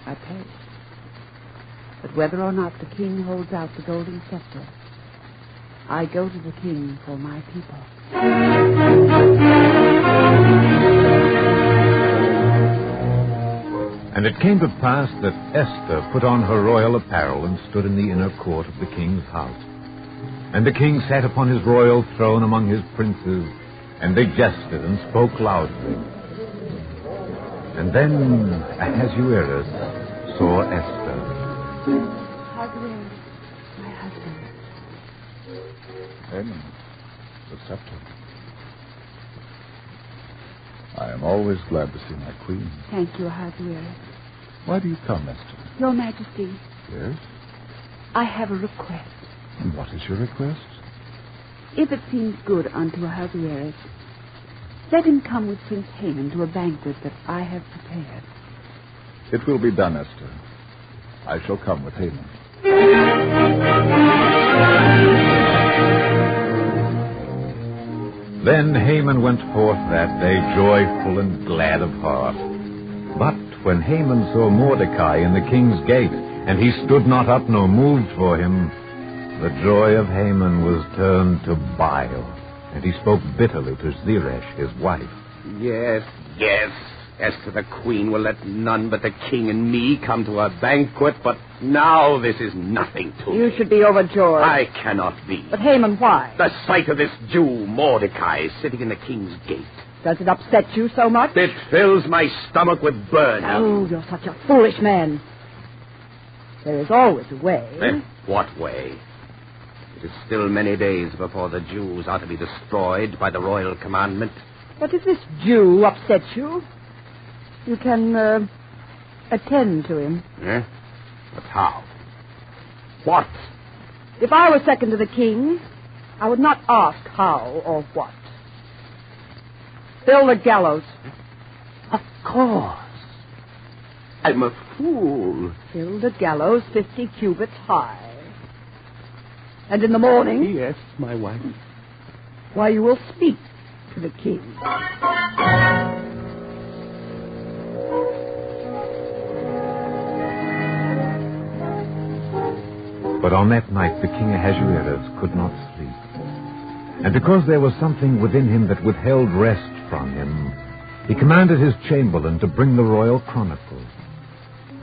I perish. But whether or not the king holds out the golden scepter, I go to the king for my people. And it came to pass that Esther put on her royal apparel and stood in the inner court of the king's house. And the king sat upon his royal throne among his princes, and they jested and spoke loudly. And then Ahasuerus saw Esther. Ahasuerus, my husband. Haman, the scepter. I am always glad to see my queen. Thank you, Ahasuerus. Why do you come, Esther? Your Majesty, Yes? I have a request. And what is your request? If it seems good unto Ahasuerus, Let him come with Prince Haman to a banquet that I have prepared. It will be done, Esther. I shall come with Haman. Then Haman went forth that day joyful and glad of heart. But when Haman saw Mordecai in the king's gate, and he stood not up nor moved for him, the joy of Haman was turned to bile, and he spoke bitterly to Zeresh, his wife. Yes. Esther the Queen will let none but the king and me come to her banquet, but now this is nothing to me. You should be overjoyed. I cannot be. But Haman, why? The sight of this Jew, Mordecai, sitting in the king's gate. Does it upset you so much? It fills my stomach with burning. Oh, you're such a foolish man. There is always a way. What way? It is still many days before the Jews are to be destroyed by the royal commandment. But if this Jew upsets you, you can attend to him. But how? What? If I were second to the king, I would not ask how or what. Build a gallows. Of course. I'm a fool. Build a gallows 50 cubits high. And in the morning... Yes, my wife. Why, you will speak to the king. But on that night the king Ahasuerus could not sleep. And because there was something within him that withheld rest from him, he commanded his chamberlain to bring the royal chronicles.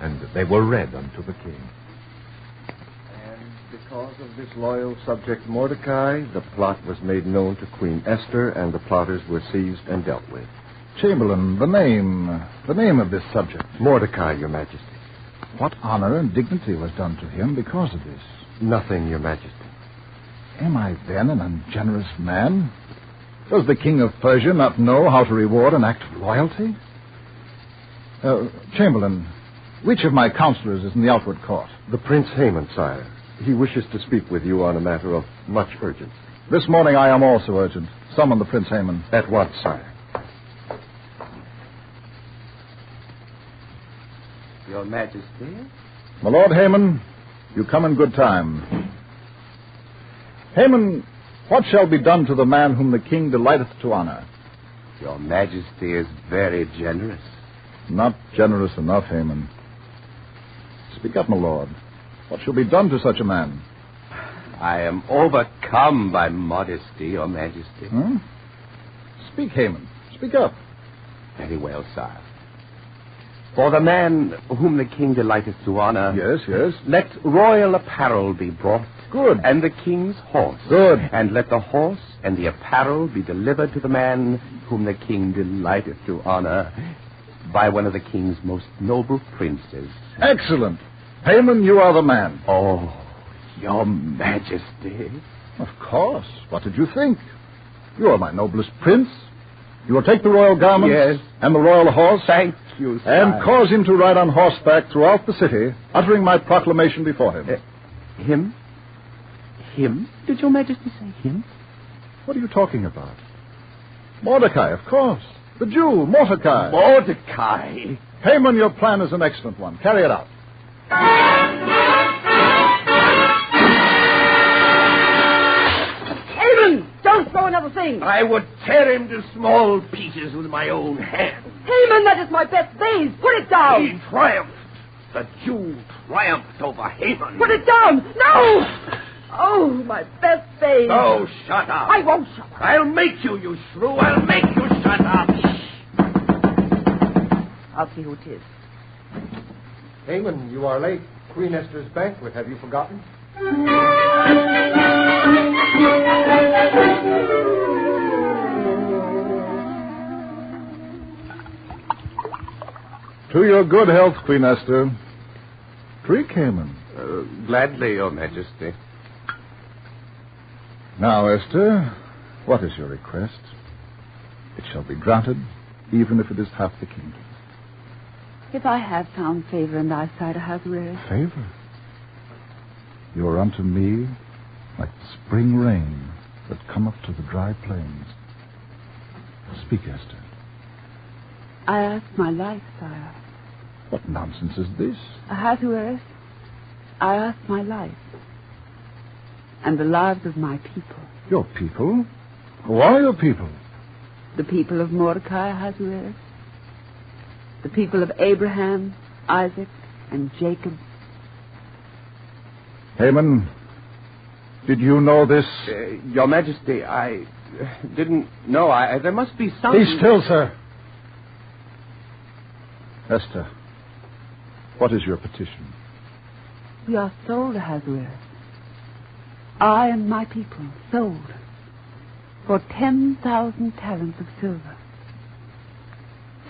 And they were read unto the king. And because of this loyal subject Mordecai, the plot was made known to Queen Esther, and the plotters were seized and dealt with. Chamberlain, the name of this subject. Mordecai, Your Majesty. What honor and dignity was done to him because of this? Nothing, Your Majesty. Am I then an ungenerous man? Does the king of Persia not know how to reward an act of loyalty? Chamberlain, which of my counselors is in the outward court? The Prince Haman, sire. He wishes to speak with you on a matter of much urgency. This morning I am also urgent. Summon the Prince Haman. At once, sire. Your Majesty? My Lord Haman, you come in good time. Haman, what shall be done to the man whom the king delighteth to honor? Your Majesty is very generous. Not generous enough, Haman. Speak up, my lord. What shall be done to such a man? I am overcome by modesty, Your Majesty. Speak, Haman. Speak up. Very well, sire. For the man whom the king delighteth to honor... Yes. Let royal apparel be brought. Good. And the king's horse. Good. And let the horse and the apparel be delivered to the man whom the king delighteth to honor by one of the king's most noble princes. Excellent. Haman, you are the man. Oh, Your Majesty. Of course. What did you think? You are my noblest prince. You will take the royal garments and the royal horse. Thank you, sire. And cause him to ride on horseback throughout the city, uttering my proclamation before him. Him? Him? Did Your Majesty say him? What are you talking about? Mordecai, of course. The Jew, Mordecai. Mordecai? Haman, your plan is an excellent one. Carry it out. Haman, don't throw another thing. I would tear him to small pieces with my own hand. Haman, that is my best vase. Put it down. He triumphed. The Jew triumphed over Haman. Put it down. No! Oh, my best vase. Oh, shut up. I won't shut up. I'll make you, you shrew. I'll make you shut up. I'll see who it is. Haman, you are late. Queen Esther's banquet. Have you forgotten? To your good health, Queen Esther. Drink, Haman. Gladly, Your Majesty. Now, Esther, what is your request? It shall be granted, even if it is half the kingdom. If I have found favor in thy sight, Ahasuerus. Favor? You are unto me like the spring rain that cometh to the dry plains. Speak, Esther. I ask my life, sire. What nonsense is this? Ahasuerus, I ask my life. And the lives of my people. Your people? Who are your people? The people of Mordecai, Ahasuerus. The people of Abraham, Isaac, and Jacob. Haman, did you know this? Your Majesty, I didn't know. There must be some... Be still, sir. Esther, what is your petition? We are sold, Ahasuerus. I and my people sold for 10,000 talents of silver.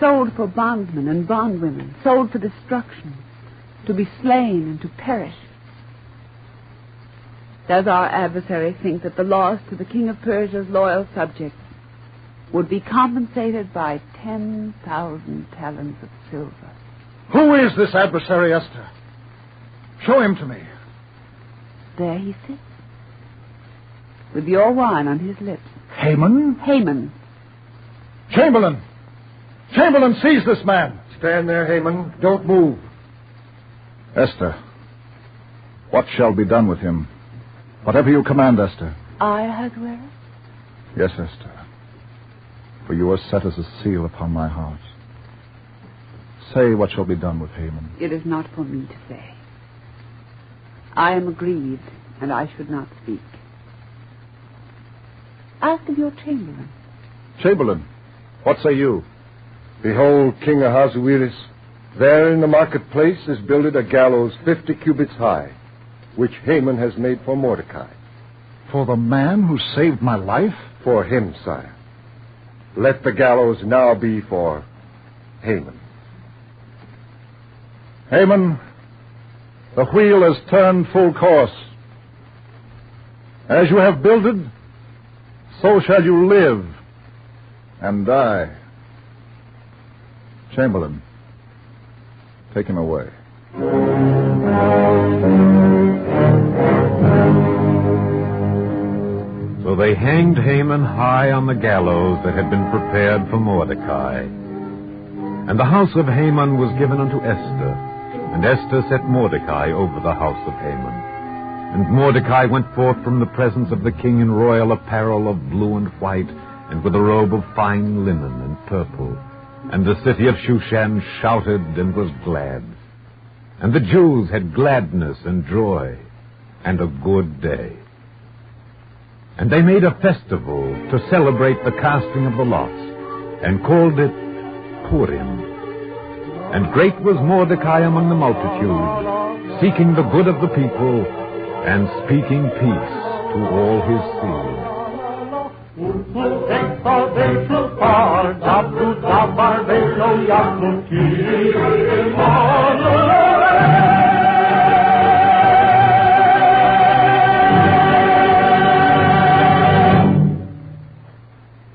Sold for bondsmen and bondwomen. Sold for destruction, to be slain and to perish. Does our adversary think that the loss to the king of Persia's loyal subjects would be compensated by 10,000 talents of silver? Who is this adversary, Esther? Show him to me. There he sits, with your wine on his lips. Haman? Haman. Chamberlain! Chamberlain, seize this man! Stand there, Haman. Don't move. Esther, what shall be done with him? Whatever you command, Esther. I, Ahasuerus? Yes, Esther. For you are set as a seal upon my heart. Say what shall be done with Haman. It is not for me to say. I am aggrieved, and I should not speak. Ask of your chamberlain. Chamberlain, what say you? Behold, King Ahasuerus, there in the marketplace is builded a gallows 50 cubits high, which Haman has made for Mordecai. For the man who saved my life? For him, sire. Let the gallows now be for Haman. Haman, the wheel has turned full course. As you have builded, so shall you live and die. Chamberlain, take him away. So they hanged Haman high on the gallows that had been prepared for Mordecai. And the house of Haman was given unto Esther, and Esther set Mordecai over the house of Haman. And Mordecai went forth from the presence of the king in royal apparel of blue and white, and with a robe of fine linen and purple. And the city of Shushan shouted and was glad. And the Jews had gladness and joy, and a good day. And they made a festival to celebrate the casting of the lots, and called it Purim. And great was Mordecai among the multitude, seeking the good of the people, and speaking peace to all his seed.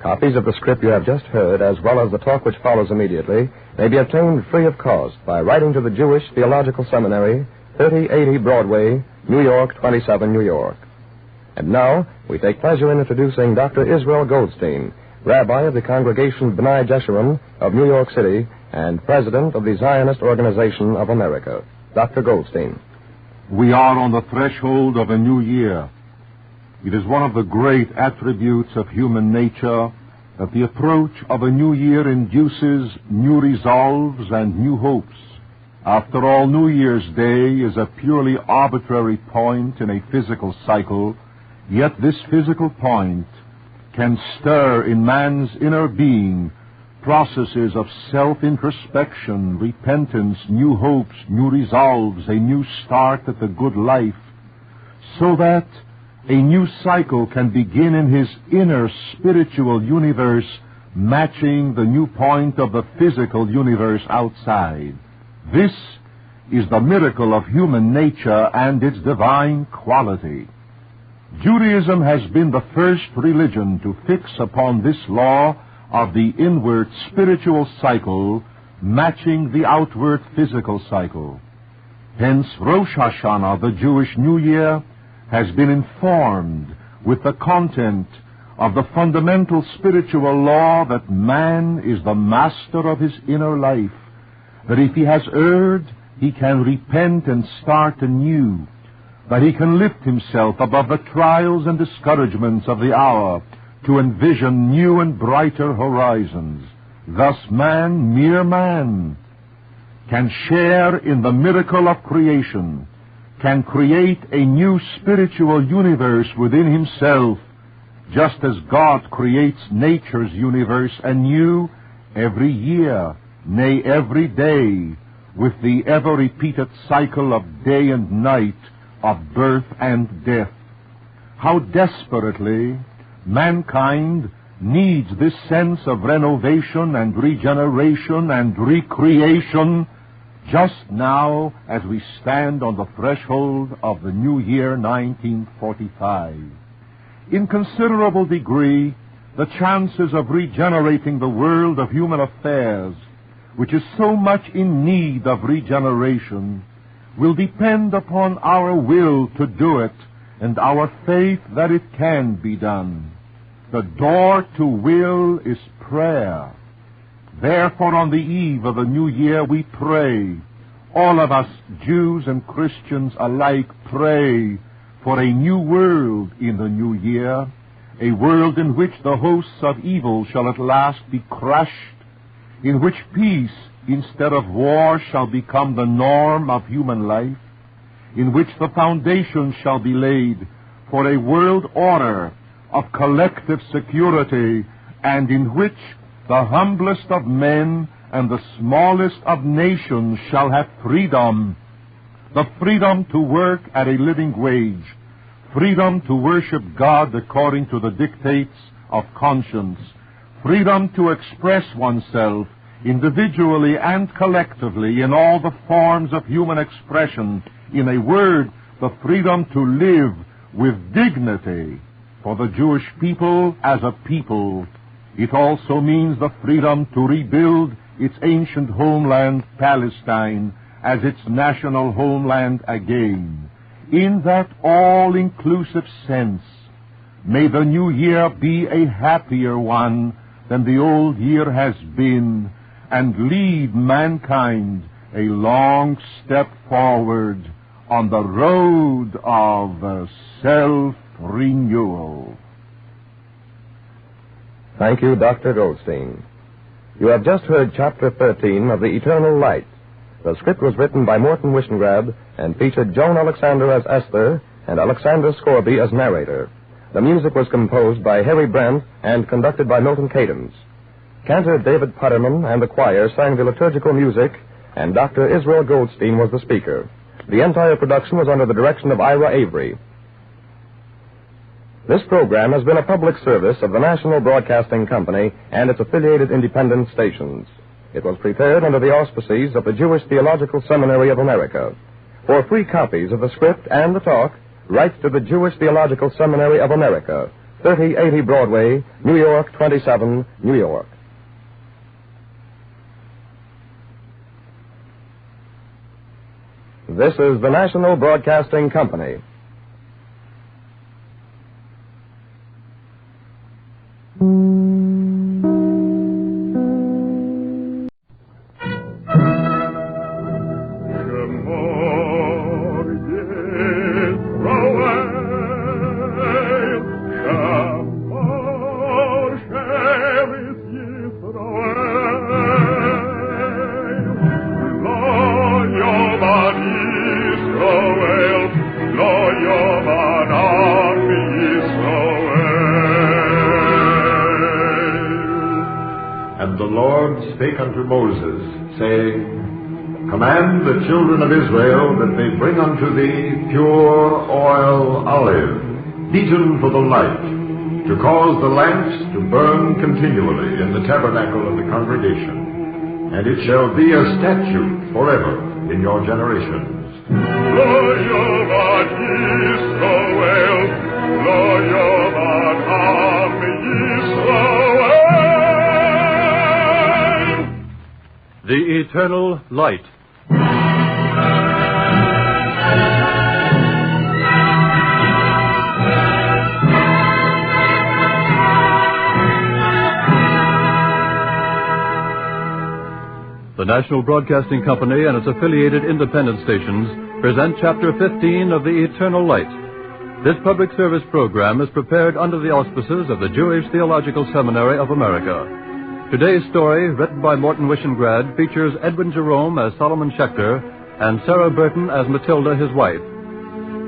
Copies of the script you have just heard, as well as the talk which follows immediately, may be obtained free of cost by writing to the Jewish Theological Seminary, 3080 Broadway, New York, 27, New York. And now, we take pleasure in introducing Dr. Israel Goldstein, Rabbi of the Congregation B'nai Jeshurun of New York City and President of the Zionist Organization of America. Dr. Goldstein. We are on the threshold of a new year. It is one of the great attributes of human nature that the approach of a new year induces new resolves and new hopes. After all, New Year's Day is a purely arbitrary point in a physical cycle, yet this physical point can stir in man's inner being processes of self-introspection, repentance, new hopes, new resolves, a new start at the good life, so that a new cycle can begin in his inner spiritual universe, matching the new point of the physical universe outside. This is the miracle of human nature and its divine quality. Judaism has been the first religion to fix upon this law of the inward spiritual cycle matching the outward physical cycle. Hence, Rosh Hashanah, the Jewish New Year, has been informed with the content of the fundamental spiritual law that man is the master of his inner life, that if he has erred, he can repent and start anew, that he can lift himself above the trials and discouragements of the hour to envision new and brighter horizons. Thus man, mere man, can share in the miracle of creation, can create a new spiritual universe within himself, just as God creates nature's universe anew every year, nay, every day, with the ever-repeated cycle of day and night, of birth and death. How desperately mankind needs this sense of renovation and regeneration and recreation just now as we stand on the threshold of the new year 1945. In considerable degree, the chances of regenerating the world of human affairs, which is so much in need of regeneration, will depend upon our will to do it and our faith that it can be done. The door to will is prayer. Therefore, on the eve of the new year, we pray. All of us, Jews and Christians alike, pray for a new world in the new year, a world in which the hosts of evil shall at last be crushed, in which peace instead of war shall become the norm of human life, in which the foundation shall be laid for a world order of collective security, and in which the humblest of men and the smallest of nations shall have freedom, the freedom to work at a living wage, freedom to worship God according to the dictates of conscience, freedom to express oneself individually and collectively in all the forms of human expression. In a word, the freedom to live with dignity for the Jewish people as a people. It also means the freedom to rebuild its ancient homeland, Palestine, as its national homeland again. In that all-inclusive sense, may the new year be a happier one than the old year has been, and lead mankind a long step forward on the road of self-renewal. Thank you, Dr. Goldstein. You have just heard Chapter 13 of The Eternal Light. The script was written by Morton Wishengrad and featured Joan Alexander as Esther and Alexander Scorby as narrator. The music was composed by Harry Brent and conducted by Milton Cadens. Cantor David Putterman and the choir sang the liturgical music, and Dr. Israel Goldstein was the speaker. The entire production was under the direction of Ira Avery. This program has been a public service of the National Broadcasting Company and its affiliated independent stations. It was prepared under the auspices of the Jewish Theological Seminary of America. For free copies of the script and the talk, write to the Jewish Theological Seminary of America, 3080 Broadway, New York 27, New York. This is the National Broadcasting Company. Spake unto Moses, saying, Command the children of Israel that they bring unto thee pure oil olive, beaten for the light, to cause the lamps to burn continually in the tabernacle of the congregation. And it shall be a statute forever in your generations. The Eternal Light. The National Broadcasting Company and its affiliated independent stations present Chapter 15 of The Eternal Light. This public service program is prepared under the auspices of the Jewish Theological Seminary of America. Today's story, written by Morton Wishengrad, features Edwin Jerome as Solomon Schecter and Sarah Burton as Matilda, his wife.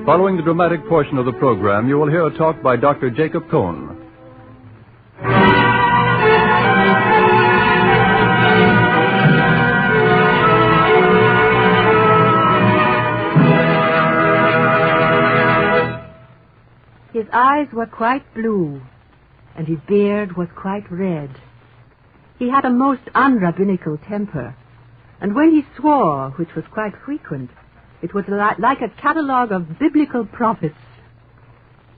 Following the dramatic portion of the program, you will hear a talk by Dr. Jacob Cohn. His eyes were quite blue, and his beard was quite red. He had a most unrabbinical temper, and when he swore, which was quite frequent, it was like a catalogue of biblical prophets.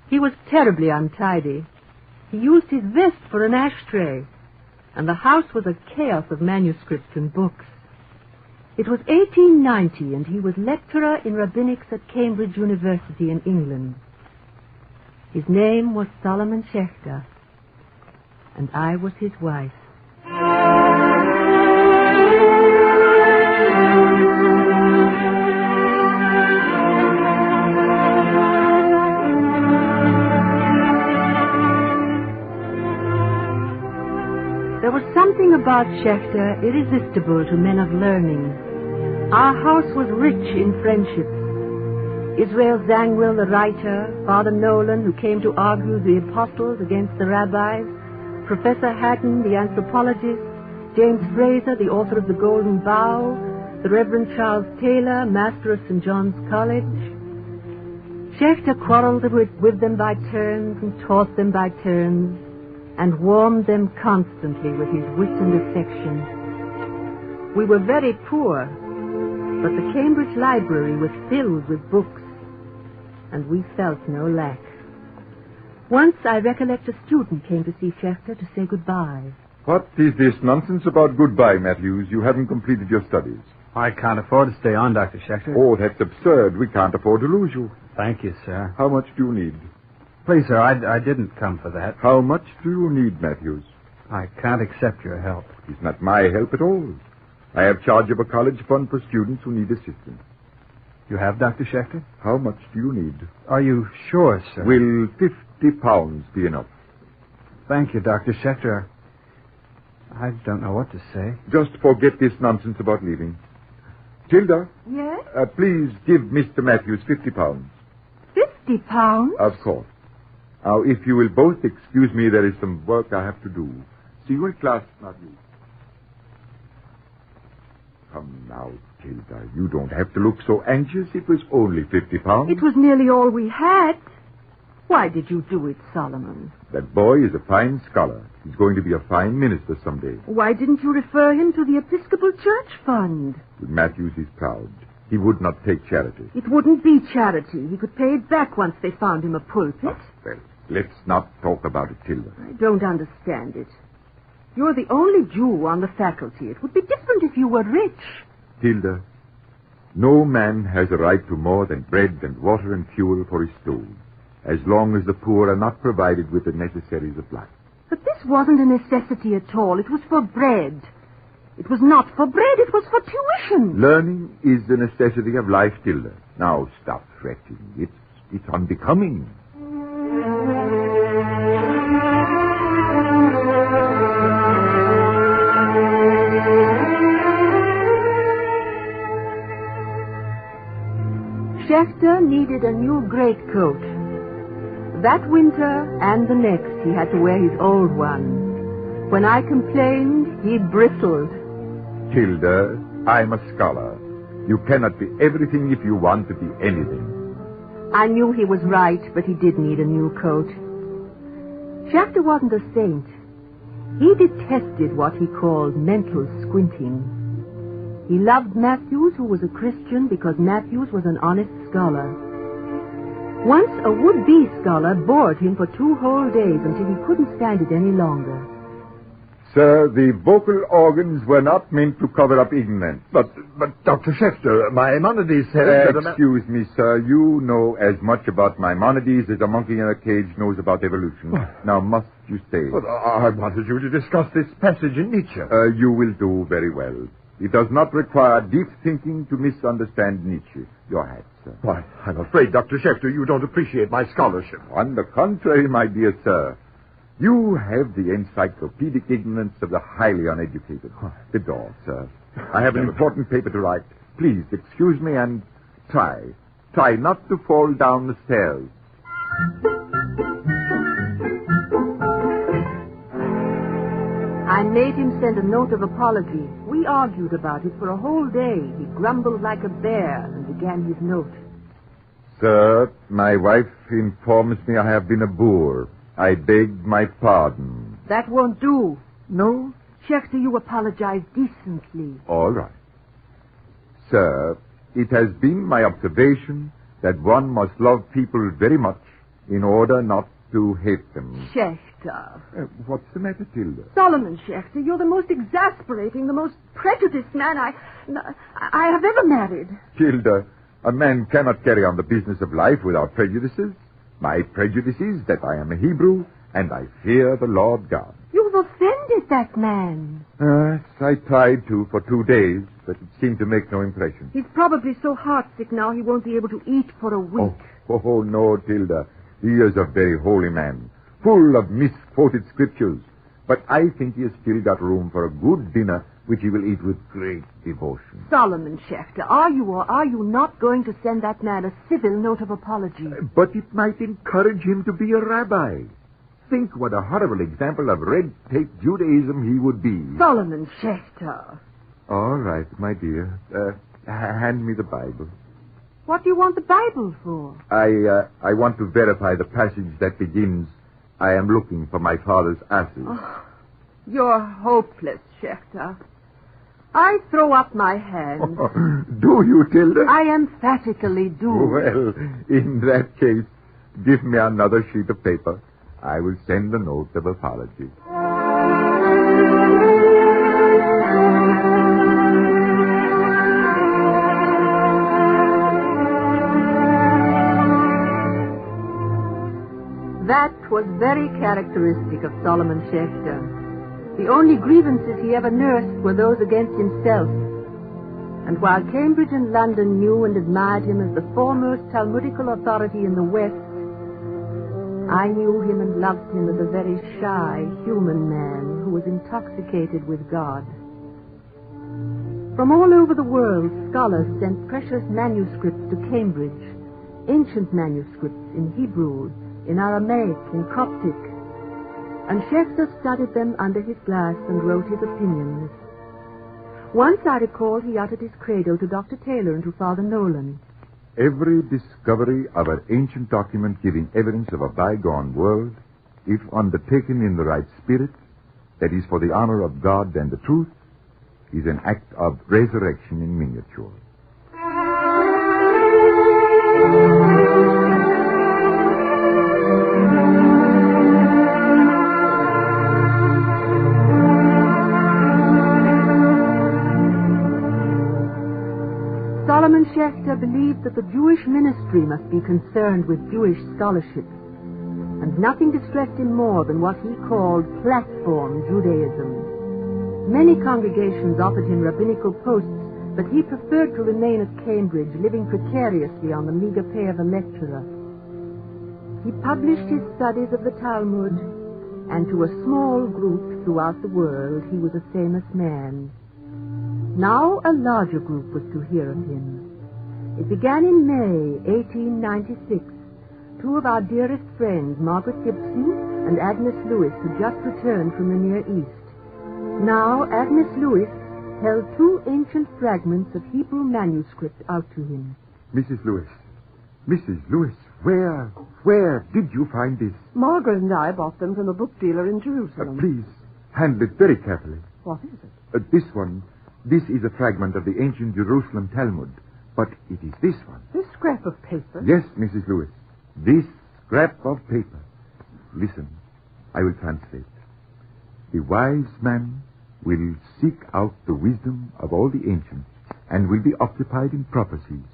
He was terribly untidy. He used his vest for an ashtray, and the house was a chaos of manuscripts and books. It was 1890, and he was lecturer in rabbinics at Cambridge University in England. His name was Solomon Schecter, and I was his wife. There was something about Schecter irresistible to men of learning. Our house was rich in friendships. Israel Zangwill, the writer, Father Nolan, who came to argue the apostles against the rabbis, Professor Hatton, the anthropologist, James Fraser, the author of The Golden Bough, the Reverend Charles Taylor, master of St. John's College. Schecter quarreled with them by turns and taught them by turns and warmed them constantly with his wit and affection. We were very poor, but the Cambridge Library was filled with books, and we felt no lack. Once I recollect a student came to see Schecter to say goodbye. What is this nonsense about goodbye, Matthews? You haven't completed your studies. I can't afford to stay on, Dr. Schecter. Oh, that's absurd. We can't afford to lose you. Thank you, sir. How much do you need? Please, sir, I didn't come for that. How much do you need, Matthews? I can't accept your help. It's not my help at all. I have charge of a college fund for students who need assistance. You have, Dr. Schecter? How much do you need? Are you sure, sir? Will £50 be enough? Thank you, Dr. Schecter. I don't know what to say. Just forget this nonsense about leaving. Tilda? Yes? Please give Mr. Matthews £50. £50? Of course. Now, if you will both excuse me, there is some work I have to do. See you in class, Matthews. Come now, Tilda. You don't have to look so anxious. It was only £50. It was nearly all we had. Why did you do it, Solomon? That boy is a fine scholar. He's going to be a fine minister someday. Why didn't you refer him to the Episcopal Church Fund? Matthews is proud. He would not take charity. It wouldn't be charity. He could pay it back once they found him a pulpit. Well, let's not talk about it, Tilda. I don't understand it. You're the only Jew on the faculty. It would be different if you were rich. Tilda, no man has a right to more than bread and water and fuel for his stove, as long as the poor are not provided with the necessaries of life. But this wasn't a necessity at all. It was for bread. It was not for bread. It was for tuition. Learning is the necessity of life, Tilda. Now stop fretting. It's unbecoming. Schecter needed a new greatcoat. That winter and the next, he had to wear his old one. When I complained, he bristled. Tilda, I'm a scholar. You cannot be everything if you want to be anything. I knew he was right, but he did need a new coat. Schecter wasn't a saint. He detested what he called mental squinting. He loved Matthews, who was a Christian, because Matthews was an honest scholar. Once a would-be scholar bored him for 2 whole days until he couldn't stand it any longer. Sir, the vocal organs were not meant to cover up ignorance. But Dr. Schecter, Maimonides said that... Excuse me, sir. You know as much about Maimonides as a monkey in a cage knows about evolution. Now, must you stay? But I wanted you to discuss this passage in Nietzsche. You will do very well. It does not require deep thinking to misunderstand Nietzsche. Your hat, sir. Why, I'm afraid, Dr. Schecter, you don't appreciate my scholarship. On the contrary, my dear sir, you have the encyclopedic ignorance of the highly uneducated. The door, sir. I have an important paper to write. Please excuse me and try not to fall down the stairs. I made him send a note of apology. We argued about it for a whole day. He grumbled like a bear and began his note. Sir, my wife informs me I have been a boor. I beg my pardon. That won't do. No? Schecter, you apologize decently. All right. Sir, it has been my observation that one must love people very much in order not to hate them. Schecter. What's the matter, Tilda? Solomon Schecter, you're the most exasperating, the most prejudiced man I have ever married. Tilda, a man cannot carry on the business of life without prejudices. My prejudice is that I am a Hebrew and I fear the Lord God. You've offended that man. Yes, I tried to for 2 days, but it seemed to make no impression. He's probably so heartsick now he won't be able to eat for a week. Oh, no, Tilda. He is a very holy man, full of misquoted scriptures. But I think he has still got room for a good dinner, which he will eat with great devotion. Solomon Schecter, are you or are you not going to send that man a civil note of apology? But it might encourage him to be a rabbi. Think what a horrible example of red-tape Judaism he would be. Solomon Schecter. All right, my dear. Hand me the Bible. What do you want the Bible for? I want to verify the passage that begins, I am looking for my father's asses. Oh, you're hopeless, Schecter. I throw up my hand. Do you, Tilda? I emphatically do. Well, in that case, give me another sheet of paper. I will send a note of apology. That was very characteristic of Solomon Schecter. The only grievances he ever nursed were those against himself. And while Cambridge and London knew and admired him as the foremost Talmudical authority in the West, I knew him and loved him as a very shy, human man who was intoxicated with God. From all over the world, scholars sent precious manuscripts to Cambridge, ancient manuscripts in Hebrew, in Aramaic, in Coptic, and Schecter studied them under his glass and wrote his opinions. Once I recall he uttered his credo to Dr. Taylor and to Father Nolan. Every discovery of an ancient document giving evidence of a bygone world, if undertaken in the right spirit, that is for the honor of God and the truth, is an act of resurrection in miniature. Solomon Schecter believed that the Jewish ministry must be concerned with Jewish scholarship, and nothing distressed him more than what he called platform Judaism. Many congregations offered him rabbinical posts, but he preferred to remain at Cambridge, living precariously on the meager pay of a lecturer. He published his studies of the Talmud, and to a small group throughout the world he was a famous man. Now a larger group was to hear of him. It began in May 1896. Two of our dearest friends, Margaret Gibson and Agnes Lewis, had just returned from the Near East. Now Agnes Lewis held 2 ancient fragments of Hebrew manuscript out to him. Mrs. Lewis, where did you find this? Margaret and I bought them from a book dealer in Jerusalem. Please, handle it very carefully. What is it? This one. This is a fragment of the ancient Jerusalem Talmud, but it is this one. This scrap of paper? Yes, Mrs. Lewis, this scrap of paper. Listen, I will translate. The wise man will seek out the wisdom of all the ancients and will be occupied in prophecies.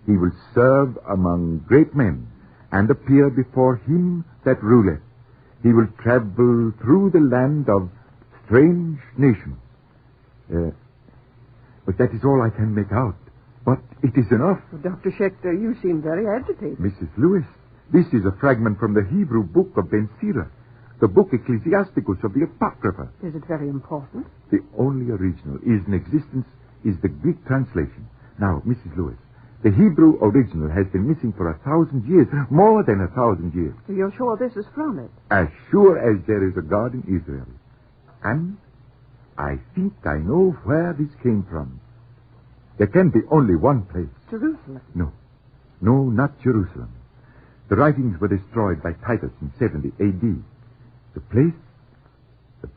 He will serve among great men and appear before him that ruleth. He will travel through the land of strange nations. But that is all I can make out. But it is enough. Well, Dr. Schecter, you seem very agitated. Mrs. Lewis, this is a fragment from the Hebrew book of Ben Sira, the book Ecclesiasticus of the Apocrypha. Is it very important? The only original is in existence is the Greek translation. Now, Mrs. Lewis, the Hebrew original has been missing for 1,000 years, more than 1,000 years. You're sure this is from it? As sure as there is a God in Israel. And I think I know where this came from. There can be only one place. Jerusalem? No, not Jerusalem. The writings were destroyed by Titus in 70 A.D. The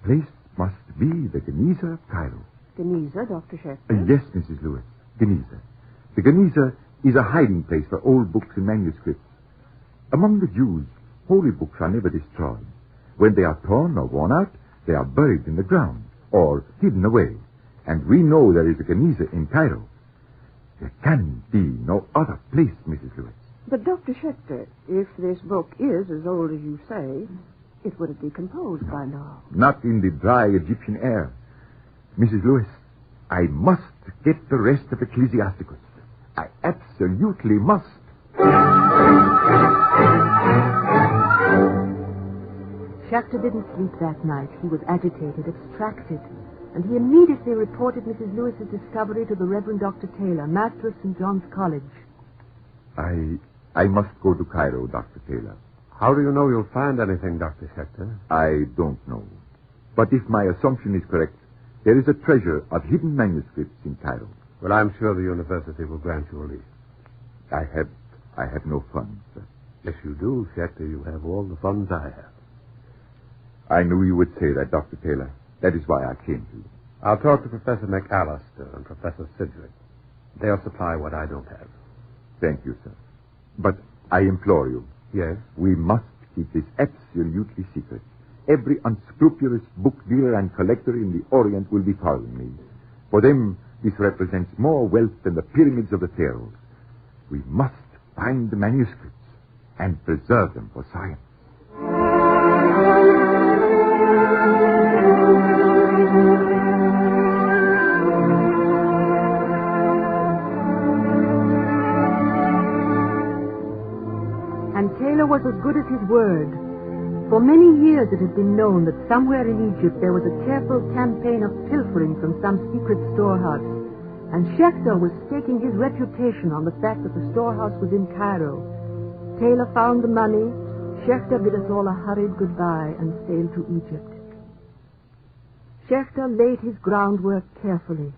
place must be the Geniza of Cairo. Geniza, Dr. Schecter? Yes, Mrs. Lewis, Geniza. The Geniza is a hiding place for old books and manuscripts. Among the Jews, holy books are never destroyed. When they are torn or worn out, they are buried in the ground or hidden away. And we know there is a Geniza in Cairo. There can be no other place, Mrs. Lewis. But, Dr. Schecter, if this book is as old as you say, it would have decomposed by now. Not in the dry Egyptian air. Mrs. Lewis, I must get the rest of Ecclesiasticus. I absolutely must. Schecter didn't sleep that night. He was agitated, abstracted, and he immediately reported Mrs. Lewis's discovery to the Reverend Dr. Taylor, master of St. John's College. I must go to Cairo, Dr. Taylor. How do you know you'll find anything, Dr. Schecter? I don't know. But if my assumption is correct, there is a treasure of hidden manuscripts in Cairo. Well, I'm sure the university will grant you a leave. I have no funds, sir. Yes, you do, Schecter. You have all the funds I have. I knew you would say that, Dr. Taylor. That is why I came to you. I'll talk to Professor McAllister and Professor Sidgwick. They'll supply what I don't have. Thank you, sir. But I implore you. Yes? We must keep this absolutely secret. Every unscrupulous book dealer and collector in the Orient will be following me. For them, this represents more wealth than the pyramids of the pharaohs. We must find the manuscripts and preserve them for science. And Taylor was as good as his word. For many years it had been known that somewhere in Egypt there was a careful campaign of pilfering from some secret storehouse. And Schecter was staking his reputation on the fact that the storehouse was in Cairo. Taylor found the money. Schecter bid us all a hurried goodbye and sailed to Egypt. Schecter laid his groundwork carefully.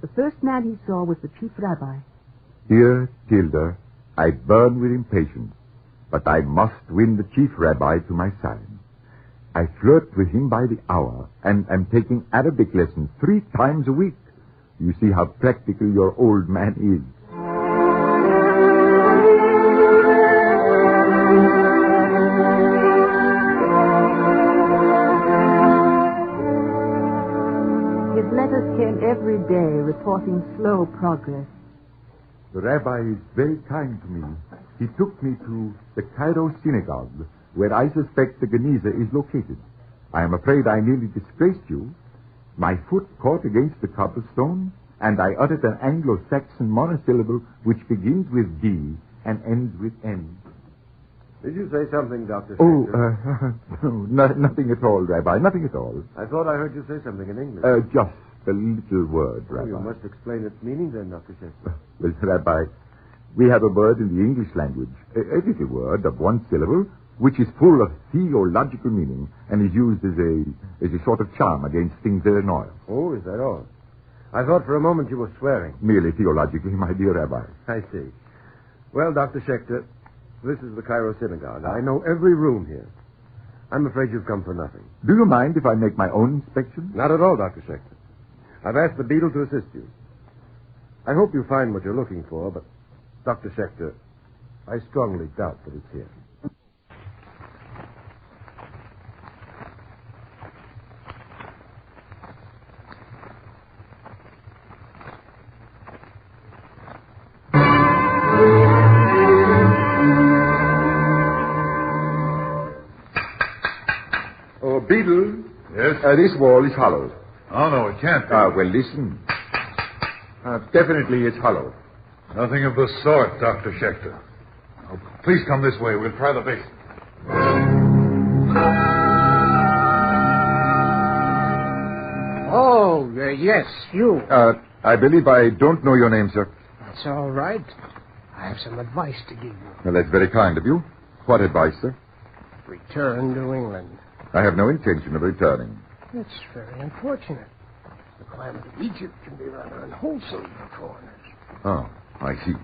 The first man he saw was the chief rabbi. Dear Tilda, I burn with impatience, but I must win the chief rabbi to my side. I flirt with him by the hour and am taking Arabic lessons 3 times a week. You see how practical your old man is. His letters came every day, reporting slow progress. The rabbi is very kind to me. He took me to the Cairo synagogue, where I suspect the Geniza is located. I am afraid I nearly disgraced you. My foot caught against the cobblestone, and I uttered an Anglo-Saxon monosyllable which begins with D and ends with N. Did you say something, Dr. Oh, no, nothing at all, Rabbi, nothing at all. I thought I heard you say something in English. Just a little word, Rabbi. You must explain its meaning then, Dr. Schecter. Well, Rabbi, we have a word in the English language, a little word of one syllable, which is full of theological meaning and is used as a sort of charm against things that annoy us. Oh, is that all? I thought for a moment you were swearing. Merely theologically, my dear Rabbi. I see. Well, Dr. Schecter, this is the Cairo synagogue. I know every room here. I'm afraid you've come for nothing. Do you mind if I make my own inspection? Not at all, Dr. Schecter. I've asked the beadle to assist you. I hope you find what you're looking for, but, Dr. Schecter, I strongly doubt that it's here. Oh, beadle. Yes? This wall is hollow. Oh, no, it can't be. Well, listen. Definitely it's hollow. Nothing of the sort, Dr. Schecter. Now, please come this way. We'll try the base. Oh, yes, you. I believe I don't know your name, sir. That's all right. I have some advice to give you. Well, that's very kind of you. What advice, sir? Return to England. I have no intention of returning. That's very unfortunate. The climate of Egypt can be rather unwholesome for foreigners. Oh, I see.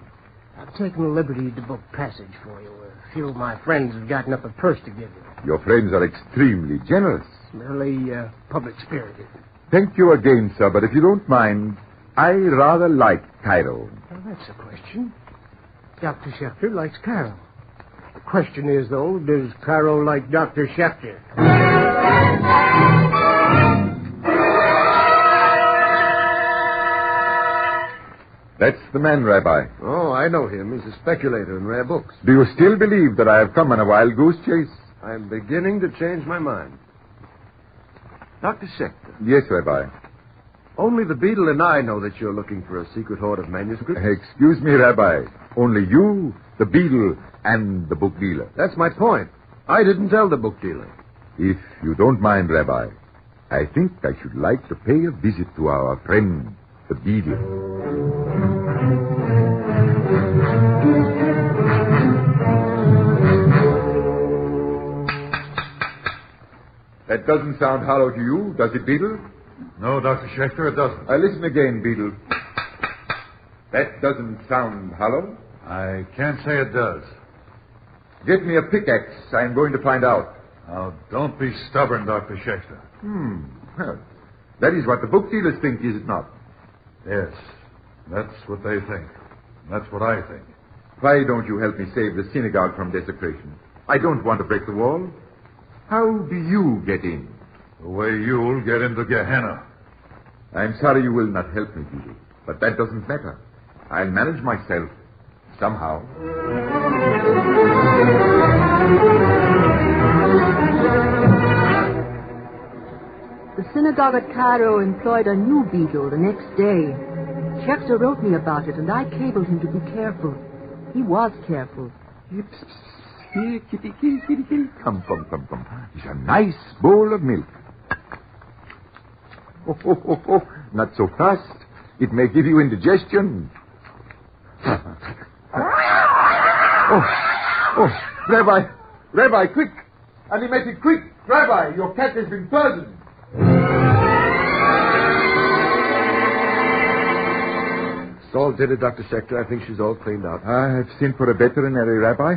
I've taken the liberty to book passage for you. A few of my friends have gotten up a purse to give you. Your friends are extremely generous. Merely public-spirited. Thank you again, sir, but if you don't mind, I rather like Cairo. Well, that's a question. Dr. Schecter likes Cairo. The question is, though, does Cairo like Dr. Schecter? That's the man, Rabbi. Oh, I know him. He's a speculator in rare books. Do you still believe that I have come on a wild goose chase? I'm beginning to change my mind. Dr. Schecter. Yes, Rabbi. Only the beadle and I know that you're looking for a secret hoard of manuscripts. Excuse me, Rabbi. Only you, the beadle, and the book dealer. That's my point. I didn't tell the book dealer. If you don't mind, Rabbi, I think I should like to pay a visit to our friend, the beadle. That doesn't sound hollow to you, does it, Beadle? No, Dr. Schecter, it doesn't. Listen again, Beadle. That doesn't sound hollow? I can't say it does. Get me a pickaxe. I'm going to find out. Now, don't be stubborn, Dr. Schecter. Well, that is what the book dealers think, is it not? Yes, that's what they think. That's what I think. Why don't you help me save the synagogue from desecration? I don't want to break the wall. How do you get in? The way you'll get into Gehenna. I'm sorry you will not help me, Beadle, but that doesn't matter. I'll manage myself somehow. The synagogue at Cairo employed a new beadle the next day. Schecter wrote me about it, and I cabled him to be careful. He was careful. Here, kitty. Come. It's a nice bowl of milk. Oh, not so fast. It may give you indigestion. Oh, Rabbi, quick. Animated, quick. Rabbi, your cat has been poisoned. It's all did it, Dr. Schecter. I think she's all cleaned out. I have sent for a veterinary, Rabbi.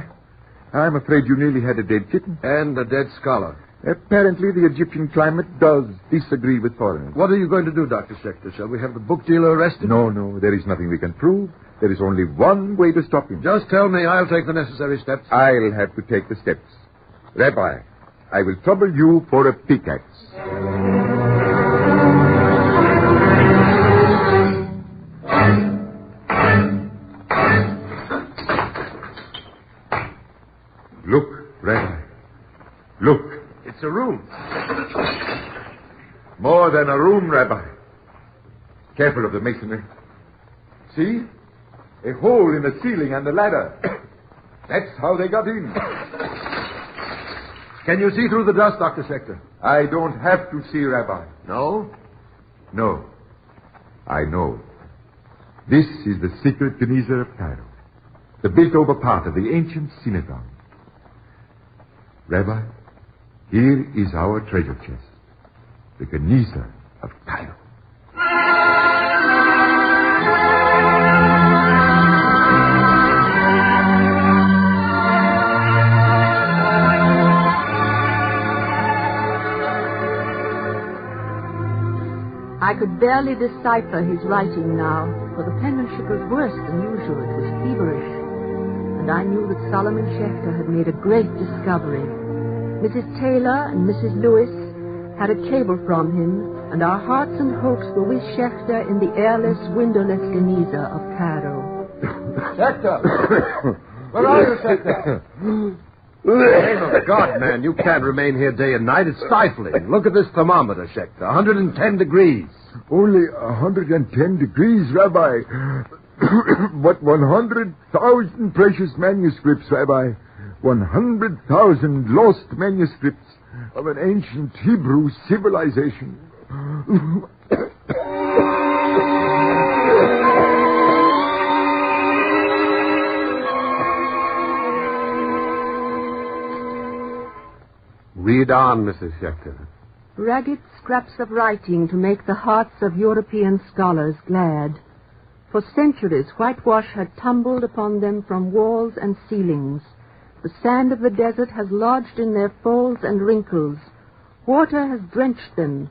I'm afraid you nearly had a dead kitten. And a dead scholar. Apparently, the Egyptian climate does disagree with foreigners. What are you going to do, Dr. Schecter? Shall we have the book dealer arrested? No. There is nothing we can prove. There is only one way to stop him. Just tell me. I'll take the necessary steps. I'll have to take the steps. Rabbi, I will trouble you for a pickaxe. Look, Rabbi. Look. It's a room. More than a room, Rabbi. Careful of the masonry. See? A hole in the ceiling and the ladder. That's how they got in. Can you see through the dust, Dr. Schecter? I don't have to see, Rabbi. No? No. I know. This is the secret Geniza of Cairo, the built-over part of the ancient synagogue. Rabbi, here is our treasure chest, the Geniza of Cairo. I could barely decipher his writing now, for the penmanship was worse than usual. It was feverish. And I knew that Solomon Schecter had made a great discovery. Mrs. Taylor and Mrs. Lewis had a cable from him, and our hearts and hopes were with Schecter in the airless, windowless Geniza of Cairo. Schecter! Where are you, Schecter? In the name of God, man, you can't remain here day and night. It's stifling. Look at this thermometer, Schecter. 110 degrees. Only 110 degrees, Rabbi. But 100,000 precious manuscripts, Rabbi. 100,000 lost manuscripts of an ancient Hebrew civilization. Read on, Mrs. Schecter. Ragged scraps of writing to make the hearts of European scholars glad. For centuries, whitewash had tumbled upon them from walls and ceilings. The sand of the desert has lodged in their folds and wrinkles. Water has drenched them.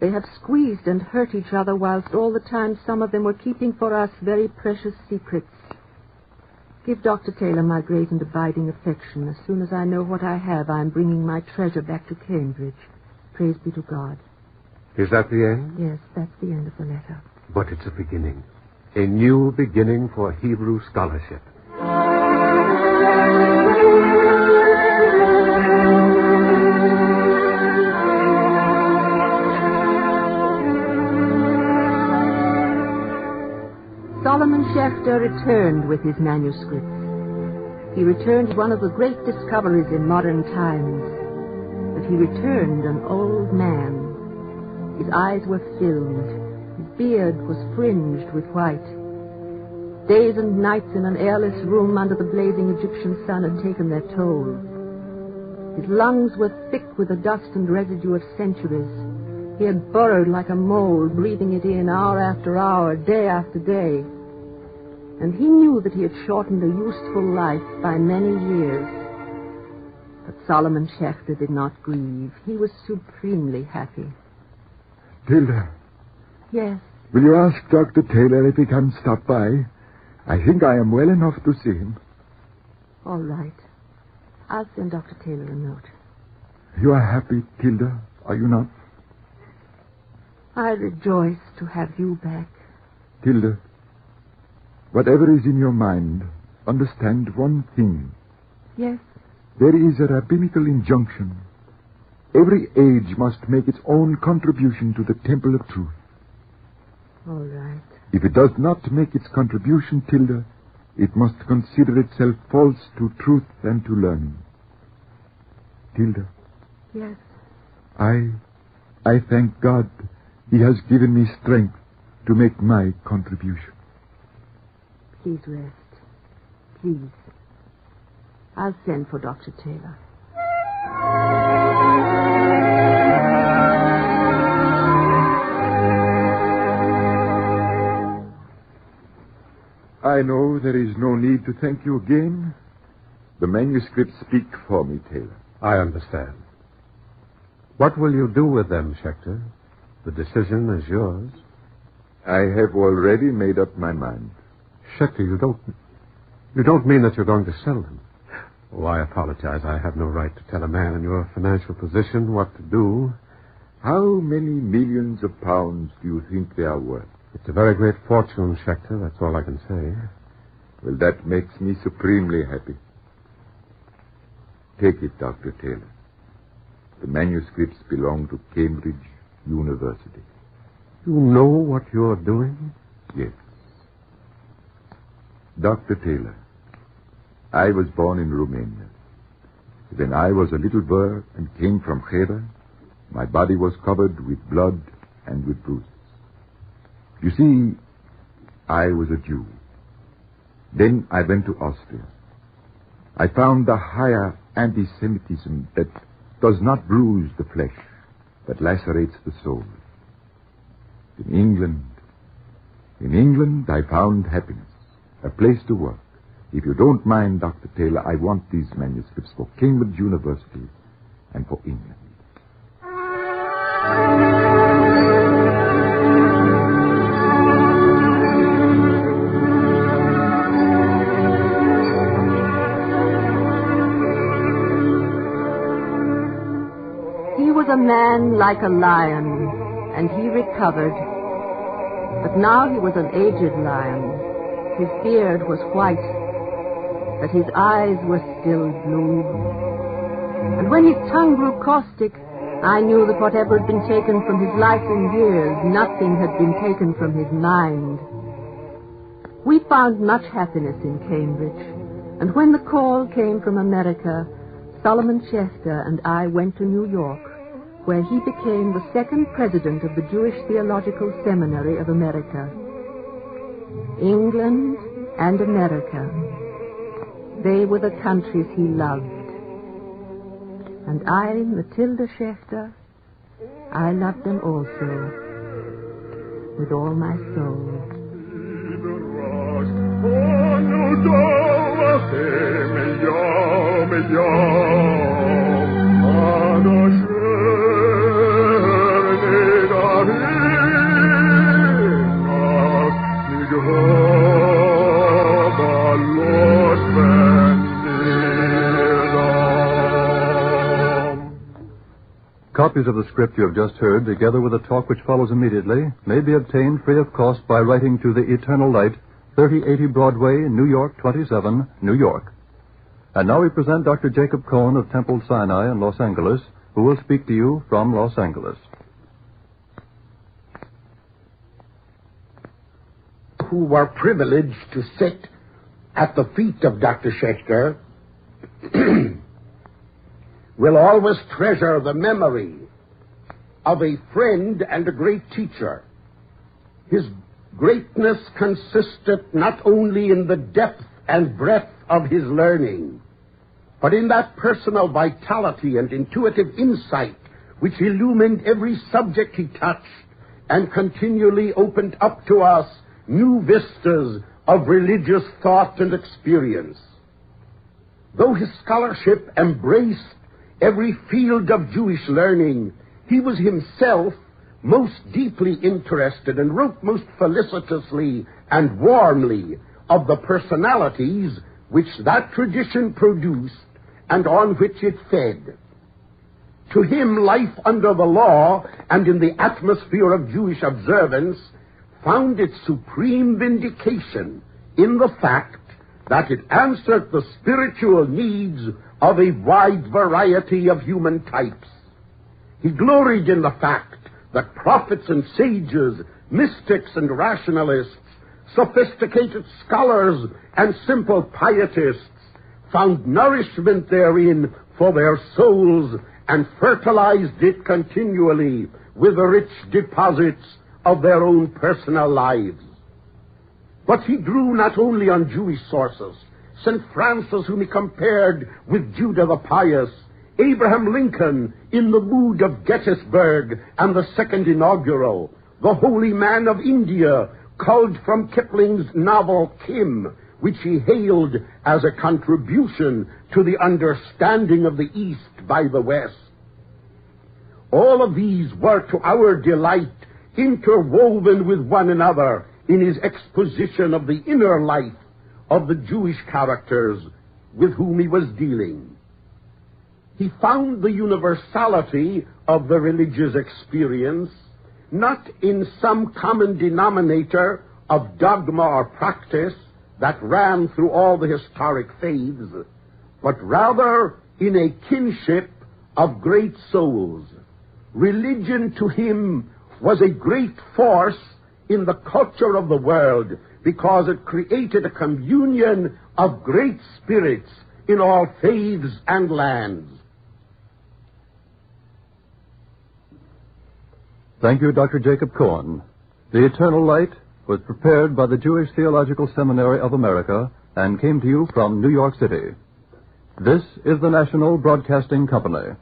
They have squeezed and hurt each other, whilst all the time some of them were keeping for us very precious secrets. Give Dr. Taylor my great and abiding affection. As soon as I know what I have, I am bringing my treasure back to Cambridge. Praise be to God. Is that the end? Yes, that's the end of the letter. But it's a beginning. A new beginning for Hebrew scholarship. Solomon Schecter returned with his manuscripts. He returned one of the great discoveries in modern times. But he returned an old man. His eyes were filled. His beard was fringed with white. Days and nights in an airless room under the blazing Egyptian sun had taken their toll. His lungs were thick with the dust and residue of centuries. He had burrowed like a mole, breathing it in hour after hour, day after day. And he knew that he had shortened a useful life by many years. But Solomon Schecter did not grieve. He was supremely happy. Tilda. Yes? Will you ask Dr. Taylor if he can stop by? I think I am well enough to see him. All right. I'll send Dr. Taylor a note. You are happy, Tilda, are you not? I rejoice to have you back. Tilda, whatever is in your mind, understand one thing. Yes? There is a rabbinical injunction. Every age must make its own contribution to the temple of truth. All right. If it does not make its contribution, Tilda, it must consider itself false to truth and to learning. Tilda. Yes? I thank God He has given me strength to make my contribution. Please rest. Please. I'll send for Dr. Taylor. I know there is no need to thank you again. The manuscripts speak for me, Taylor. I understand. What will you do with them, Schecter? The decision is yours. I have already made up my mind. Schecter, you don't mean that you're going to sell them? Oh, I apologize. I have no right to tell a man in your financial position what to do. How many millions of pounds do you think they are worth? It's a very great fortune, Schecter. That's all I can say. Well, that makes me supremely happy. Take it, Dr. Taylor. The manuscripts belong to Cambridge University. You know what you're doing? Yes. Dr. Taylor, I was born in Romania. When I was a little boy and came from Schecter, my body was covered with blood and with bruises. You see, I was a Jew. Then I went to Austria. I found a higher anti-Semitism that does not bruise the flesh, but lacerates the soul. In England, I found happiness, a place to work. If you don't mind, Dr. Taylor, I want these manuscripts for Cambridge University and for England. He was a man like a lion, and he recovered. But now he was an aged lion. His beard was white, but his eyes were still blue. And when his tongue grew caustic, I knew that whatever had been taken from his life in years, nothing had been taken from his mind. We found much happiness in Cambridge, and when the call came from America, Solomon Schecter and I went to New York, where he became the second president of the Jewish Theological Seminary of America. England and America, they were the countries he loved. And I, Matilda Schecter, I loved them also, with all my soul. Copies of the script you have just heard, together with the talk which follows immediately, may be obtained free of cost by writing to the Eternal Light, 3080 Broadway, New York 27, New York. And now we present Dr. Jacob Cohen of Temple Sinai in Los Angeles, who will speak to you from Los Angeles. Who were privileged to sit at the feet of Dr. Schecter will always treasure the memory of a friend and a great teacher. His greatness consisted not only in the depth and breadth of his learning, but in that personal vitality and intuitive insight which illumined every subject he touched and continually opened up to us new vistas of religious thought and experience. Though his scholarship embraced every field of Jewish learning, he was himself most deeply interested and wrote most felicitously and warmly of the personalities which that tradition produced and on which it fed. To him, life under the law and in the atmosphere of Jewish observance found its supreme vindication in the fact that it answered the spiritual needs of a wide variety of human types. He gloried in the fact that prophets and sages, mystics and rationalists, sophisticated scholars and simple pietists found nourishment therein for their souls and fertilized it continually with the rich deposits of their own personal lives. But he drew not only on Jewish sources. St. Francis, whom he compared with Judah the Pious, Abraham Lincoln in the mood of Gettysburg and the Second Inaugural, the holy man of India, culled from Kipling's novel Kim, which he hailed as a contribution to the understanding of the East by the West. All of these were, to our delight, interwoven with one another in his exposition of the inner life of the Jewish characters with whom he was dealing. He found the universality of the religious experience not in some common denominator of dogma or practice that ran through all the historic faiths, but rather in a kinship of great souls. Religion to him was a great force in the culture of the world because it created a communion of great spirits in all faiths and lands. Thank you, Dr. Jacob Cohen. The Eternal Light was prepared by the Jewish Theological Seminary of America and came to you from New York City. This is the National Broadcasting Company.